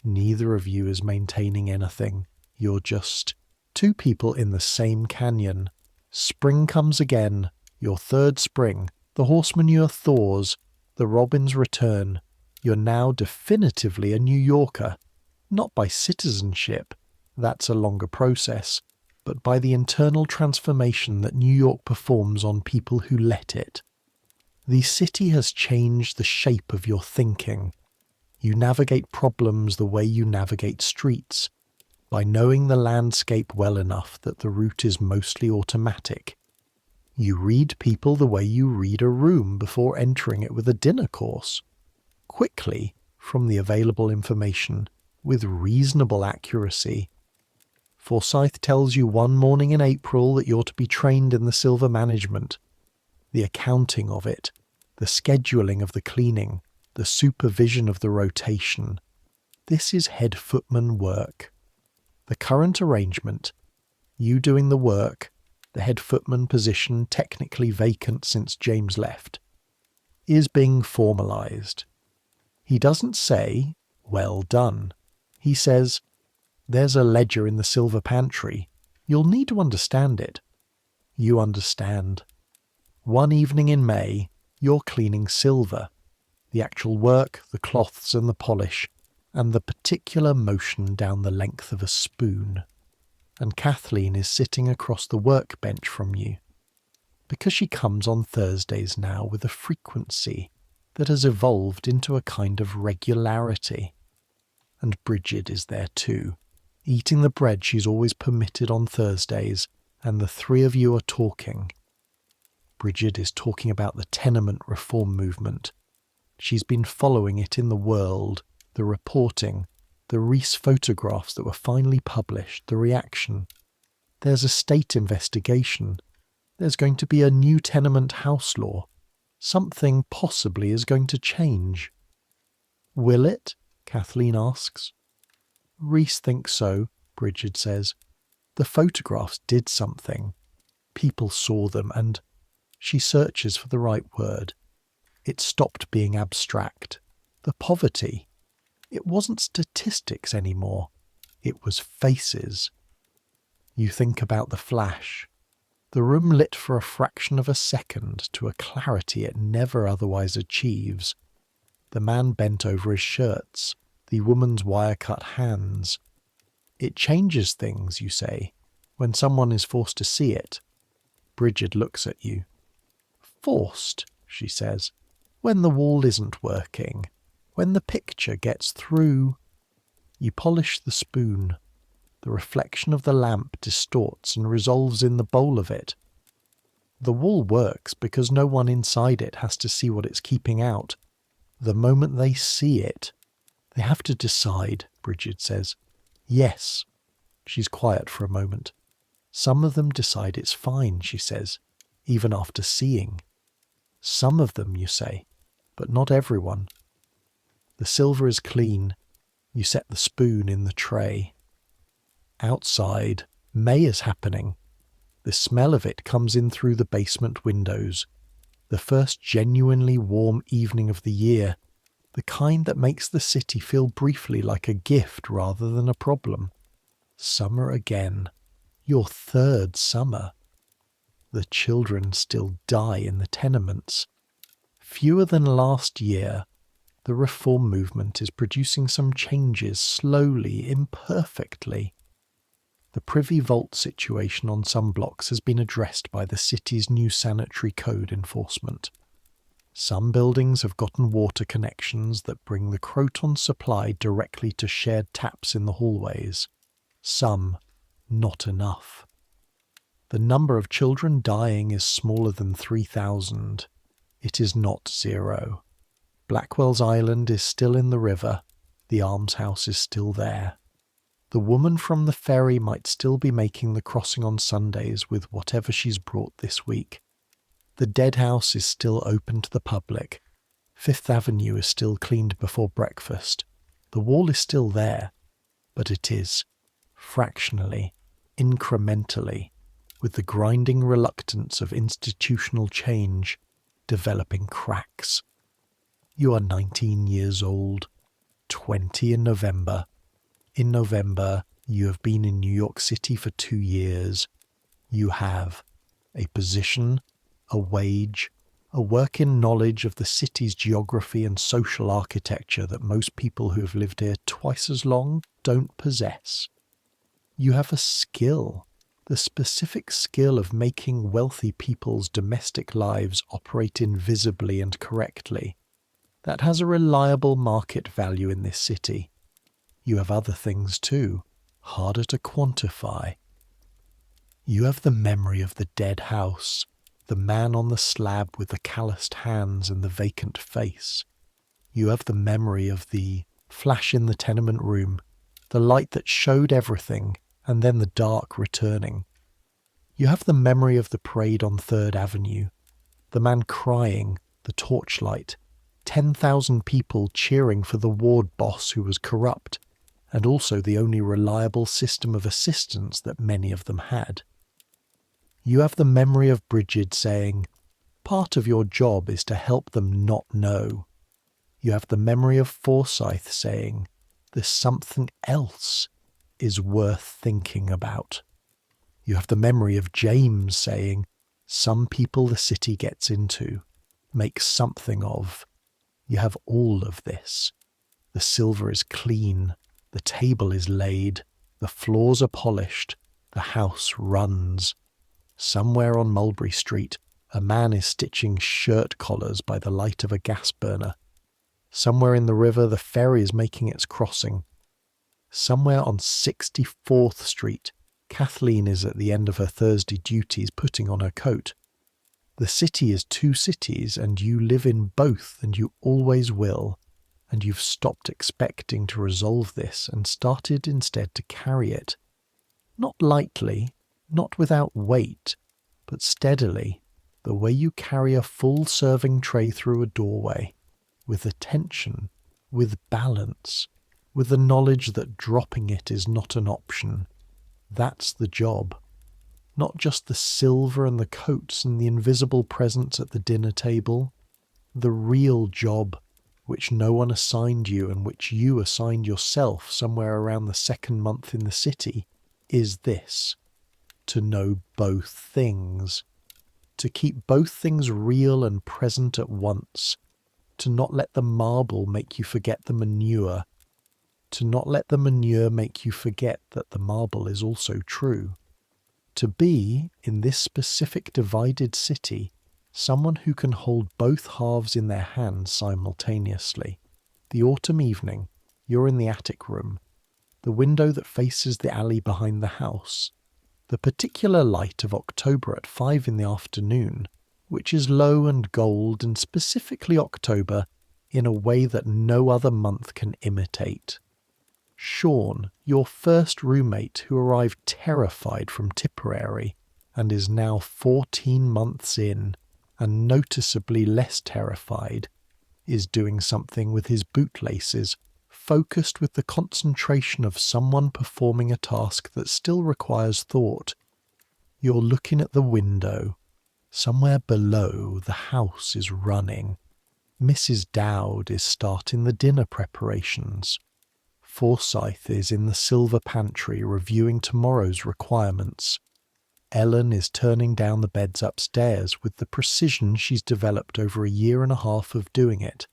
neither of you is maintaining anything. You're just 2 people in the same canyon. Spring comes again, your 3rd spring. The horse manure thaws. The robins return. You're now definitively a New Yorker. Not by citizenship, that's a longer process, but by the internal transformation that New York performs on people who let it. The city has changed the shape of your thinking. You navigate problems the way you navigate streets, by knowing the landscape well enough that the route is mostly automatic. You read people the way you read a room before entering it with a dinner course. Quickly, from the available information, with reasonable accuracy. Forsyth tells you one morning in April that you're to be trained in the silver management, the accounting of it, the scheduling of the cleaning, the supervision of the rotation. This is head footman work. The current arrangement, you doing the work, the head footman position technically vacant since James left, is being formalized. He doesn't say, "Well done." He says, "There's a ledger in the silver pantry. You'll need to understand it." You understand. One evening in May, You're cleaning silver, the actual work, the cloths and the polish, and the particular motion down the length of a spoon. And Kathleen is sitting across the workbench from you, because she comes on Thursdays now with a frequency that has evolved into a kind of regularity. And Bridget is there too, eating the bread she's always permitted on Thursdays, and the three of you are talking. Bridget is talking about the tenement reform movement. She's been following it in the world, the reporting, the Reese photographs that were finally published, the reaction. There's a state investigation. There's going to be a new tenement house law. Something possibly is going to change. Will it? Kathleen asks. Reese thinks so, Bridget says. The photographs did something. People saw them and she searches for the right word. It stopped being abstract. The poverty. It wasn't statistics anymore. It was faces. You think about the flash. The room lit for a fraction of a second to a clarity it never otherwise achieves. The man bent over his shirts, the woman's wire-cut hands. It changes things, you say, when someone is forced to see it. Bridget looks at you. Forced, she says, when the wall isn't working, when the picture gets through. You polish the spoon. The reflection of the lamp distorts and resolves in the bowl of it. The wall works because no one inside it has to see what it's keeping out. The moment they see it, they have to decide, Bridget says. Yes. She's quiet for a moment. Some of them decide it's fine, she says, even after seeing. Some of them, you say, but not everyone. The silver is clean. You set the spoon in the tray. Outside, May is happening. The smell of it comes in through the basement windows. The first genuinely warm evening of the year, the kind that makes the city feel briefly like a gift rather than a problem. Summer again. Your third summer. The children still die in the tenements. Fewer than last year. The reform movement is producing some changes slowly, imperfectly. The Privy Vault situation on some blocks has been addressed by the city's new sanitary code enforcement. Some buildings have gotten water connections that bring the Croton supply directly to shared taps in the hallways. Some, not enough. The number of children dying is smaller than 3,000. It is not zero. Blackwell's island is still in the river. The almshouse is still there. The woman from the ferry might still be making the crossing on Sundays with whatever she's brought this week. The dead house is still open to the public. Fifth Avenue is still cleaned before breakfast. The wall is still there, but it is, fractionally, incrementally, with the grinding reluctance of institutional change, developing cracks. You are 19 years old, 20 in November. In November, you have been in New York City for 2 years. You have a position, a wage, a work in knowledge of the city's geography and social architecture that most people who have lived here twice as long don't possess. You have a skill, the specific skill of making wealthy people's domestic lives operate invisibly and correctly. That has a reliable market value in this city. You have other things too, harder to quantify. You have the memory of the dead house, the man on the slab with the calloused hands and the vacant face. You have the memory of the flash in the tenement room, the light that showed everything, and then the dark returning. You have the memory of the parade on 3rd Avenue, the man crying, the torchlight, 10,000 people cheering for the ward boss who was corrupt, and also the only reliable system of assistance that many of them had. You have the memory of Bridget saying, part of your job is to help them not know. You have the memory of Forsyth saying, there's something else is worth thinking about. You have the memory of James saying, some people the city gets into. make something of. You have all of this. The silver is clean, the table is laid, the floors are polished, the house runs. Somewhere on Mulberry Street, a man is stitching shirt collars by the light of a gas burner. Somewhere in the river, the ferry is making its crossing. Somewhere on 64th Street, Kathleen is at the end of her Thursday duties putting on her coat. The city is two cities, and you live in both, and you always will, and you've stopped expecting to resolve this and started instead to carry it. Not lightly, not without weight, but steadily, the way you carry a full serving tray through a doorway, with attention, with balance, with the knowledge that dropping it is not an option. That's the job. Not just the silver and the coats and the invisible presents at the dinner table. The real job, which no one assigned you and which you assigned yourself somewhere around the second month in the city, is this: to know both things. To keep both things real and present at once. To not let the marble make you forget the manure. To not let the manure make you forget that the marble is also true. To be, in this specific divided city, someone who can hold both halves in their hands simultaneously. The autumn evening, you're in the attic room, the window that faces the alley behind the house, the particular light of October at 5 in the afternoon, which is low and gold and specifically October in a way that no other month can imitate. Sean, your first roommate who arrived terrified from Tipperary and is now 14 months in and noticeably less terrified, is doing something with his bootlaces, focused with the concentration of someone performing a task that still requires thought. You're looking at the window. Somewhere below, the house is running. Mrs. Dowd is starting the dinner preparations. Forsyth is in the silver pantry reviewing tomorrow's requirements. Ellen is turning down the beds upstairs with the precision she's developed over a year and a half of doing it.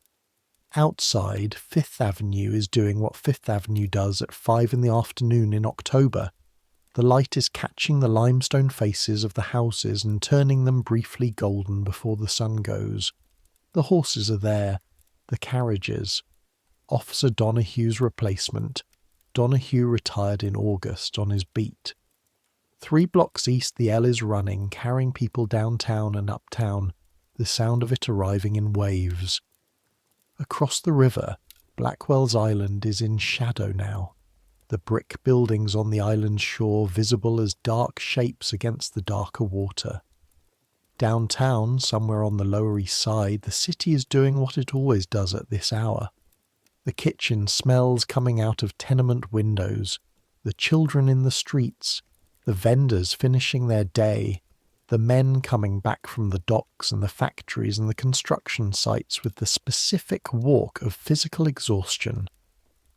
Outside, Fifth Avenue is doing what Fifth Avenue does at 5 in the afternoon in October. The light is catching the limestone faces of the houses and turning them briefly golden before the sun goes. The horses are there, the carriages. Officer Donohue's replacement. Donohue retired in August on his beat. 3 blocks east the L is running, carrying people downtown and uptown, the sound of it arriving in waves. Across the river, Blackwell's island is in shadow now, the brick buildings on the island's shore visible as dark shapes against the darker water. Downtown, somewhere on the Lower East Side, the city is doing what it always does at this hour. The kitchen smells coming out of tenement windows, the children in the streets, the vendors finishing their day, the men coming back from the docks and the factories and the construction sites with the specific walk of physical exhaustion,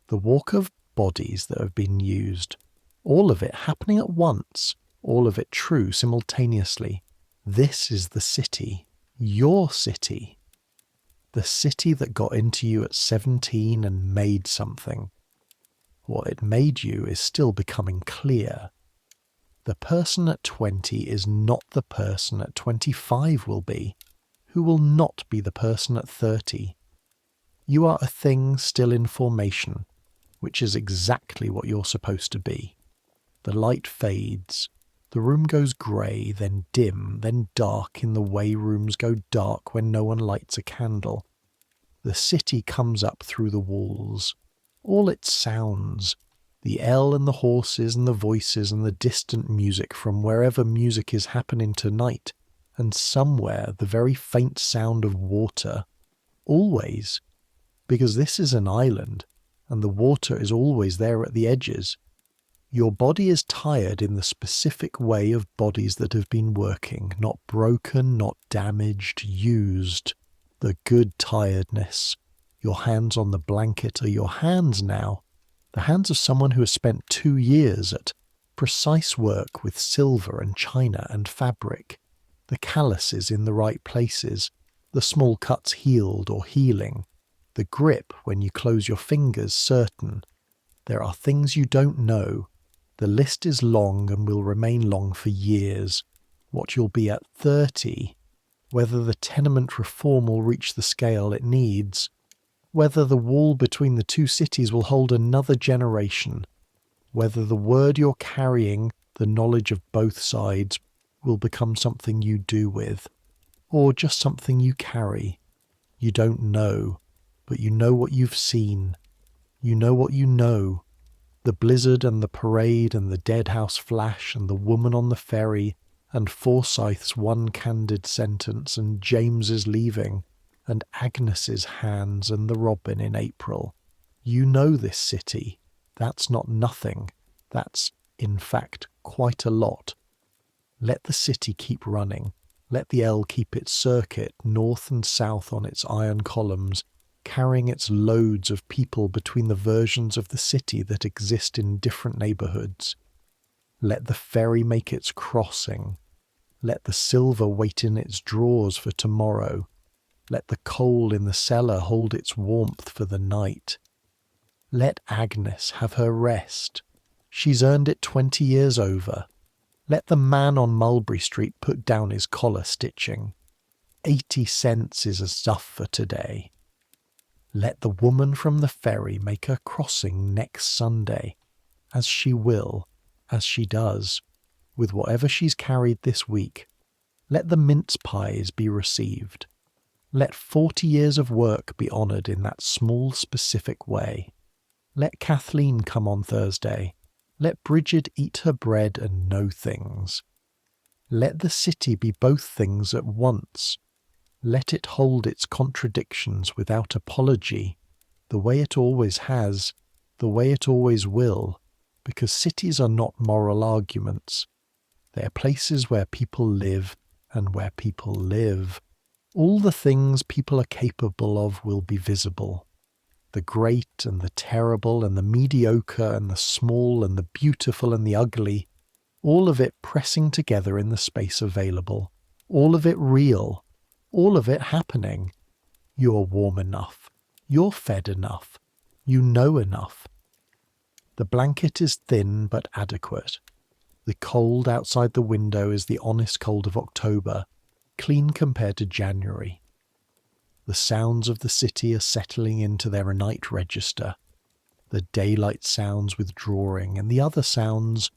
the walk of bodies that have been used, all of it happening at once, all of it true simultaneously. This is the city, your city. The city that got into you at 17 and made something. What it made you is still becoming clear. The person at 20 is not the person at 25 will be, who will not be the person at 30. You are a thing still in formation, which is exactly what you're supposed to be. The light fades. The room goes grey, then dim, then dark in the way rooms go dark when no one lights a candle. The city comes up through the walls. All its sounds, the L and the horses and the voices and the distant music from wherever music is happening tonight, and somewhere the very faint sound of water. Always. Because this is an island, and the water is always there at the edges. Your body is tired in the specific way of bodies that have been working, not broken, not damaged, used. The good tiredness. Your hands on the blanket are your hands now. The hands of someone who has spent 2 years at precise work with silver and china and fabric. The calluses in the right places. the small cuts healed or healing, the grip when you close your fingers certain. There are things you don't know. The list is long and will remain long for years. What you'll be at 30, whether the tenement reform will reach the scale it needs, whether the wall between the two cities will hold another generation, whether the word you're carrying, the knowledge of both sides, will become something you do with, or just something you carry. You don't know, but you know what you've seen. You know what you know. The blizzard and the parade and the dead house flash and the woman on the ferry and Forsyth's one candid sentence and James's leaving and Agnes's hands and the robin in April. You know this city. That's not nothing. That's, in fact, quite a lot. Let the city keep running. Let the L keep its circuit north and south on its iron columns, carrying its loads of people between the versions of the city that exist in different neighbourhoods. Let the ferry make its crossing. Let the silver wait in its drawers for tomorrow. Let the coal in the cellar hold its warmth for the night. Let Agnes have her rest. She's earned it 20 years over. Let the man on Mulberry Street put down his collar stitching. 80 cents is enough for today. Let the woman from the ferry make her crossing next Sunday, as she will, as she does, with whatever she's carried this week. Let the mince pies be received. Let 40 years of work be honoured in that small specific way. Let Kathleen come on Thursday. Let Bridget eat her bread and know things. Let the city be both things at once. Let it hold its contradictions without apology, the way it always has, the way it always will, because cities are not moral arguments. They are places where people live and where people live. All the things people are capable of will be visible. The great and the terrible and the mediocre and the small and the beautiful and the ugly, all of it pressing together in the space available, all of it real, all of it happening. You're warm enough. You're fed enough. You know enough. The blanket is thin but adequate. The cold outside the window is the honest cold of October, clean compared to January. The sounds of the city are settling into their night register. The daylight sounds withdrawing, and the other sounds,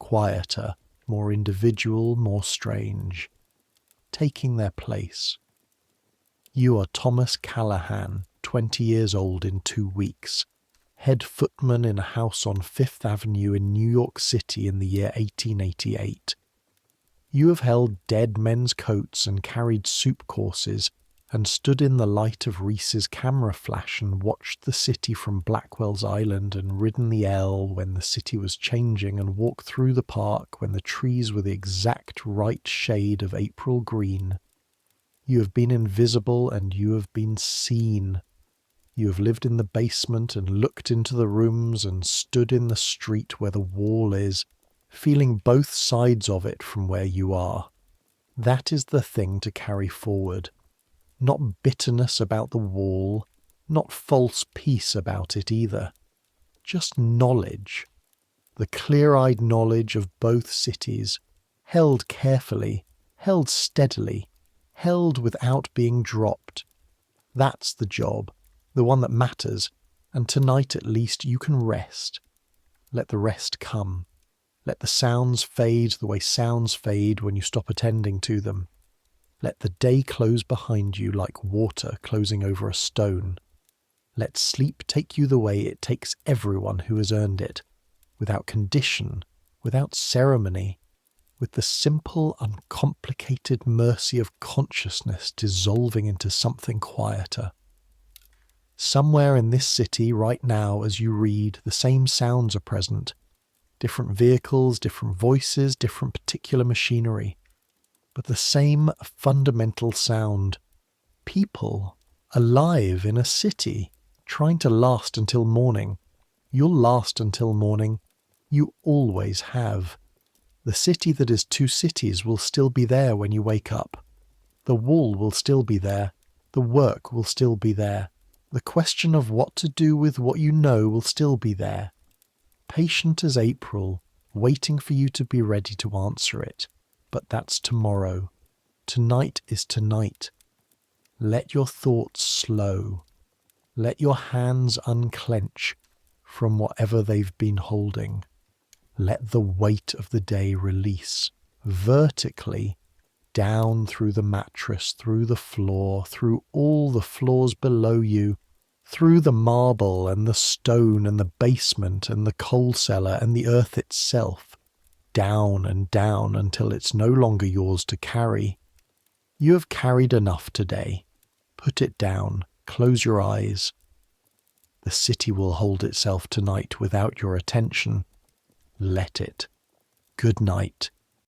quieter, more individual, more strange, taking their place. You are Thomas Callahan, 20 years old in 2 weeks, head footman in a house on Fifth Avenue in New York City in the year 1888. You have held dead men's coats and carried soup courses and stood in the light of Reese's camera flash and watched the city from Blackwell's Island and ridden the L when the city was changing and walked through the park when the trees were the exact right shade of April green. You have been invisible and you have been seen. You have lived in the basement and looked into the rooms and stood in the street where the wall is, feeling both sides of it from where you are. That is the thing to carry forward. Not bitterness about the wall, not false peace about it either. Just knowledge. The clear-eyed knowledge of both cities, held carefully, held steadily, held without being dropped. That's the job, the one that matters, and tonight at least you can rest. Let the rest come. Let the sounds fade the way sounds fade when you stop attending to them. Let the day close behind you like water closing over a stone. Let sleep take you the way it takes everyone who has earned it, without condition, without ceremony, with the simple, uncomplicated mercy of consciousness dissolving into something quieter. Somewhere in this city right now as you read, the same sounds are present. Different vehicles, different voices, different particular machinery. But the same fundamental sound. People, alive in a city, trying to last until morning. You'll last until morning. You always have. The city that is two cities will still be there when you wake up. The wall will still be there. The work will still be there. The question of what to do with what you know will still be there. Patient as April, waiting for you to be ready to answer it. But that's tomorrow. Tonight is tonight. Let your thoughts slow. Let your hands unclench from whatever they've been holding. Let the weight of the day release vertically down through the mattress, through the floor, through all the floors below you, through the marble and the stone and the basement and the coal cellar and the earth itself, down and down until it's no longer yours to carry. You have carried enough today. Put it down. Close your eyes. The city will hold itself tonight without your attention. Let it. Good night.